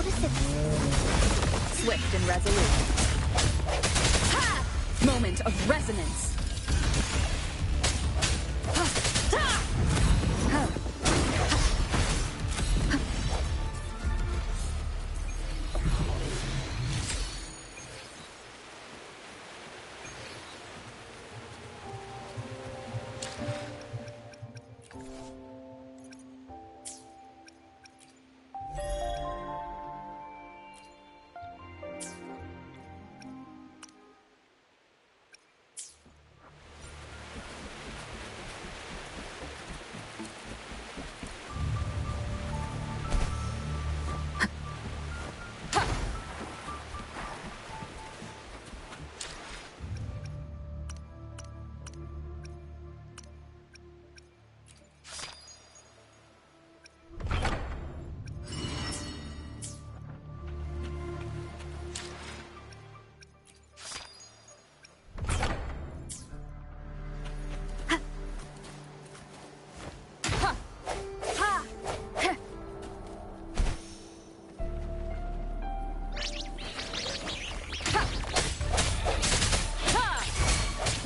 notice it. Swift and resolute. Ha! Moment of resonance.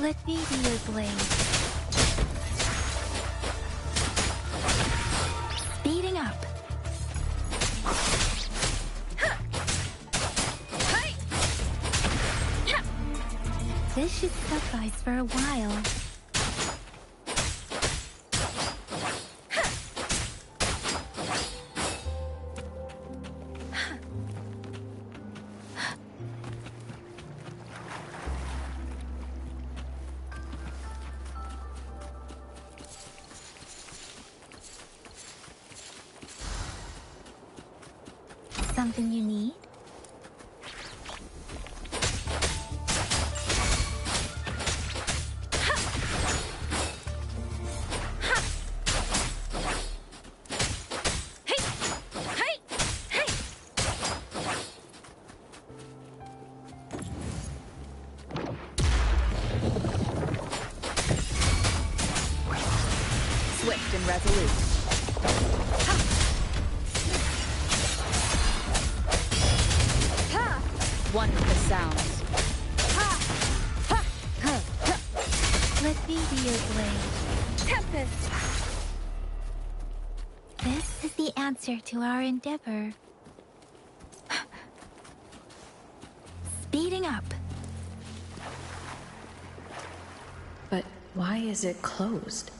Let me be your blade. Speeding up. This should suffice for a while. Something you need? Swift and resolute. One with the sounds. Let me be your blade. Tempest! This is the answer to our endeavor. Speeding up. But why is it closed?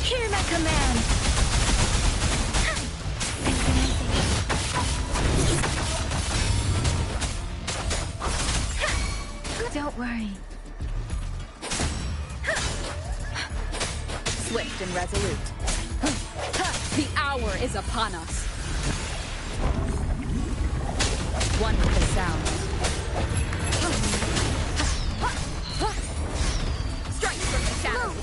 Hear my command! Don't worry. Swift and resolute. The hour is upon us. One with the sound. Strike from the shadows.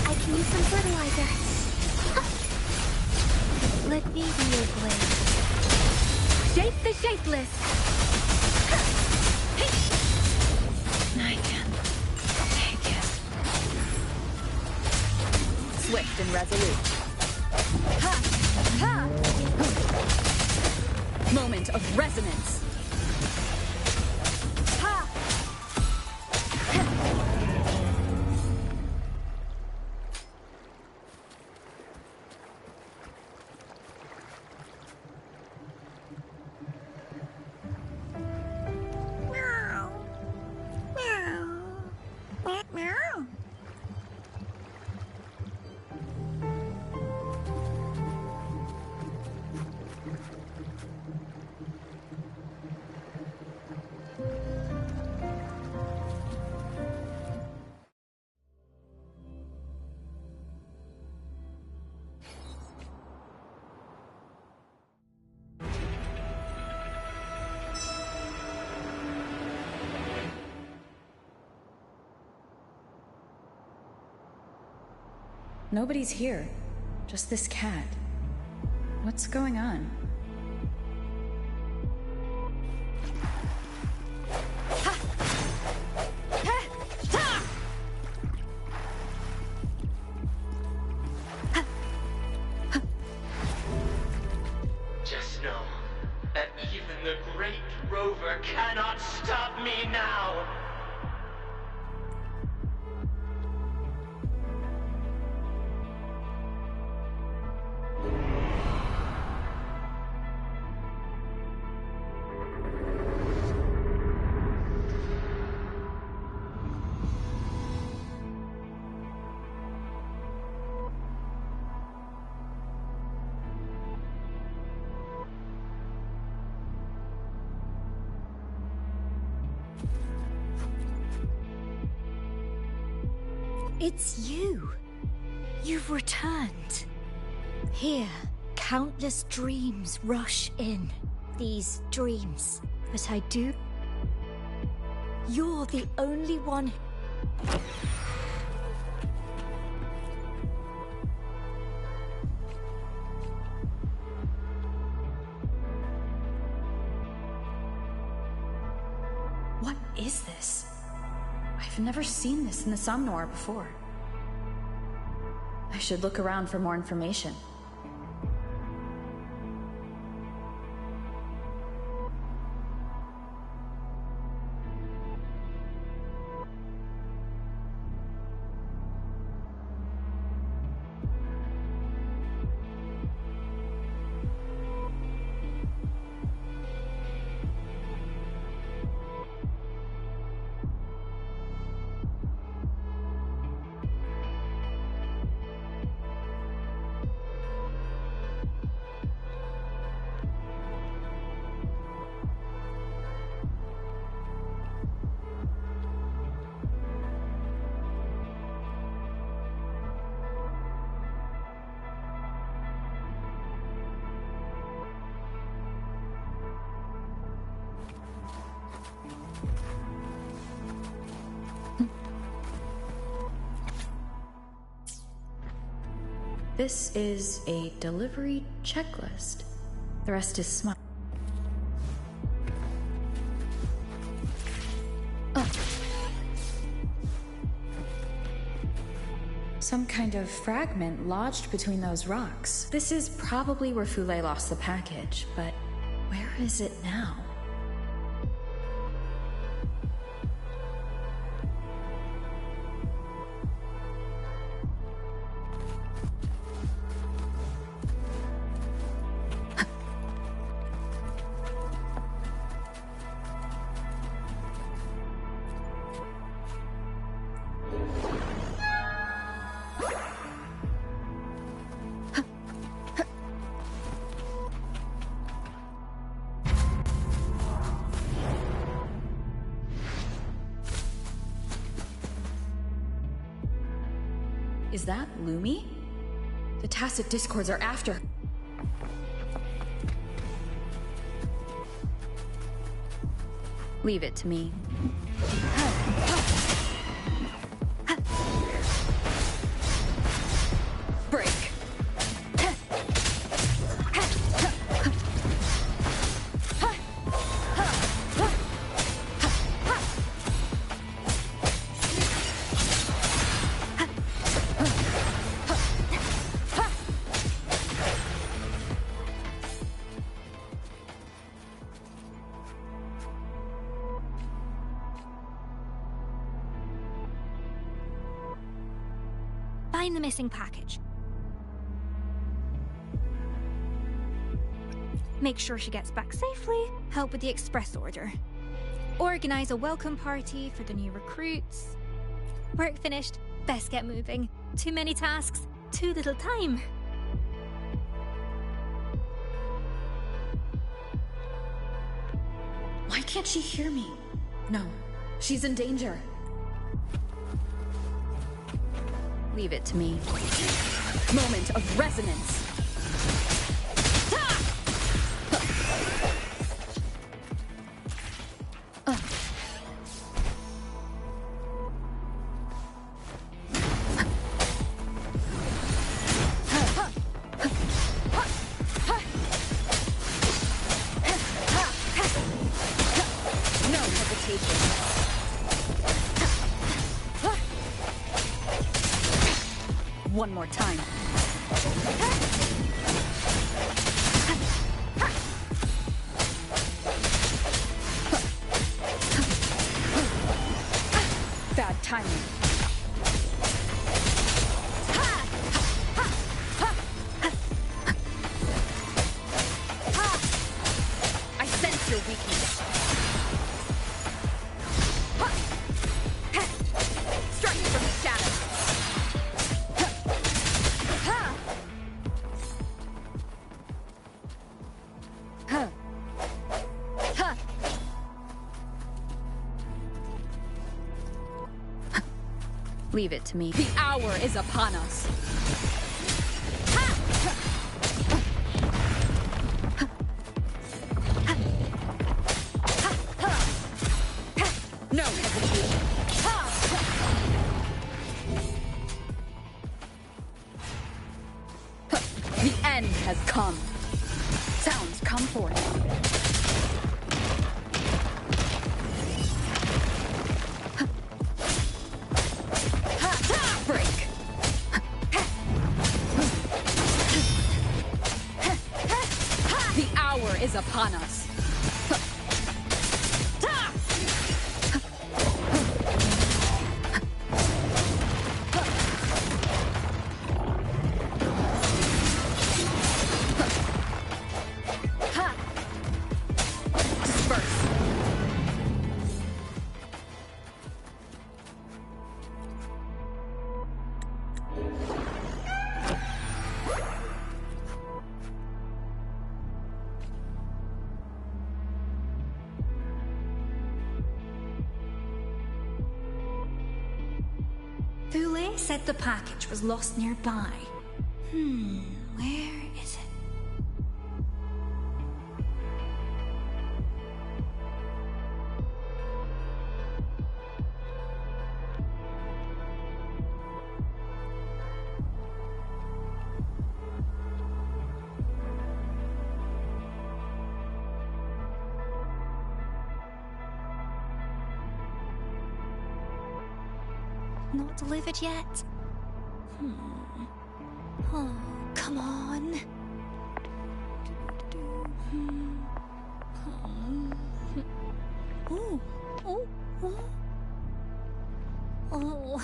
I can use some fertilizer. Let me be your blade. Shape the shapeless. I can take it. Swift and resolute. Moment of resonance. Nobody's here. Just this cat. What's going on? Just know that even the great Rover cannot stop me now! It's you. You've returned. Here, countless dreams rush in. These dreams that I do. You're the only one. What is this? I've never seen this in the Somnoir before. I should look around for more information. This is a delivery checklist. The rest is smart. Oh. Some kind of fragment lodged between those rocks. This is probably where Fule lost the package, but where is it now? Is that Lumi? The tacit discords are after. Leave it to me. Break. Find the missing package. Make sure she gets back safely. Help with the express order. Organize a welcome party for the new recruits. Work finished. Best get moving. Too many tasks, too little time. Why can't she hear me? No, she's in danger. Leave it to me. Moment of resonance. one more time. Bad timing. I sense your weakness. Strike from the shadows. Leave it to me. The hour is upon us. No hesitation. The end has come. Sounds come forth. Break. The hour is upon us. Thule said the package was lost nearby. Where is it? Not delivered yet? Oh, come on. Oh, oh, oh. Oh.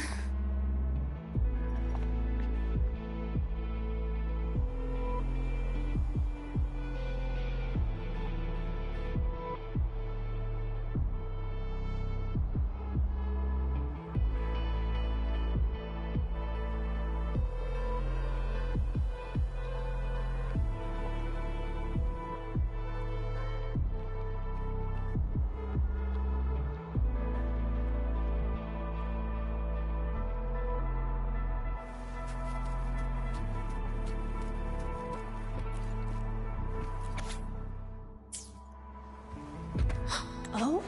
Oh?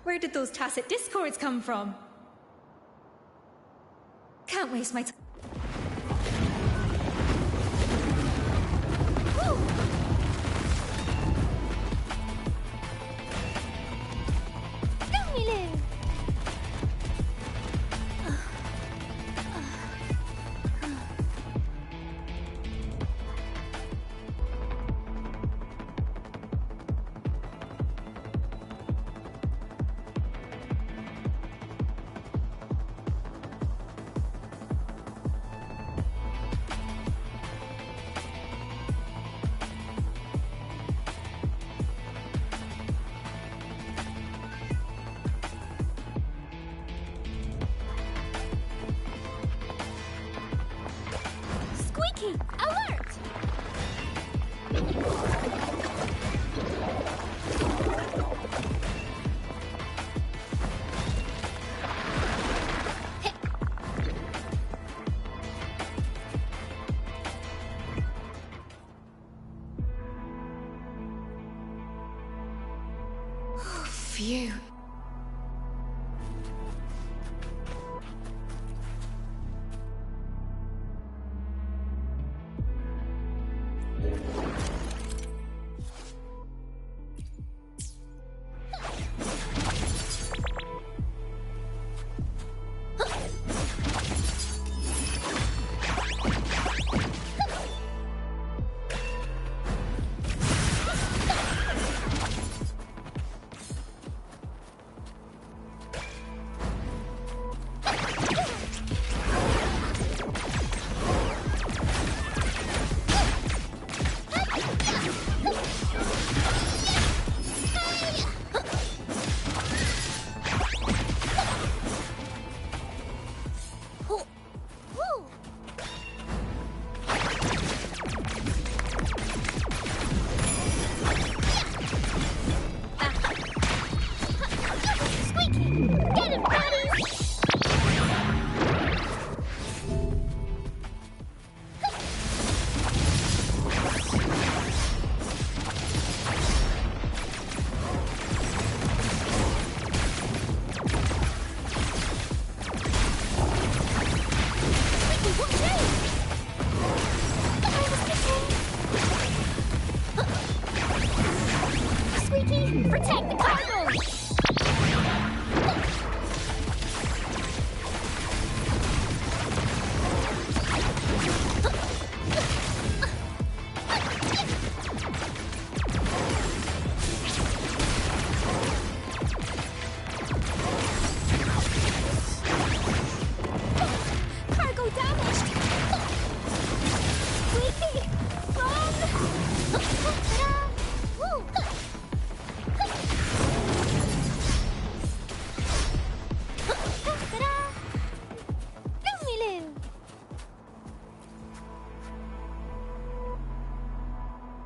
Where did those tacit discords come from? Can't waste my time. for you. Protect the cargo! Cargo damaged! Squeaky! Run! Woo!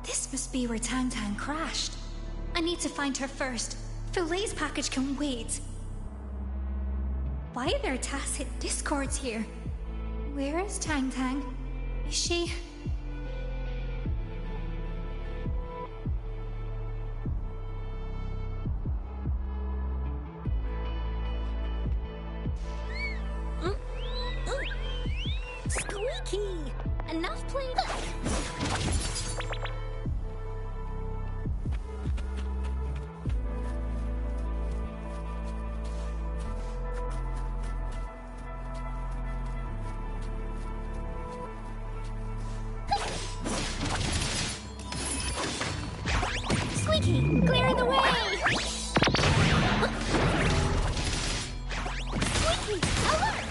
This must be where Tang Tang crashed. I need to find her first. Filet's package can wait. Why are there tacit discords here? Where is Tang Tang? Is she... Squeaky! Enough played. Squeaky, clear the way! Squeaky, alert!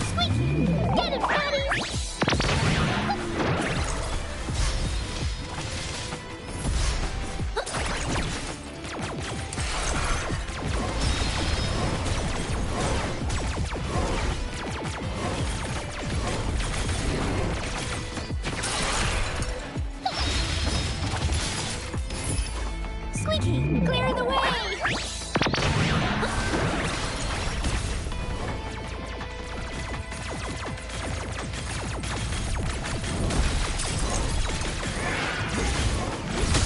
Squeaky, get him, Patty! Squeaky, clear the way!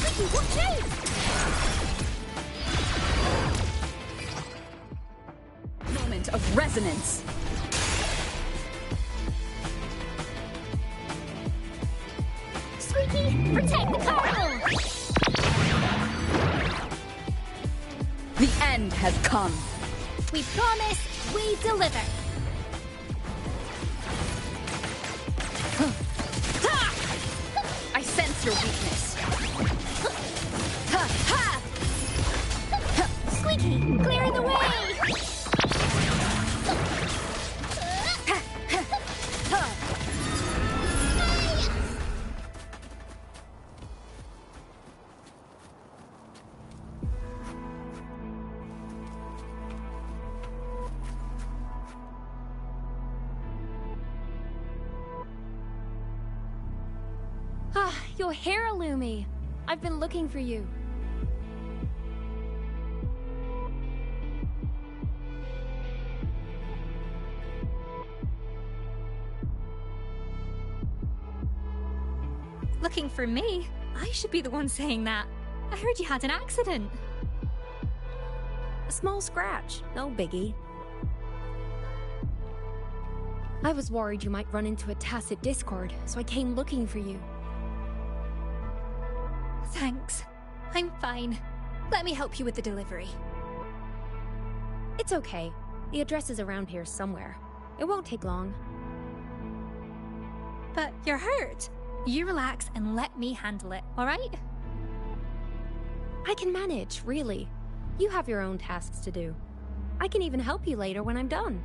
Squeaky, watch out! Moment of resonance. Squeaky, protect the cargo! The end has come. We promise, we deliver. I sense your weakness. Ha, ha! Squeaky, clear the way! Ah, you're here, Illumi. I've been looking for you. Looking for me? I should be the one saying that. I heard you had an accident. A small scratch, no biggie. I was worried you might run into a tacit discord, so I came looking for you. Thanks. I'm fine. Let me help you with the delivery. It's okay. The address is around here somewhere. It won't take long. But you're hurt. You relax and let me handle it, alright? I can manage, really. You have your own tasks to do. I can even help you later when I'm done.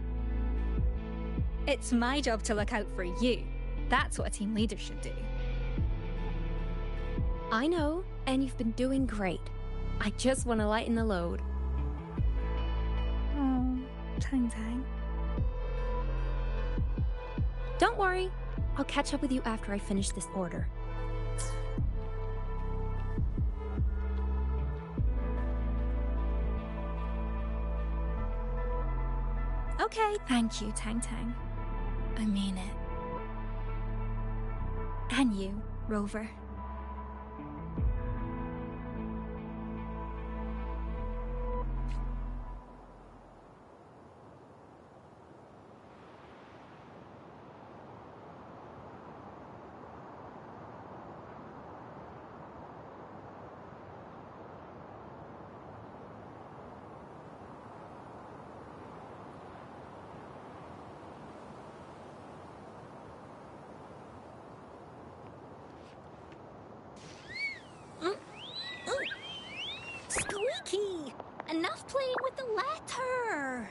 It's my job to look out for you. That's what a team leader should do. I know, and you've been doing great. I just want to lighten the load. Oh, Tang Tang. Don't worry. I'll catch up with you after I finish this order. Okay, thank you, Tang Tang. I mean it. And you, Rover. Squeaky! Enough playing with the letter!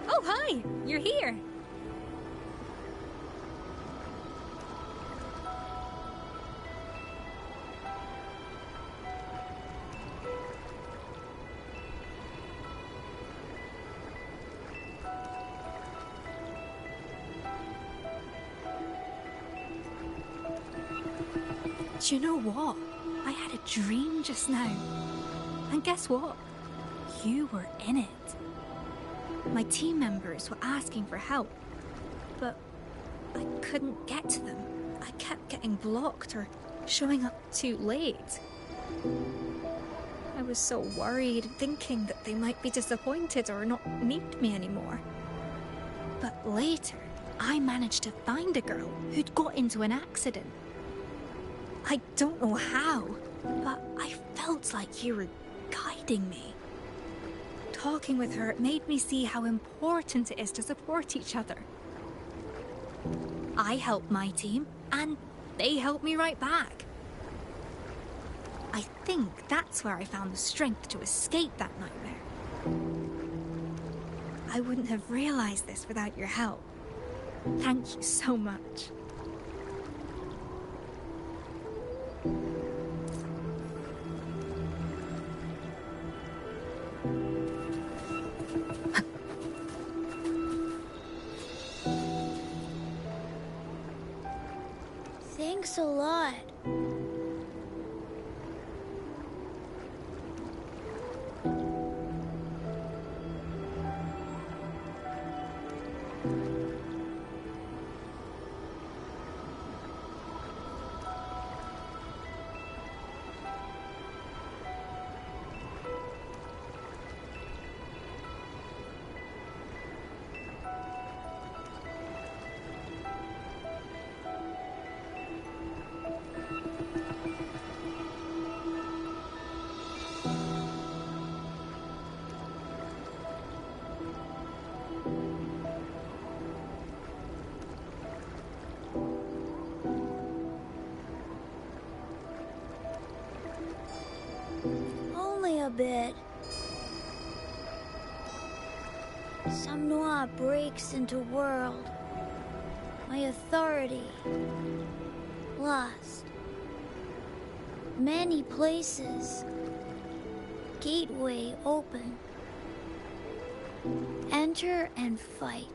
Oh, hi! You're here! Do you know what? I had a dream just now. And guess what? You were in it. My team members were asking for help, but I couldn't get to them. I kept getting blocked or showing up too late. I was so worried, thinking that they might be disappointed or not need me anymore. But later, I managed to find a girl who'd got into an accident. I don't know how, but I felt like you were guiding me. Talking with her, it made me see how important it is to support each other. I helped my team, and they helped me right back. I think that's where I found the strength to escape that nightmare. I wouldn't have realized this without your help. Thank you so much. Thanks a lot. bit. Samnoa breaks into world. My authority lost. Many places. Gateway open. Enter and fight.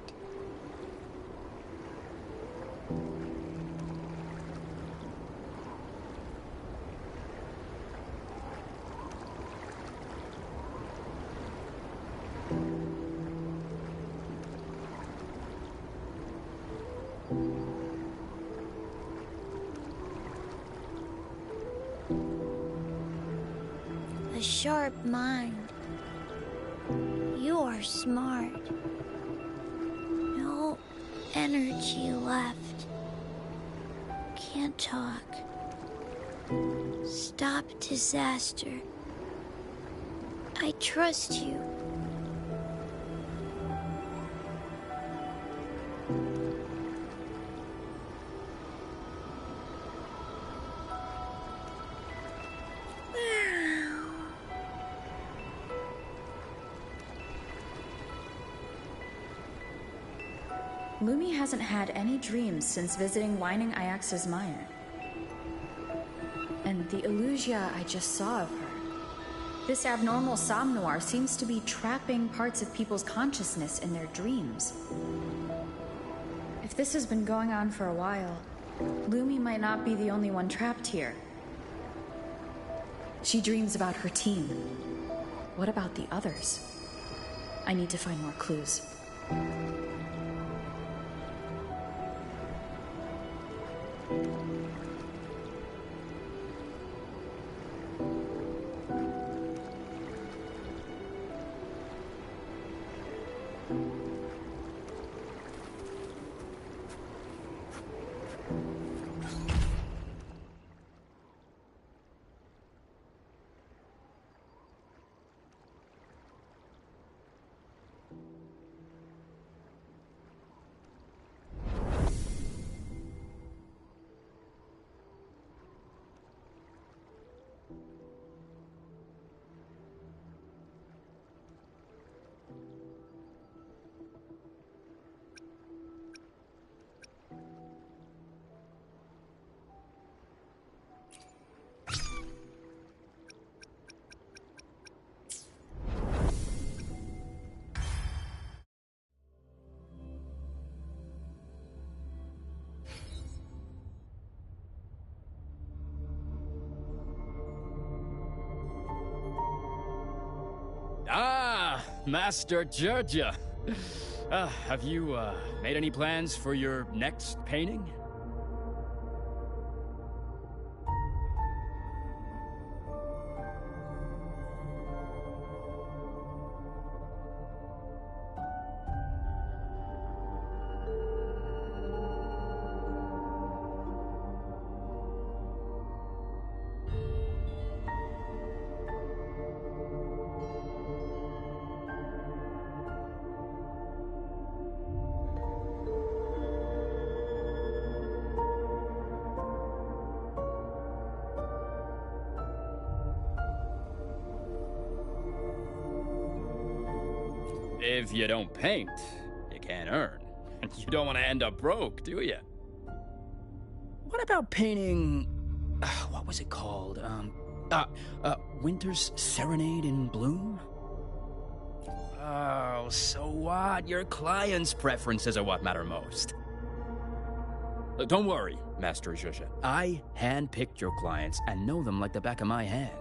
A sharp mind. You are smart. No energy left. Can't talk. Stop disaster. I trust you. Lumi hasn't had any dreams since visiting Whining Iax's mire. And the Illusia I just saw of her. This abnormal somnoir seems to be trapping parts of people's consciousness in their dreams. If this has been going on for a while, Lumi might not be the only one trapped here. She dreams about her team. What about the others? I need to find more clues. Ah, Master Georgia. Have you made any plans for your next painting? If you don't paint, you can't earn. You don't want to end up broke, do you? What about painting... what was it called? Winter's Serenade in Bloom? Oh, so what? Your clients' preferences are what matter most. Don't worry, Master Zhuzha. I handpicked your clients and know them like the back of my hand.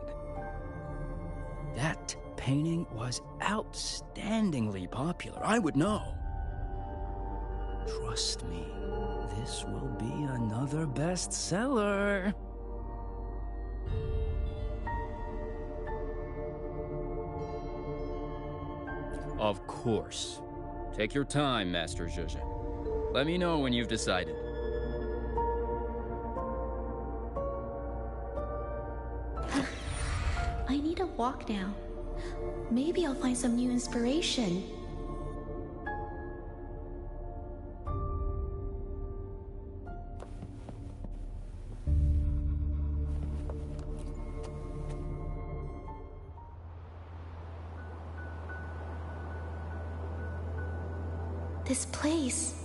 That painting was outstandingly popular. I would know. Trust me, this will be another bestseller. Of course. Take your time, Master Zhuzha. Let me know when you've decided. I need a walk now. Maybe I'll find some new inspiration. This place.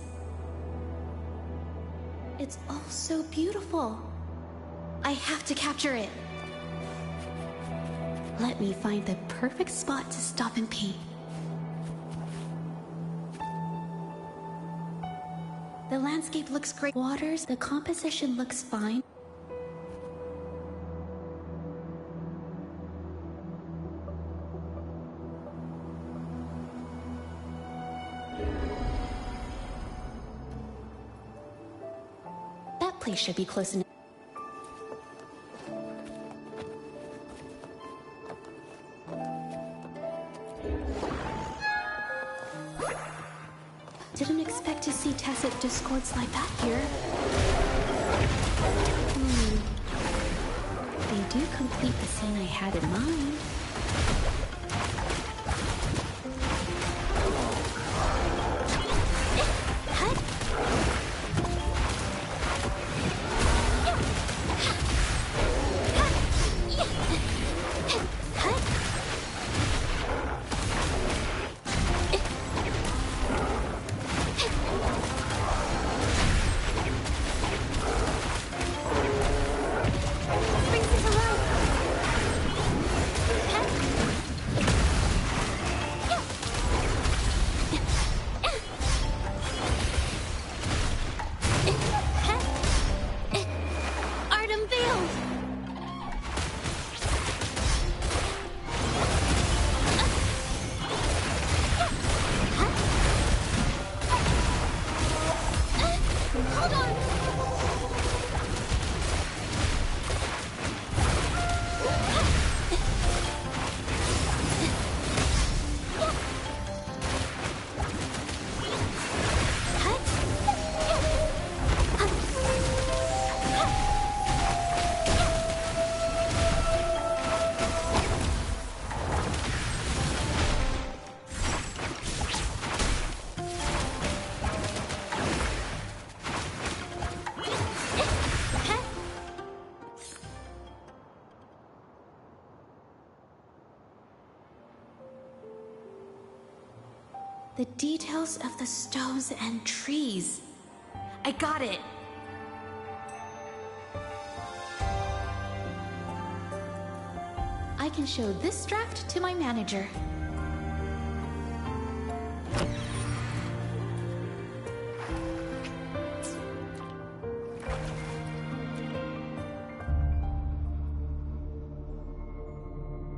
It's all so beautiful. I have to capture it. Let me find the perfect spot to stop and paint. The landscape looks great. Waters, the composition looks fine. That place should be close enough. Didn't expect to see tacit discords like that here. They do complete the scene I had in mind. The details of the stones and trees. I got it! I can show this draft to my manager.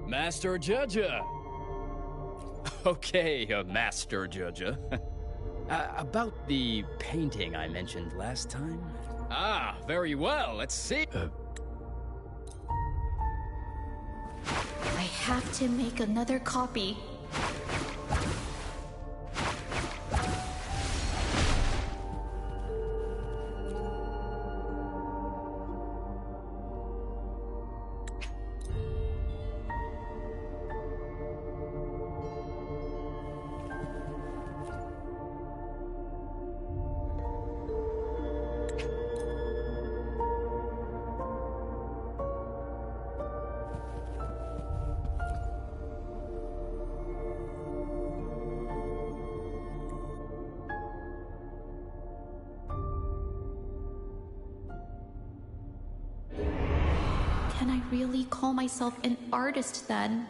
Master Judger! Okay, Master Judger. About the painting I mentioned last time? Ah, very well. Let's see. I have to make another copy. Can I really call myself an artist then?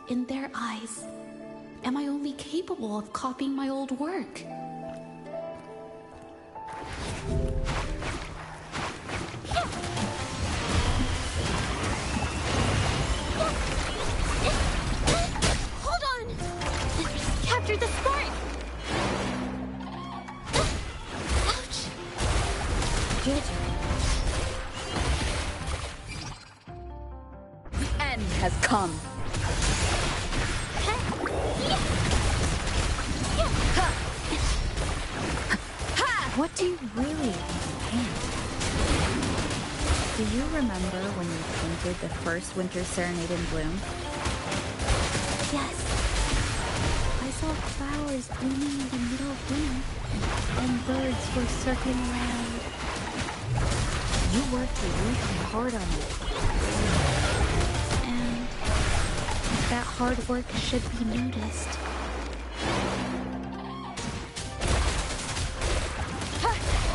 In their eyes, am I only capable of copying my old work? Hold on! Capture the spark! Ouch! The end has come. What do you really paint? Do you remember when you painted the first Winter Serenade in Bloom? Yes. I saw flowers blooming in the middle of winter, and birds were circling around. You worked really hard on it. And that hard work should be noticed.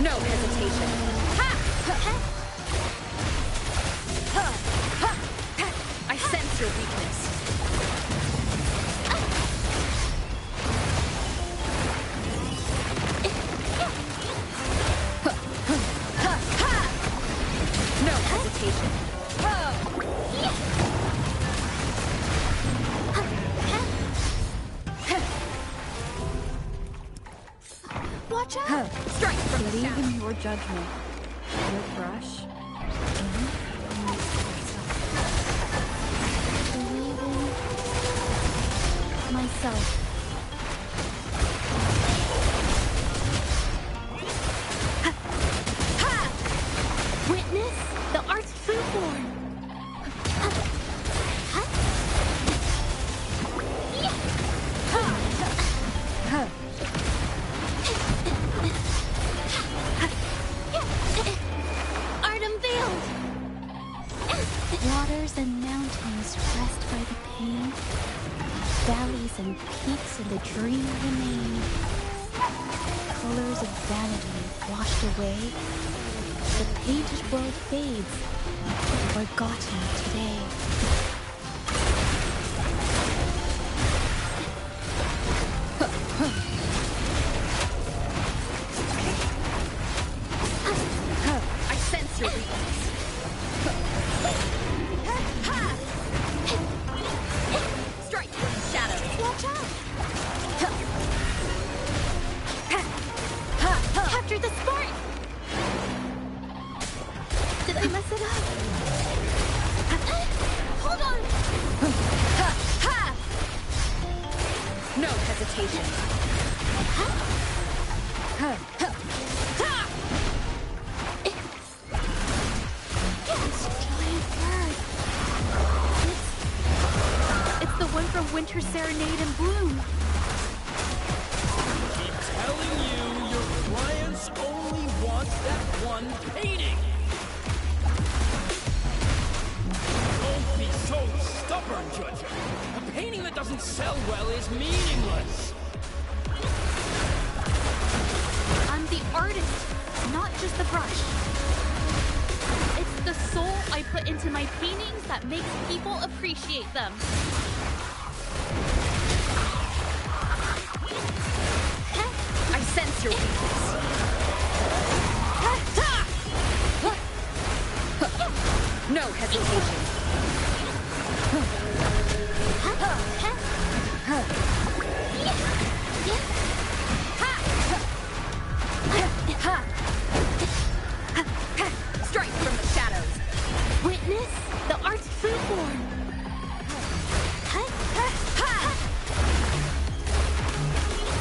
No hesitation. I sense your weakness. No hesitation. Watch out! Strike from the Believe shadow. in your judgment. Your brush. Believe in myself. Witness the art's true form. Art unveiled. Waters and mountains rest by the pain. Valleys and peaks in the dream remain. Colors of vanity washed away. The painted world fades, forgotten today. I sense your weakness. Strike from the shadows. Watch out! Capture the spark! Did I mess it up? Hold on! No hesitation. It's the one from Winter Serenade in Bloom. Keep telling you, your clients only want that one painting. Don't be so stubborn, Judge. A painting that doesn't sell well is meaningless. I'm the artist, not just the brush. It's the soul I put into my paintings that makes people appreciate them. I sense your weakness. No hesitation. Strike from the shadows. Witness the art's true form.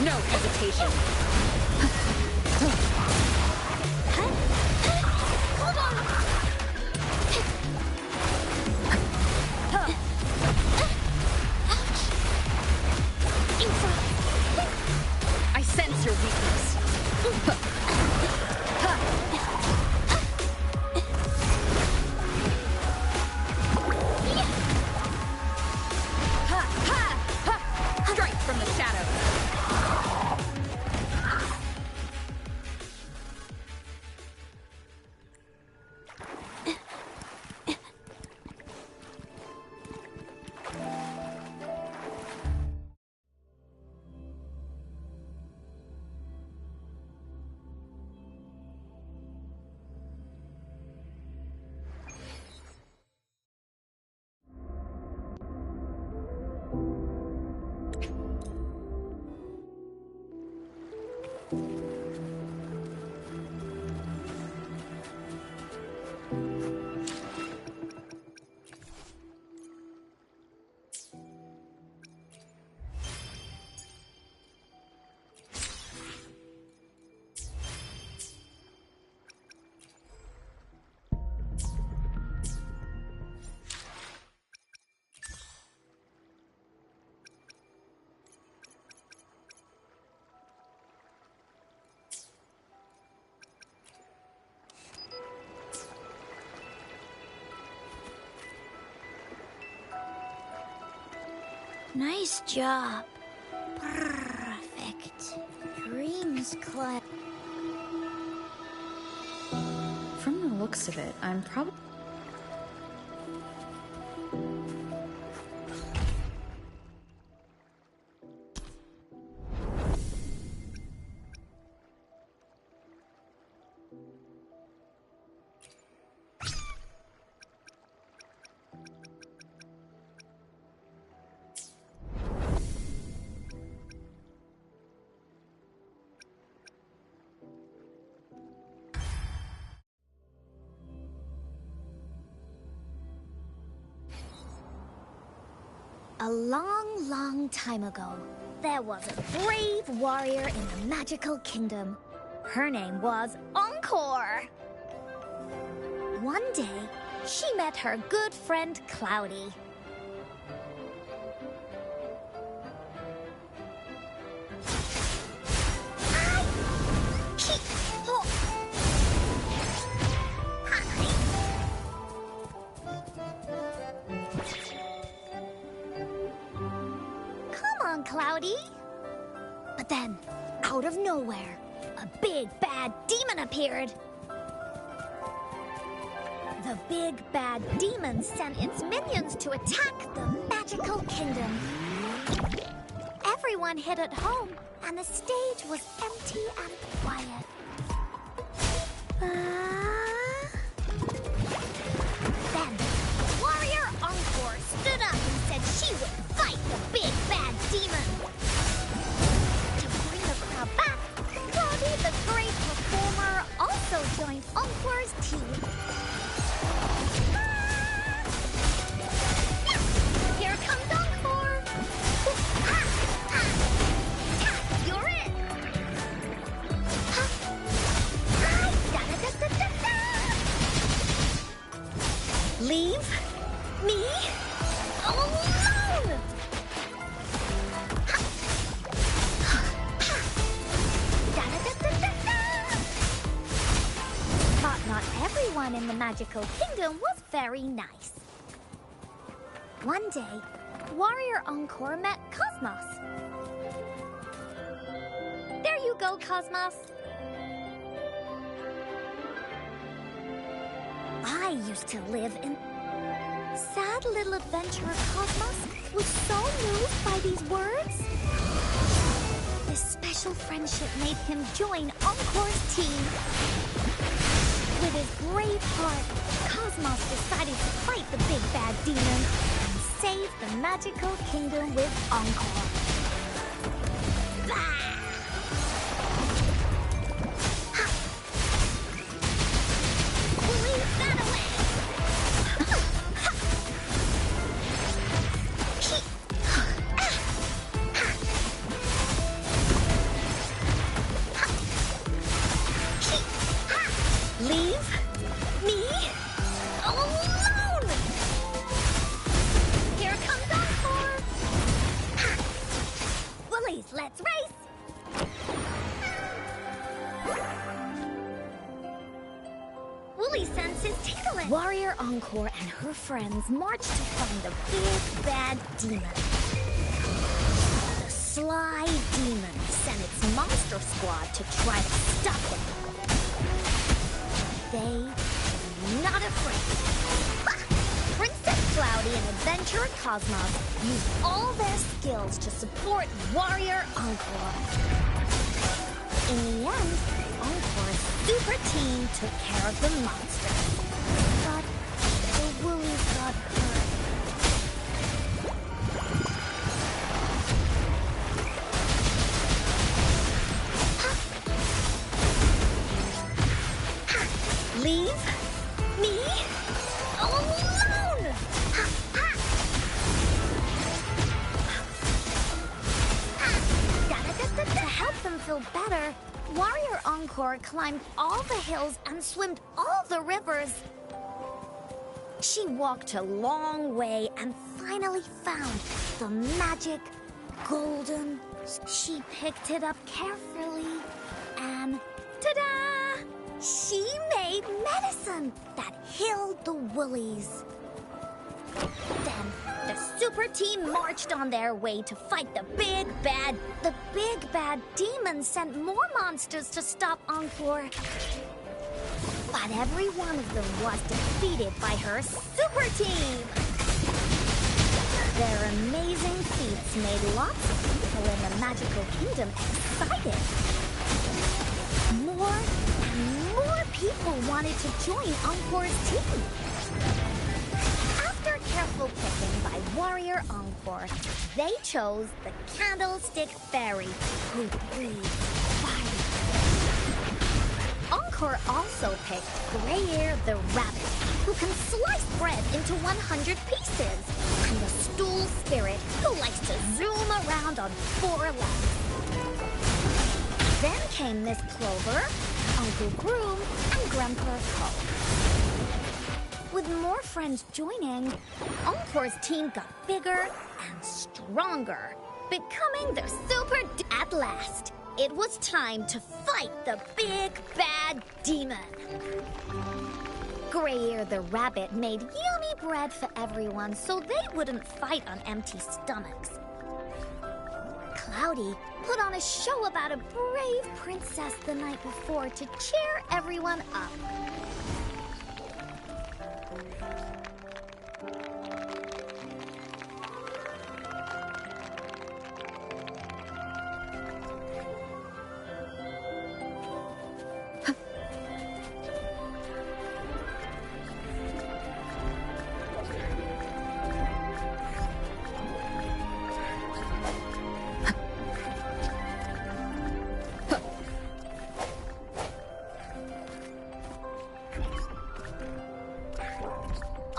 No hesitation. Hold on! I sense your weakness. Strike from the shadows. Nice job. Perfect. Dreams, Claire. looks of it, I'm probably... A long, long time ago, there was a brave warrior in the magical kingdom. Her name was Encore. One day, she met her good friend Cloudy. Cloudy. But then, out of nowhere, a big bad demon appeared. The big bad demon sent its minions to attack the magical kingdom. Everyone hid at home, and the stage was empty and quiet. Then, Warrior Encore stood up and said she would fight the big bad demon. To bring the crowd back, Cloudy, the great performer, also joined Encore's team. Here comes Encore! You're it! Leave me alone! But not everyone in the magical kingdom was very nice. One day, Warrior Encore met Cosmos. There you go, Cosmos. I used to live in... Sad little adventurer Cosmos was so moved by these words. This special friendship made him join Encore's team. With his brave heart, Cosmos decided to fight the big bad demon and save the magical kingdom with Encore. Let's race! Woolly senses tingling. Warrior Encore and her friends marched to find the big bad demon. The sly demon sent its monster squad to try to stop him. They were not afraid. Princess Cloudy and Adventurer Cosmos used all their skills to support Warrior Encore. In the end, Encore's super team took care of the monster. But the Woolies got hurt. Leave me alone! To help them feel better, Warrior Encore climbed all the hills and swam all the rivers. She walked a long way and finally found the magic golden. She picked it up carefully and ta-da! She made medicine that healed the Woolies. Then the super team marched on their way to fight the big bad. The big bad demon sent more monsters to stop Encore. But but every one of them was defeated by her super team. Their amazing feats made lots of people in the magical kingdom excited. More and more people wanted to join Encore's team. After careful picking by Warrior Encore, they chose the Candlestick Fairy, who breathed fire. Encore also picked Grayear the Rabbit, who can slice bread into 100 pieces, and the Stool Spirit, who likes to zoom around on 4 legs. Then came Miss Clover, Uncle Groom, and Grandpa Cole. With more friends joining, Encore's team got bigger and stronger, becoming their super... At last, it was time to fight the big bad demon. Grayear the Rabbit made yummy bread for everyone so they wouldn't fight on empty stomachs. Cloudy put on a show about a brave princess the night before to cheer everyone up.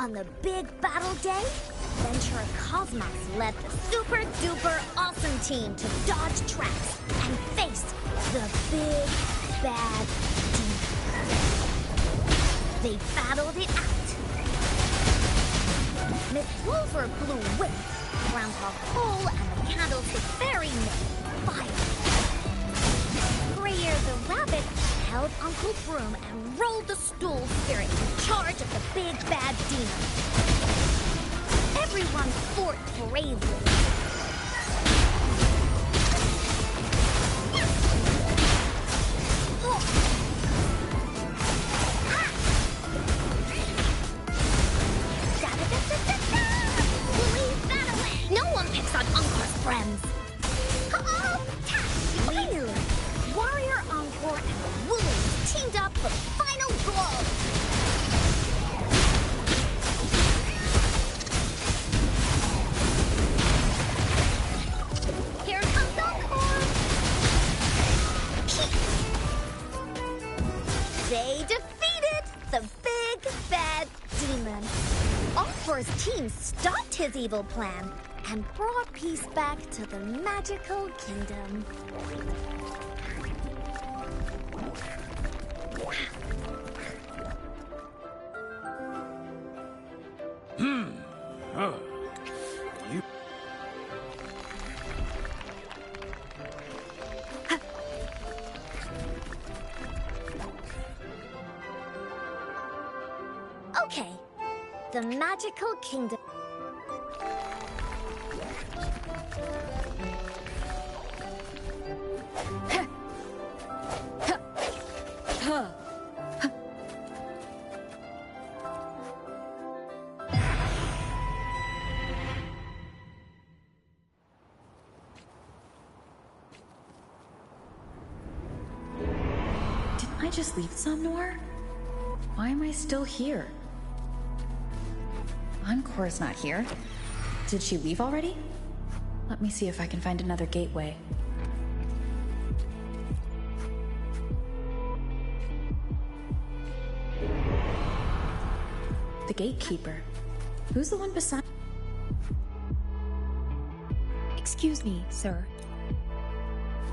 On the big battle day, Ventura Cosmos led the super duper awesome team to dodge traps and face the big bad demon. They battled it out. Miss Clover blew wings, Grandpa Cole and the Candlestick Fairy made fire. Grayear the Rabbit held Uncle Broom and rolled the Stool Spirit in charge of the big bad demon. Everyone fought bravely. No one picks on Encore's friends. Finally, Warrior Encore and the Woolies teamed up for the final blow. Here comes Encore. They defeated the big bad demon. Encore's team stopped his evil plan and brought peace back to the magical kingdom. Okay, the magical kingdom. Didn't I just leave Somnoir? Why am I still here? Encore's not here. Did she leave already? Let me see if I can find another gateway. The gatekeeper. Who's the one beside? Excuse me, sir.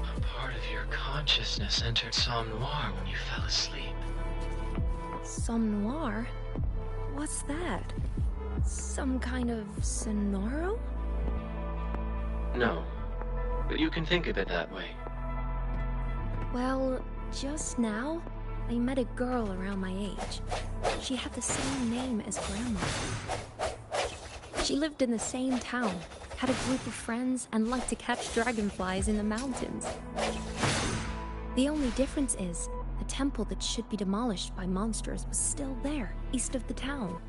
A part of your consciousness entered Somnoir when you fell asleep. Somnoir? What's that? Some kind of sonoro? No, but you can think of it that way. Well, just now, I met a girl around my age. She had the same name as Grandma. She lived in the same town, had a group of friends, and liked to catch dragonflies in the mountains. The only difference is, The temple that should be demolished by monsters was still there, east of the town.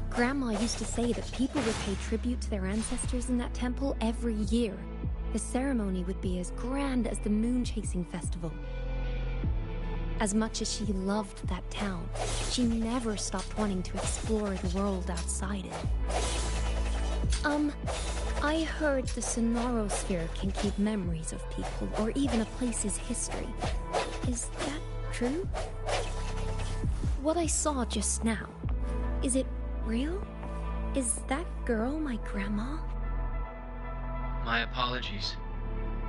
Grandma used to say that people would pay tribute to their ancestors in that temple every year. The ceremony would be as grand as the moon-chasing festival. As much as she loved that town, she never stopped wanting to explore the world outside it. I heard the Sonorosphere can keep memories of people, or even a place's history. Is that true? What I saw just now, is it real? Is that girl my grandma? My apologies,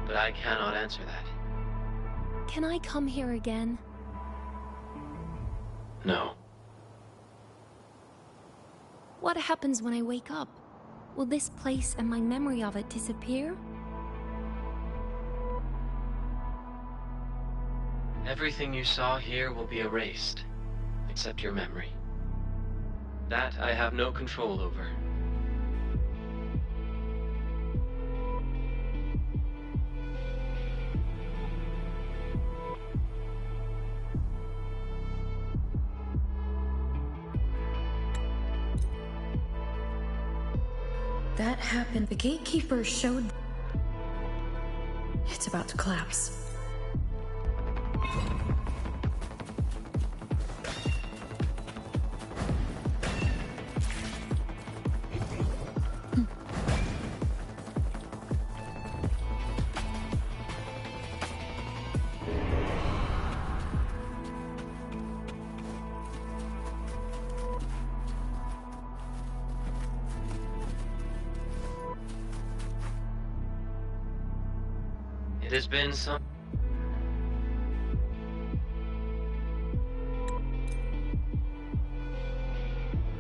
but I cannot answer that. Can I come here again? No. What happens when I wake up? Will this place and my memory of it disappear? Everything you saw here will be erased, except your memory. That I have no control over. That happened. The gatekeeper showed... It's about to collapse. It has been some...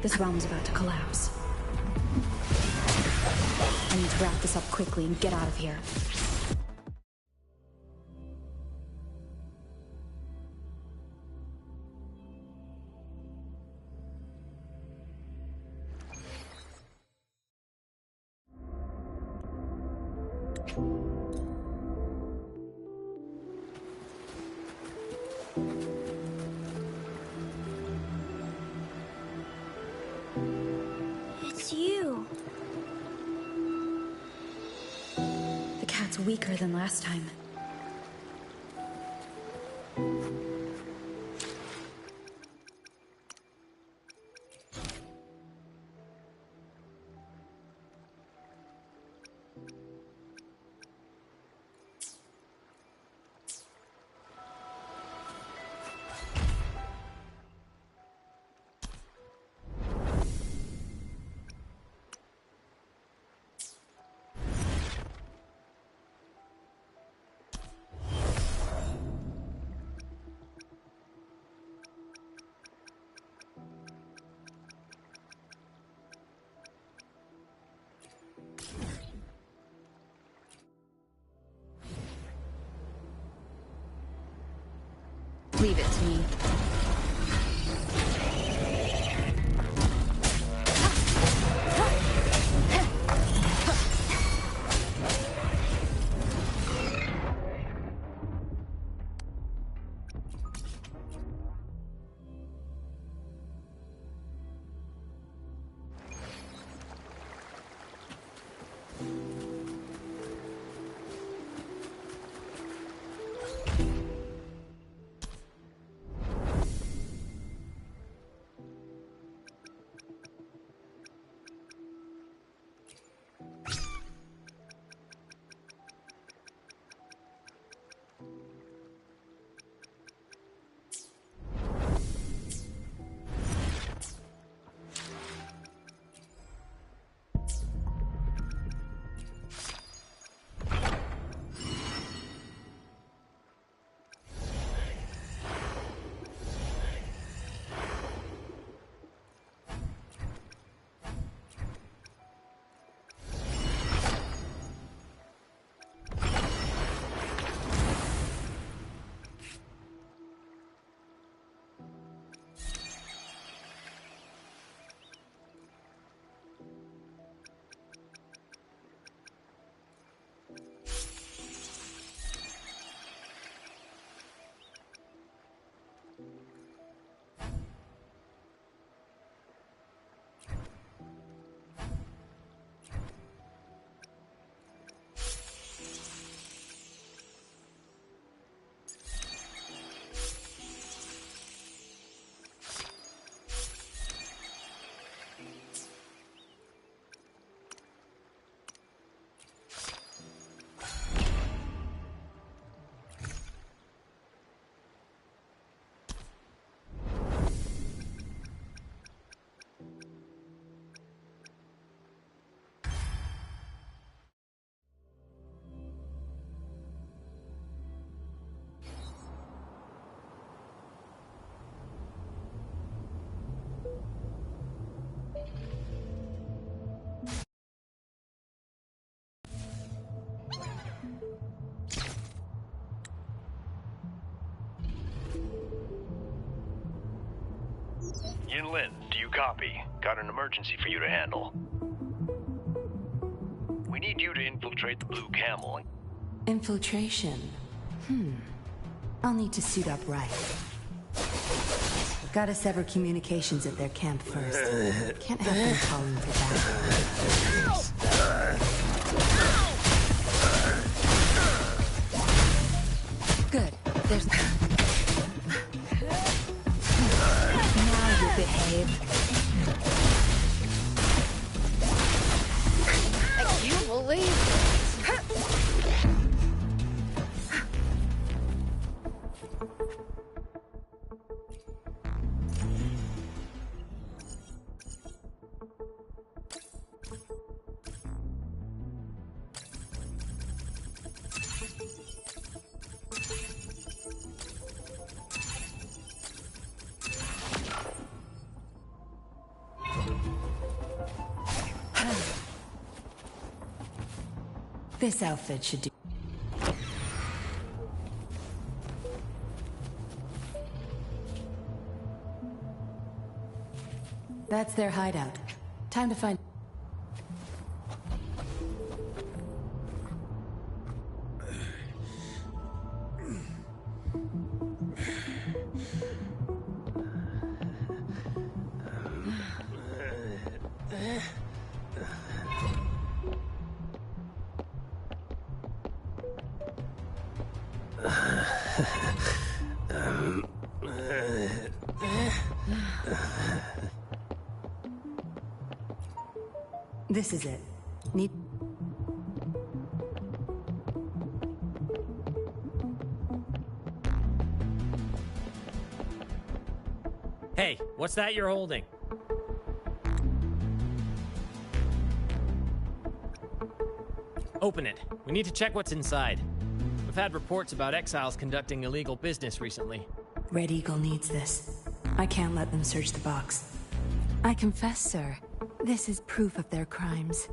This realm's about to collapse. I need to wrap this up quickly and get out of here. It's you. The cat's weaker than last time. Leave it to me. Yinlin, do you copy? Got an emergency for you to handle. We need you to infiltrate the Blue Camel. Infiltration. I'll need to suit up right. Gotta sever communications at their camp first. Can't have them calling for backup. Good. There's... Now you behave. I can't believe it. This outfit should do. That's their hideout. Time to find... This is it. Need... Hey, what's that you're holding? Open it. We need to check what's inside. We've had reports about exiles conducting illegal business recently. Red Eagle needs this. I can't let them search the box. I confess, sir. This is proof of their crimes.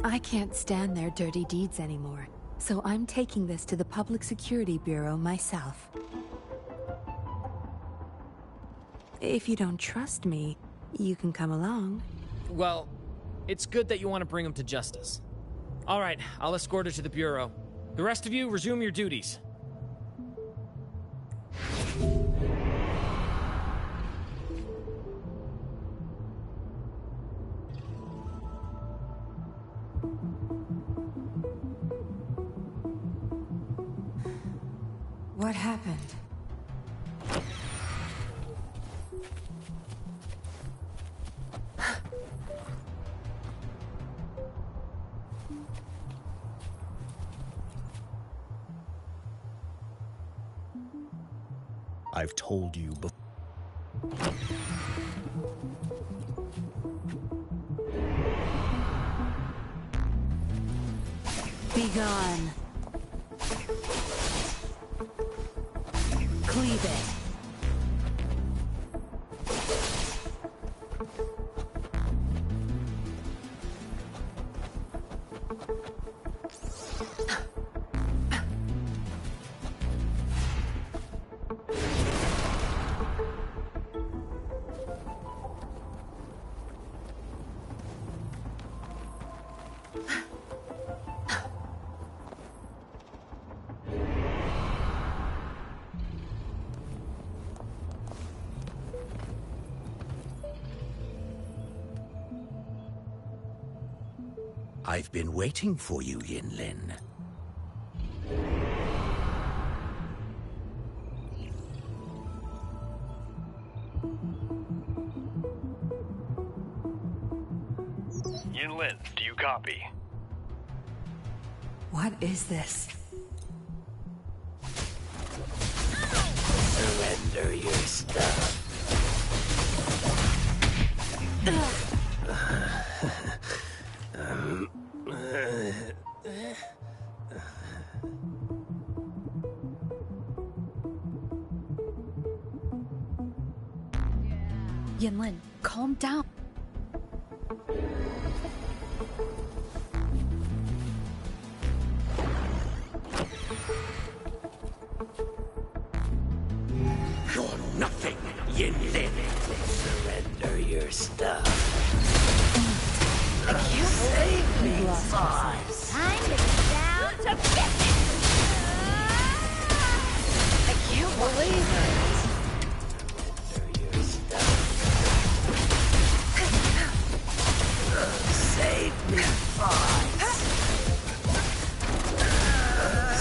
I can't stand their dirty deeds anymore, so I'm taking this to the Public Security Bureau myself. If you don't trust me, you can come along. Well, it's good that you want to bring him to justice. All right, I'll escort her to the Bureau. The rest of you, resume your duties. What happened? I've told you before. Be gone. Cleave it. I've been waiting for you, Yinlin. Yinlin, do you copy? What is this? Surrender your stuff. Yinlin, calm down. You're nothing, Yinlin. Surrender. your stuff. I can't save me, boss. Time to get down to business! I can't believe it. Your stuff. Save me, boss.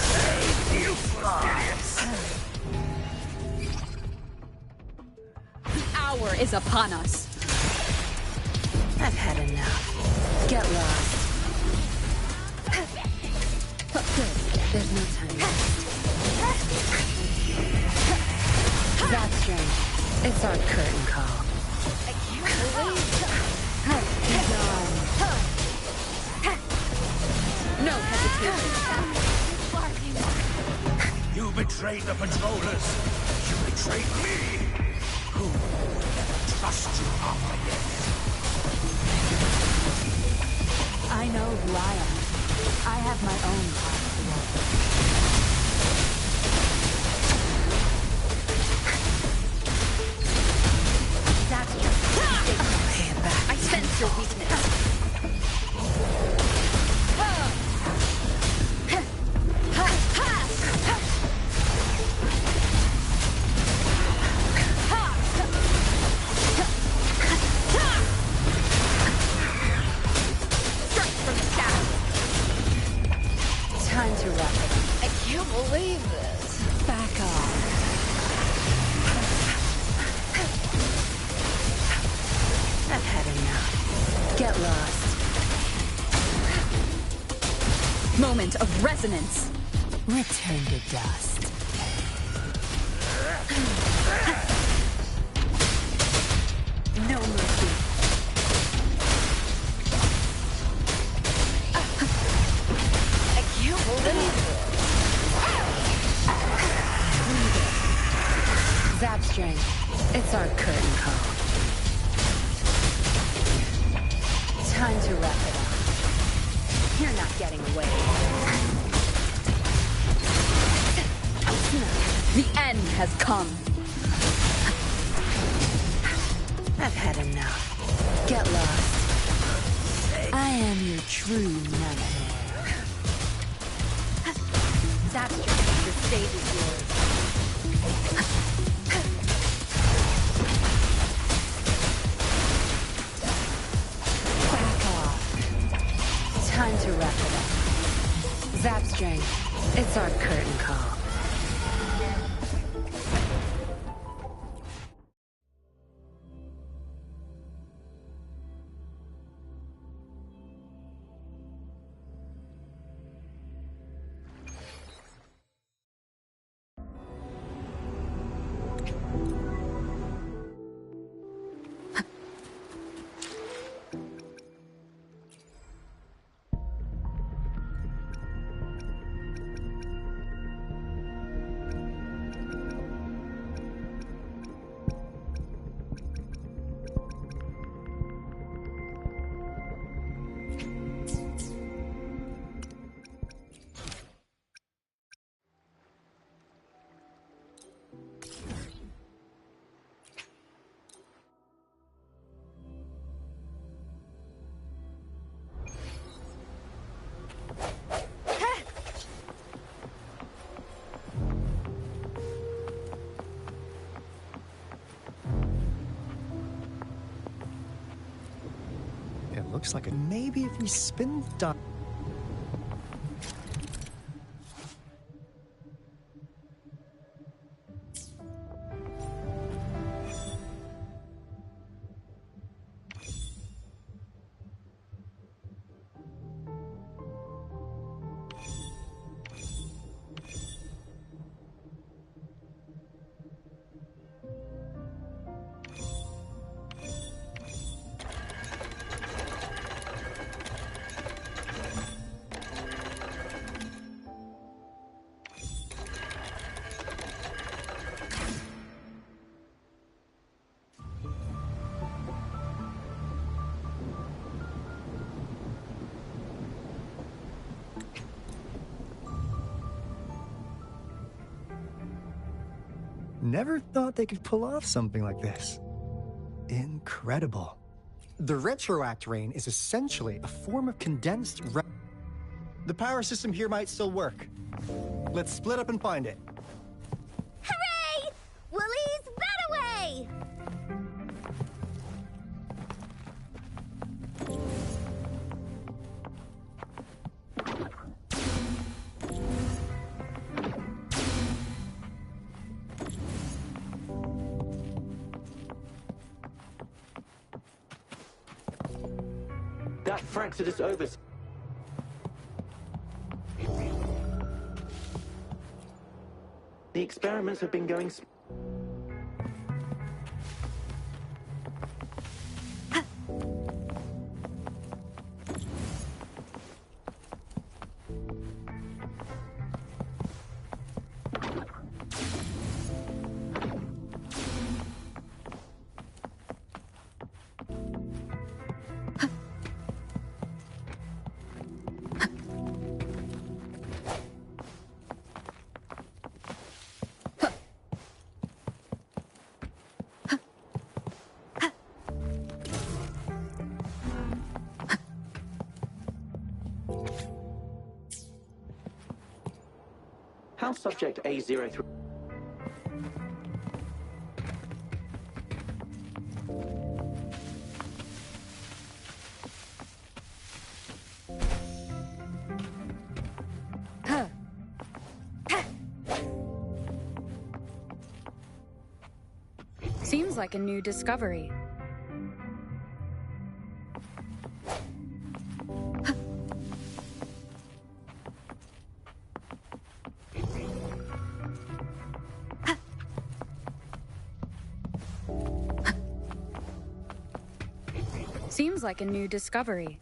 Save me, boss. The hour is upon us. I've had enough. Get lost. There's no time left. That strength. It's our curtain call. I can't believe it. No hesitation. You betrayed the patrollers. You betrayed me. Who would ever trust you after this? I know who I am. I have my own path to walk. That's just Pay it back. I sense your weakness. Time to wrap it up. I can't believe this. Back off. I've had enough. Get lost. Moment of resonance. Return to dust. No mercy. I can't believe it. Zap strength. It's our curtain call. Time to wrap it up. You're not getting away. The end has come. I've had enough. Get lost. I am your true nightmare. That's just the stage is yours. Back off. Time to wrap it up. Zap strength. It's our curtain call. It looks like maybe if we spin the dial. Never thought they could pull off something like this. Incredible. The retroact rain is essentially a form of condensed The power system here might still work. Let's split up and find it. Hooray! Willie's Runaway! That Fractus over. The experiments have been going. How subject A03. Seems like a new discovery. Seems like a new discovery.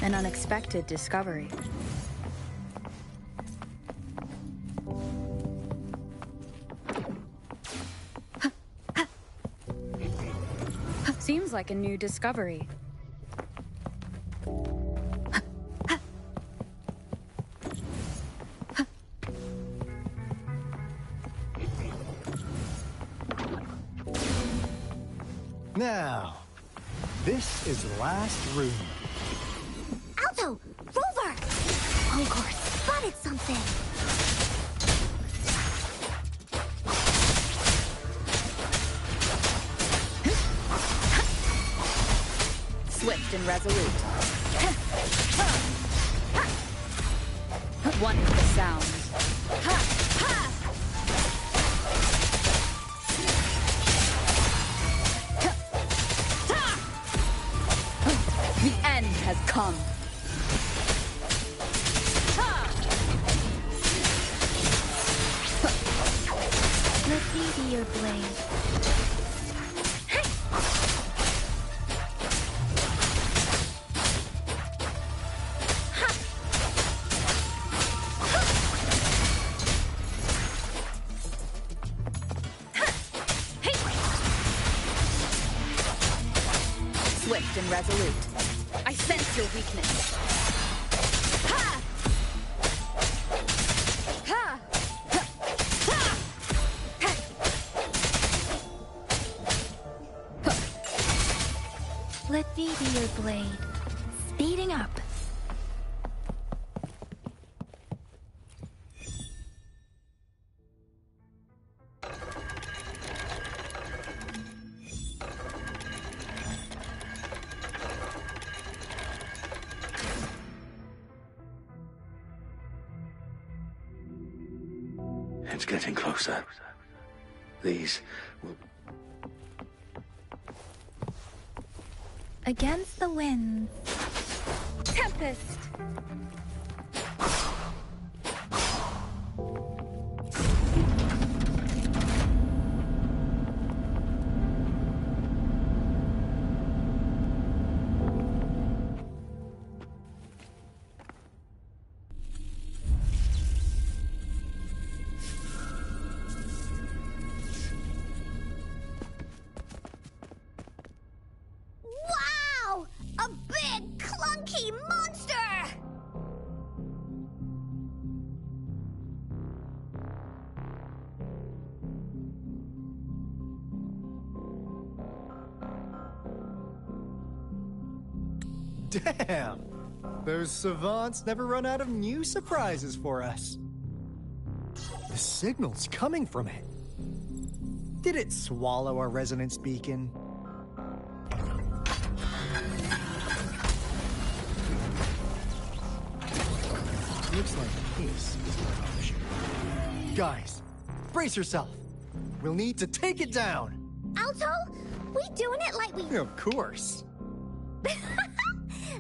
An unexpected discovery. Seems like a new discovery. Now, this is the last room. Alto! Rover! Encore spotted something! Swift and resolute. One with the sound. The end has come. Let me be your blade. Swift and resolute. I sense your weakness. Ha! Ha! Let me be your blade. Speeding up. getting closer. These will... Against the wind. Tempest! Wow! A big, clunky monster! Damn! Those savants never run out of new surprises for us. The signal's coming from it. Did it swallow our resonance beacon? Looks like peace is our option. Guys, brace yourself. We'll need to take it down. Alto, we doing it like we... Of course.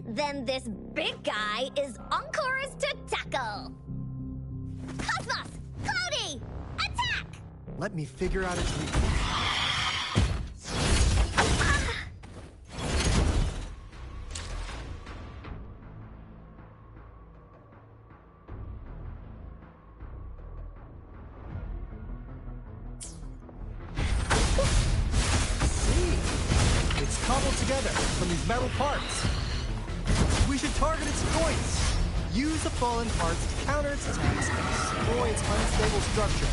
Then this big guy is Encore's to tackle. Cosmos! Cloudy! Attack! Let me figure out its weakness. See? It's cobbled together from these metal parts. We should target its joints. Use the fallen parts to counter its attacks and destroy its unstable structure.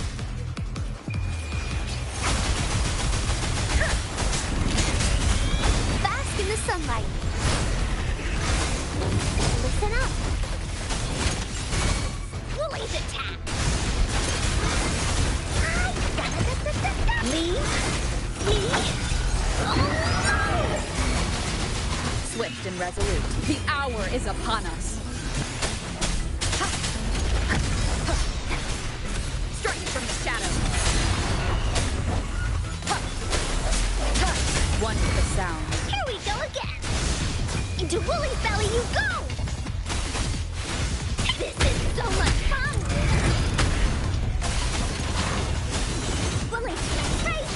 Bask in the sunlight. Listen up. Woolly's attack. Leave me. Swift and resolute, the hour is upon us. Striking from the shadows. One with a sound. Here we go again. Into Woolly's belly you go. This is so much fun. Woolly, right?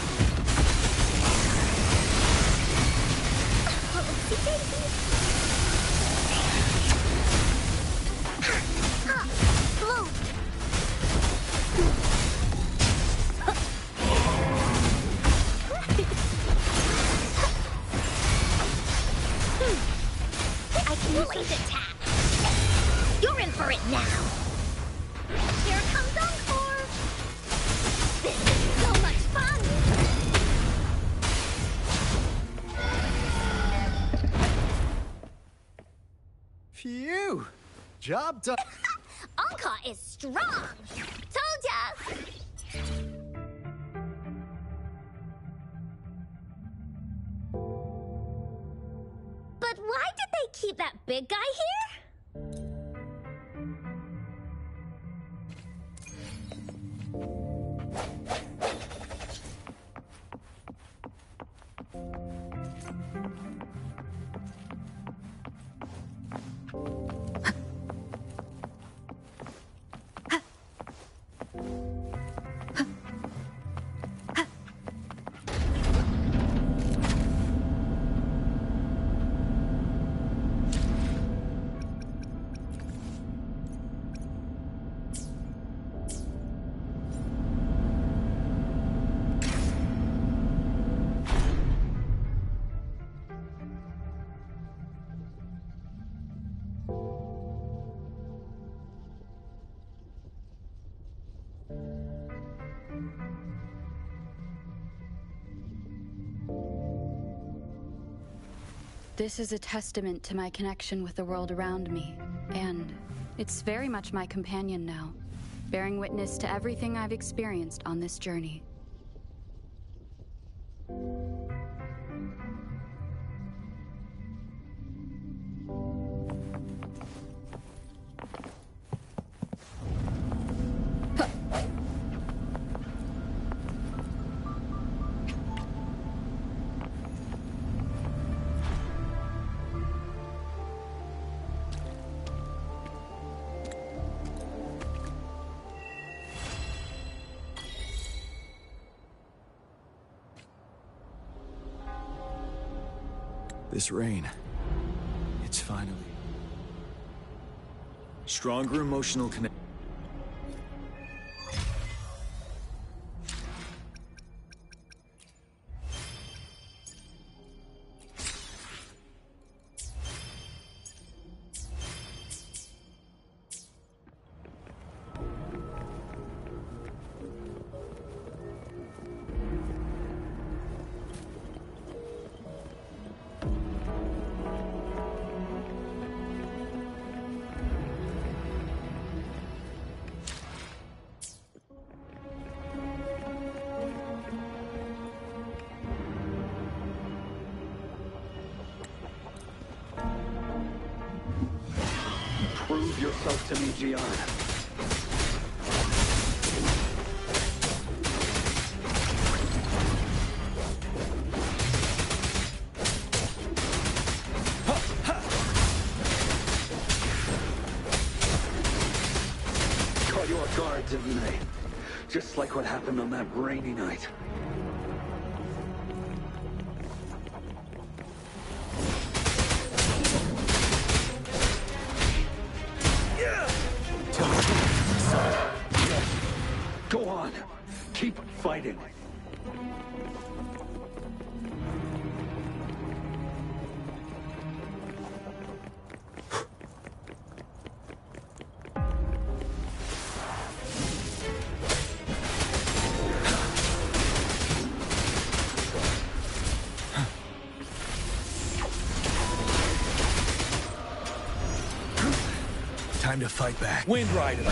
I can Woolly's attack. You're in for it now. Here comes Encore. This is so much fun. Phew! Job done. Encore is strong. Told ya. But why did they keep that big guy here? This is a testament to my connection with the world around me, and it's very much my companion now, bearing witness to everything I've experienced on this journey. This rain, it's finally... Stronger emotional connection. Prove yourself to me, Gian. Caught you off guard, didn't they? Just like what happened on that rainy night. Go on. Keep fighting. Time to fight back. Wind Rider.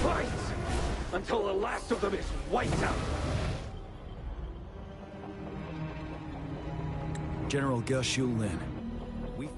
Fight! Until the last of them is wiped out! General Ge Lin. We...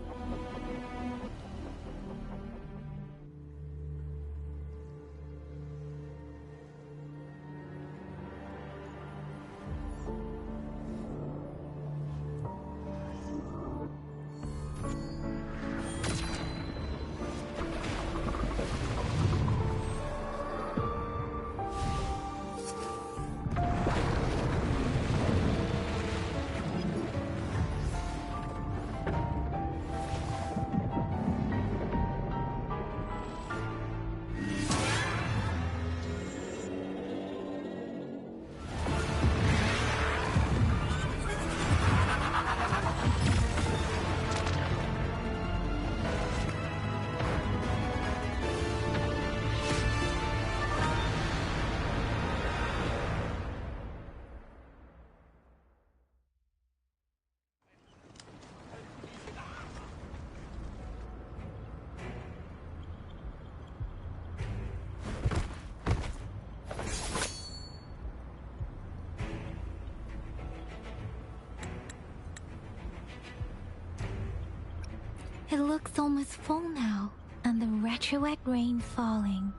It looks almost full now, and the retroact rain falling.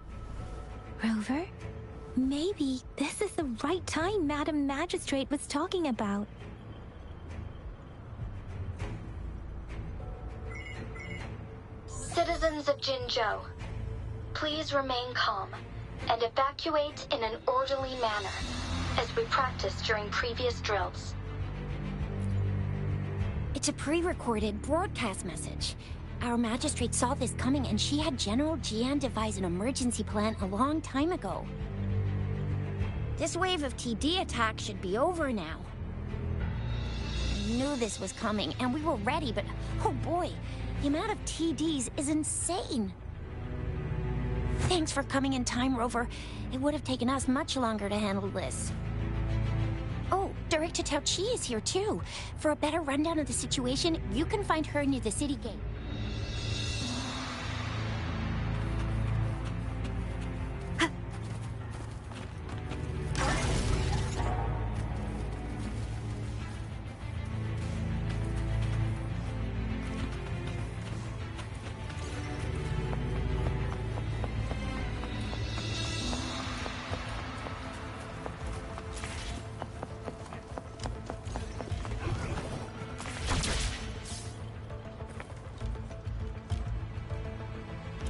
Rover? Maybe this is the right time Madam Magistrate was talking about. Citizens of Jinzhou, please remain calm and evacuate in an orderly manner, as we practiced during previous drills. It's a pre-recorded broadcast message. Our magistrate saw this coming and she had General Jian devise an emergency plan a long time ago. This wave of TD attacks should be over now. I knew this was coming and we were ready, but oh boy, the amount of TDs is insane. Thanks for coming in time, Rover. It would have taken us much longer to handle this. Oh, Director Tao Chi is here too. For a better rundown of the situation, you can find her near the city gate.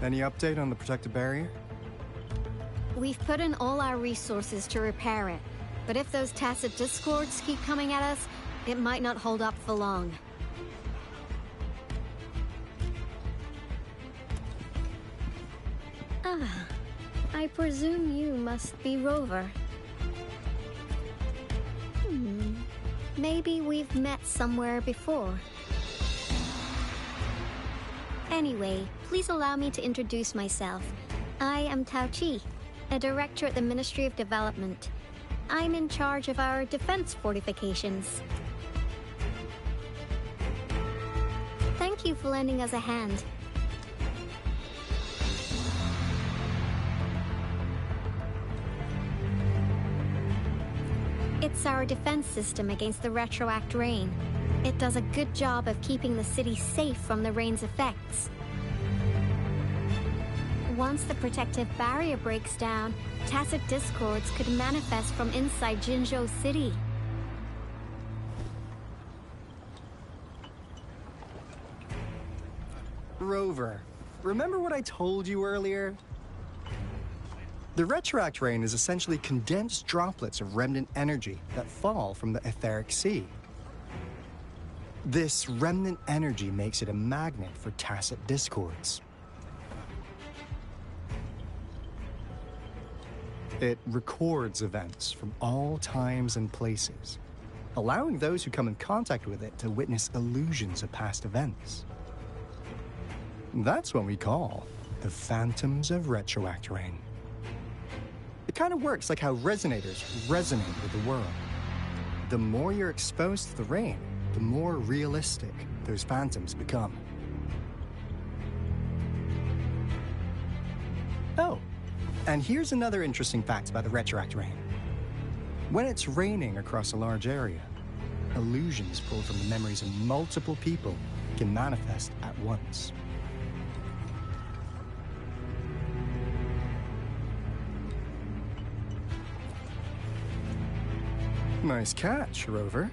Any update on the protective barrier? We've put in all our resources to repair it, but if those tacit discords keep coming at us, it might not hold up for long. Ah, I presume you must be Rover. Maybe we've met somewhere before. Anyway, please allow me to introduce myself. I am Tao Chi, a director at the Ministry of Development. I'm in charge of our defense fortifications. Thank you for lending us a hand. It's our defense system against the retroact rain. It does a good job of keeping the city safe from the rain's effects. Once the protective barrier breaks down, tacit discords could manifest from inside Jinzhou City. Rover, remember what I told you earlier? The retroact rain is essentially condensed droplets of remnant energy that fall from the etheric sea. This remnant energy makes it a magnet for tacit discords. It records events from all times and places, allowing those who come in contact with it to witness illusions of past events. That's what we call the phantoms of retroact rain. It kind of works like how resonators resonate with the world. The more you're exposed to the rain, the more realistic those phantoms become. Oh, and here's another interesting fact about the retroact rain. When it's raining across a large area, illusions pulled from the memories of multiple people can manifest at once. Nice catch, Rover.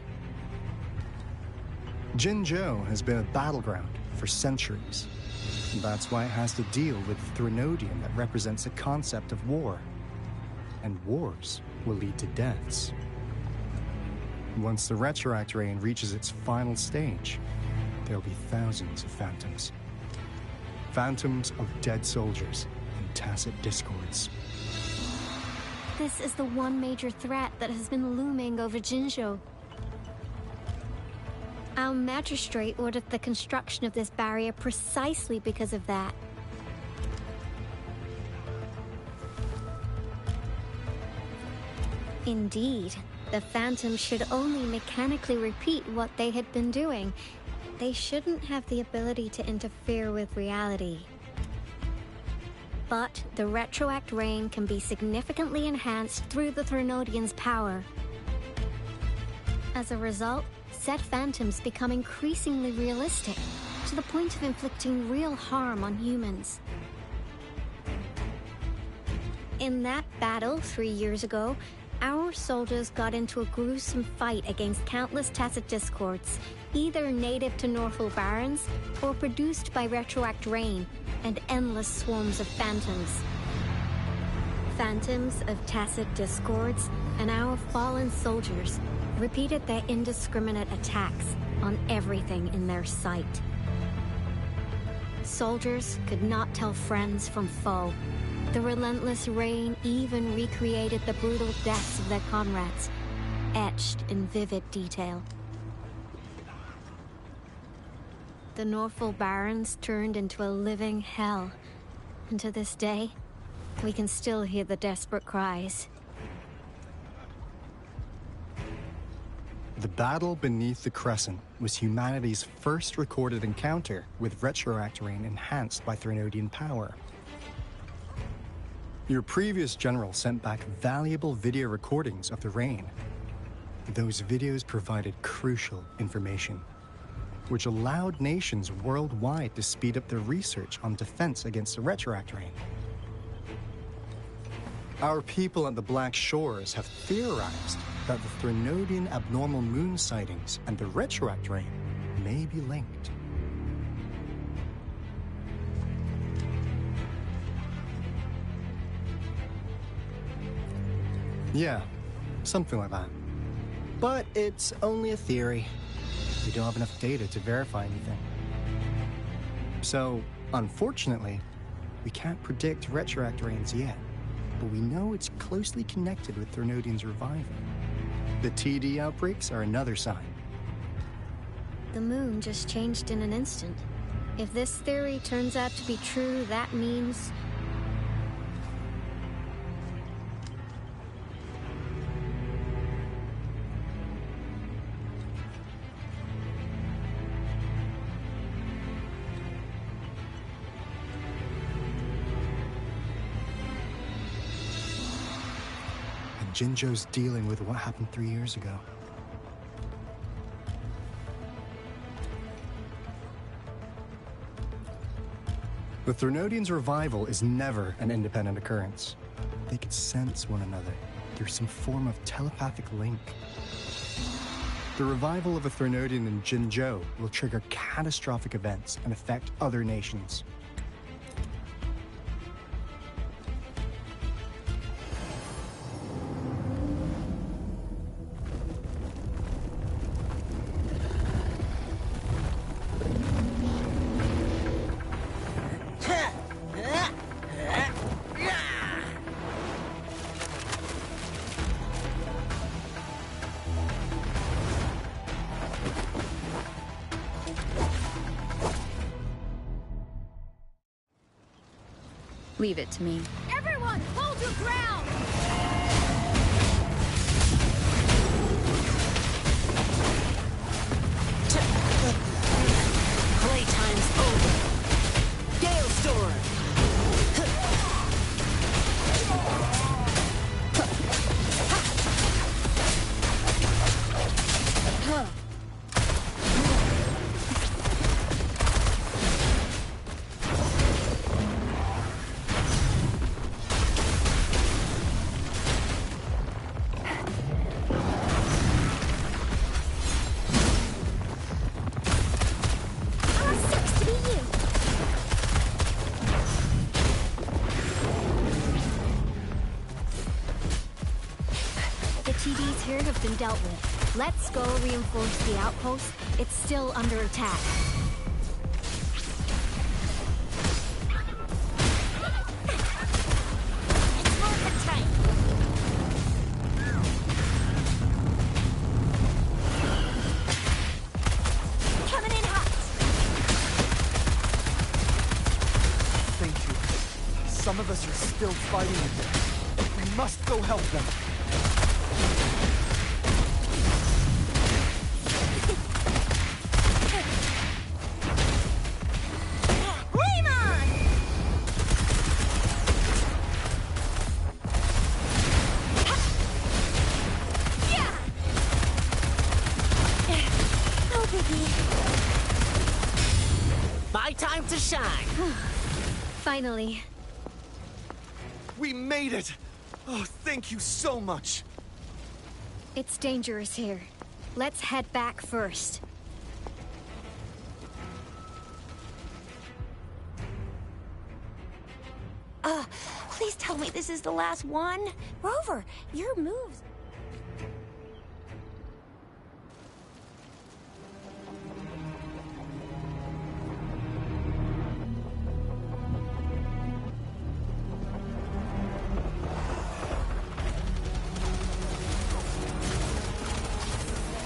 Jinzhou has been a battleground for centuries. That's why it has to deal with the Threnodian that represents the concept of war. And wars will lead to deaths. Once the retroact rain reaches its final stage, there'll be thousands of phantoms. Phantoms of dead soldiers and tacit discords. This is the one major threat that has been looming over Jinzhou. Our magistrate ordered the construction of this barrier precisely because of that. Indeed, the phantoms should only mechanically repeat what they had been doing. They shouldn't have the ability to interfere with reality. But the retroact rain can be significantly enhanced through the Threnodian's power. As a result, said phantoms become increasingly realistic, to the point of inflicting real harm on humans. In that battle 3 years ago, our soldiers got into a gruesome fight against countless tacit discords, either native to Northal Barrens or produced by retroact rain and endless swarms of phantoms. Phantoms of tacit discords and our fallen soldiers repeated their indiscriminate attacks on everything in their sight. Soldiers could not tell friends from foe. The relentless rain even recreated the brutal deaths of their comrades, etched in vivid detail. The Northal Barrens turned into a living hell, and to this day, we can still hear the desperate cries. The battle beneath the Crescent was humanity's first recorded encounter with retroact rain enhanced by Threnodian power. Your previous general sent back valuable video recordings of the rain. Those videos provided crucial information, which allowed nations worldwide to speed up their research on defense against the retroact rain. Our people at the Black Shores have theorized that the Threnodian abnormal moon sightings and the retroact rain may be linked. Yeah, something like that. But it's only a theory. We don't have enough data to verify anything. So, unfortunately, we can't predict retroact rains yet, but we know it's closely connected with Threnodian's revival. The TD outbreaks are another sign. The moon just changed in an instant. If this theory turns out to be true, that means... And Jinzhou's dealing with what happened 3 years ago. The Threnodians' revival is never an independent occurrence. They could sense one another through some form of telepathic link. The revival of a Threnodian in Jinzhou will trigger catastrophic events and affect other nations. Leave it to me. Everyone, hold your ground! Playtime's over. Gale Storm! TDs here have been dealt with. Let's go reinforce the outpost. It's still under attack. It's market time. Coming in hot. Thank you. Some of us are still fighting with it. We must go help them. My time to shine. Finally. We made it! Oh, thank you so much. It's dangerous here. Let's head back first. Please tell me this is the last one. Rover, your moves.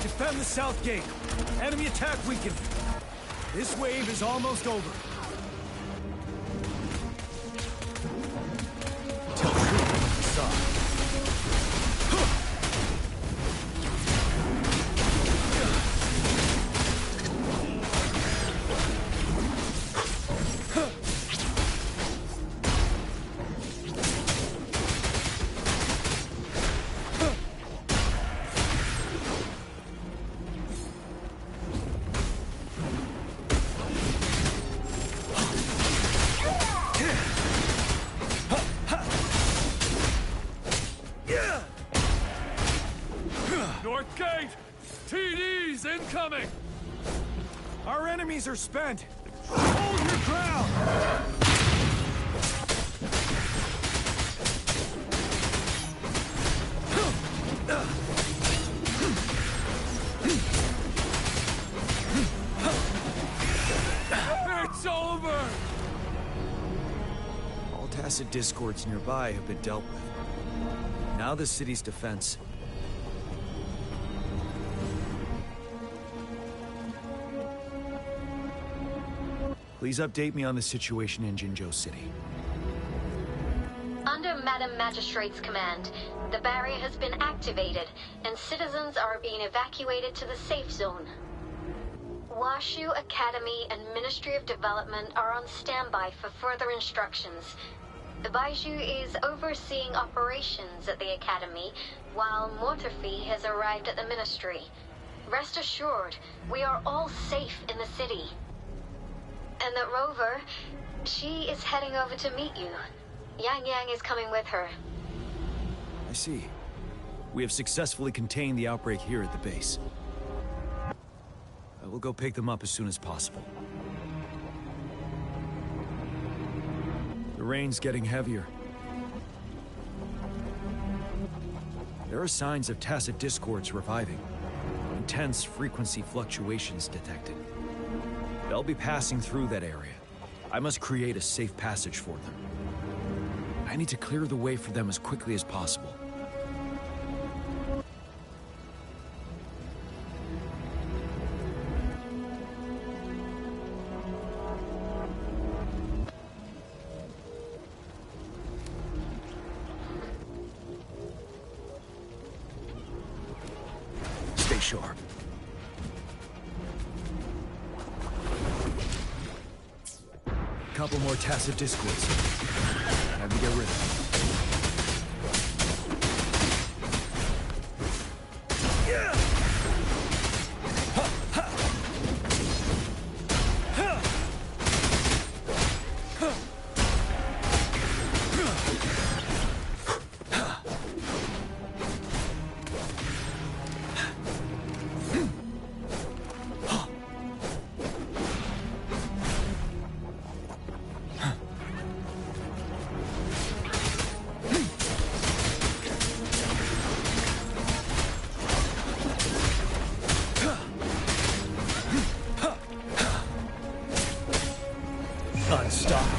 Defend the south gate. Enemy attack weakened. This wave is almost over. Tell truth, son. North Gate! TDs incoming! Our enemies are spent. Hold your ground! Tacit discords nearby have been dealt with. Now the city's defense. Please update me on the situation in Jinzhou City. Under Madam Magistrate's command, the barrier has been activated, and citizens are being evacuated to the safe zone. Washu Academy and Ministry of Development are on standby for further instructions. Baiju is overseeing operations at the Academy, while Mortarfi has arrived at the Ministry. Rest assured, we are all safe in the city. And that Rover, she is heading over to meet you. Yang Yang is coming with her. I see. We have successfully contained the outbreak here at the base. I will go pick them up as soon as possible. The rain's getting heavier. There are signs of tacit discords reviving. Intense frequency fluctuations detected. They'll be passing through that area. I must create a safe passage for them. I need to clear the way for them as quickly as possible. Stay sharp. Couple more tacit discords. Time to get rid of them. Unstoppable.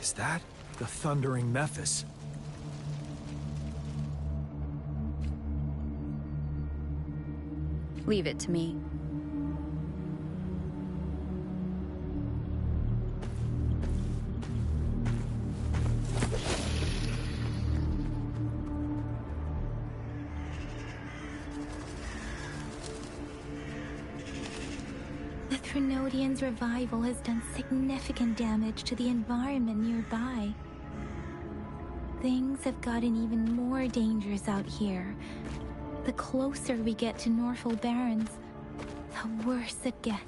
Is that the thundering Mephis? Leave it to me. The Threnodians' revival has done significant damage to the environment nearby. Things have gotten even more dangerous out here. The closer we get to Norfolk Barrens, the worse it gets.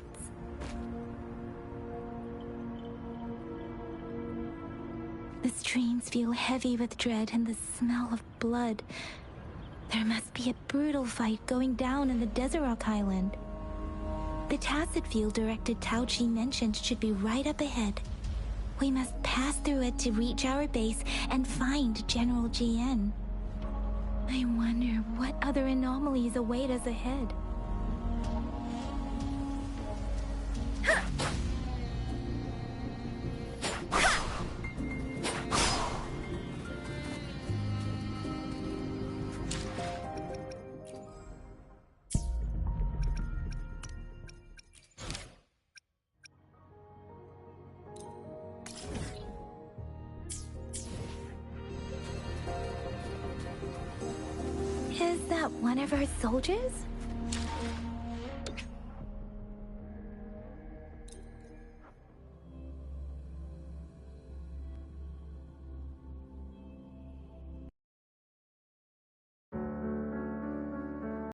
The streams feel heavy with dread and the smell of blood. There must be a brutal fight going down in the Desert Island. The tacit field directed Tao Chi mentioned should be right up ahead. We must pass through it to reach our base and find General GN. I wonder what other anomalies await us ahead. Is that one of our soldiers?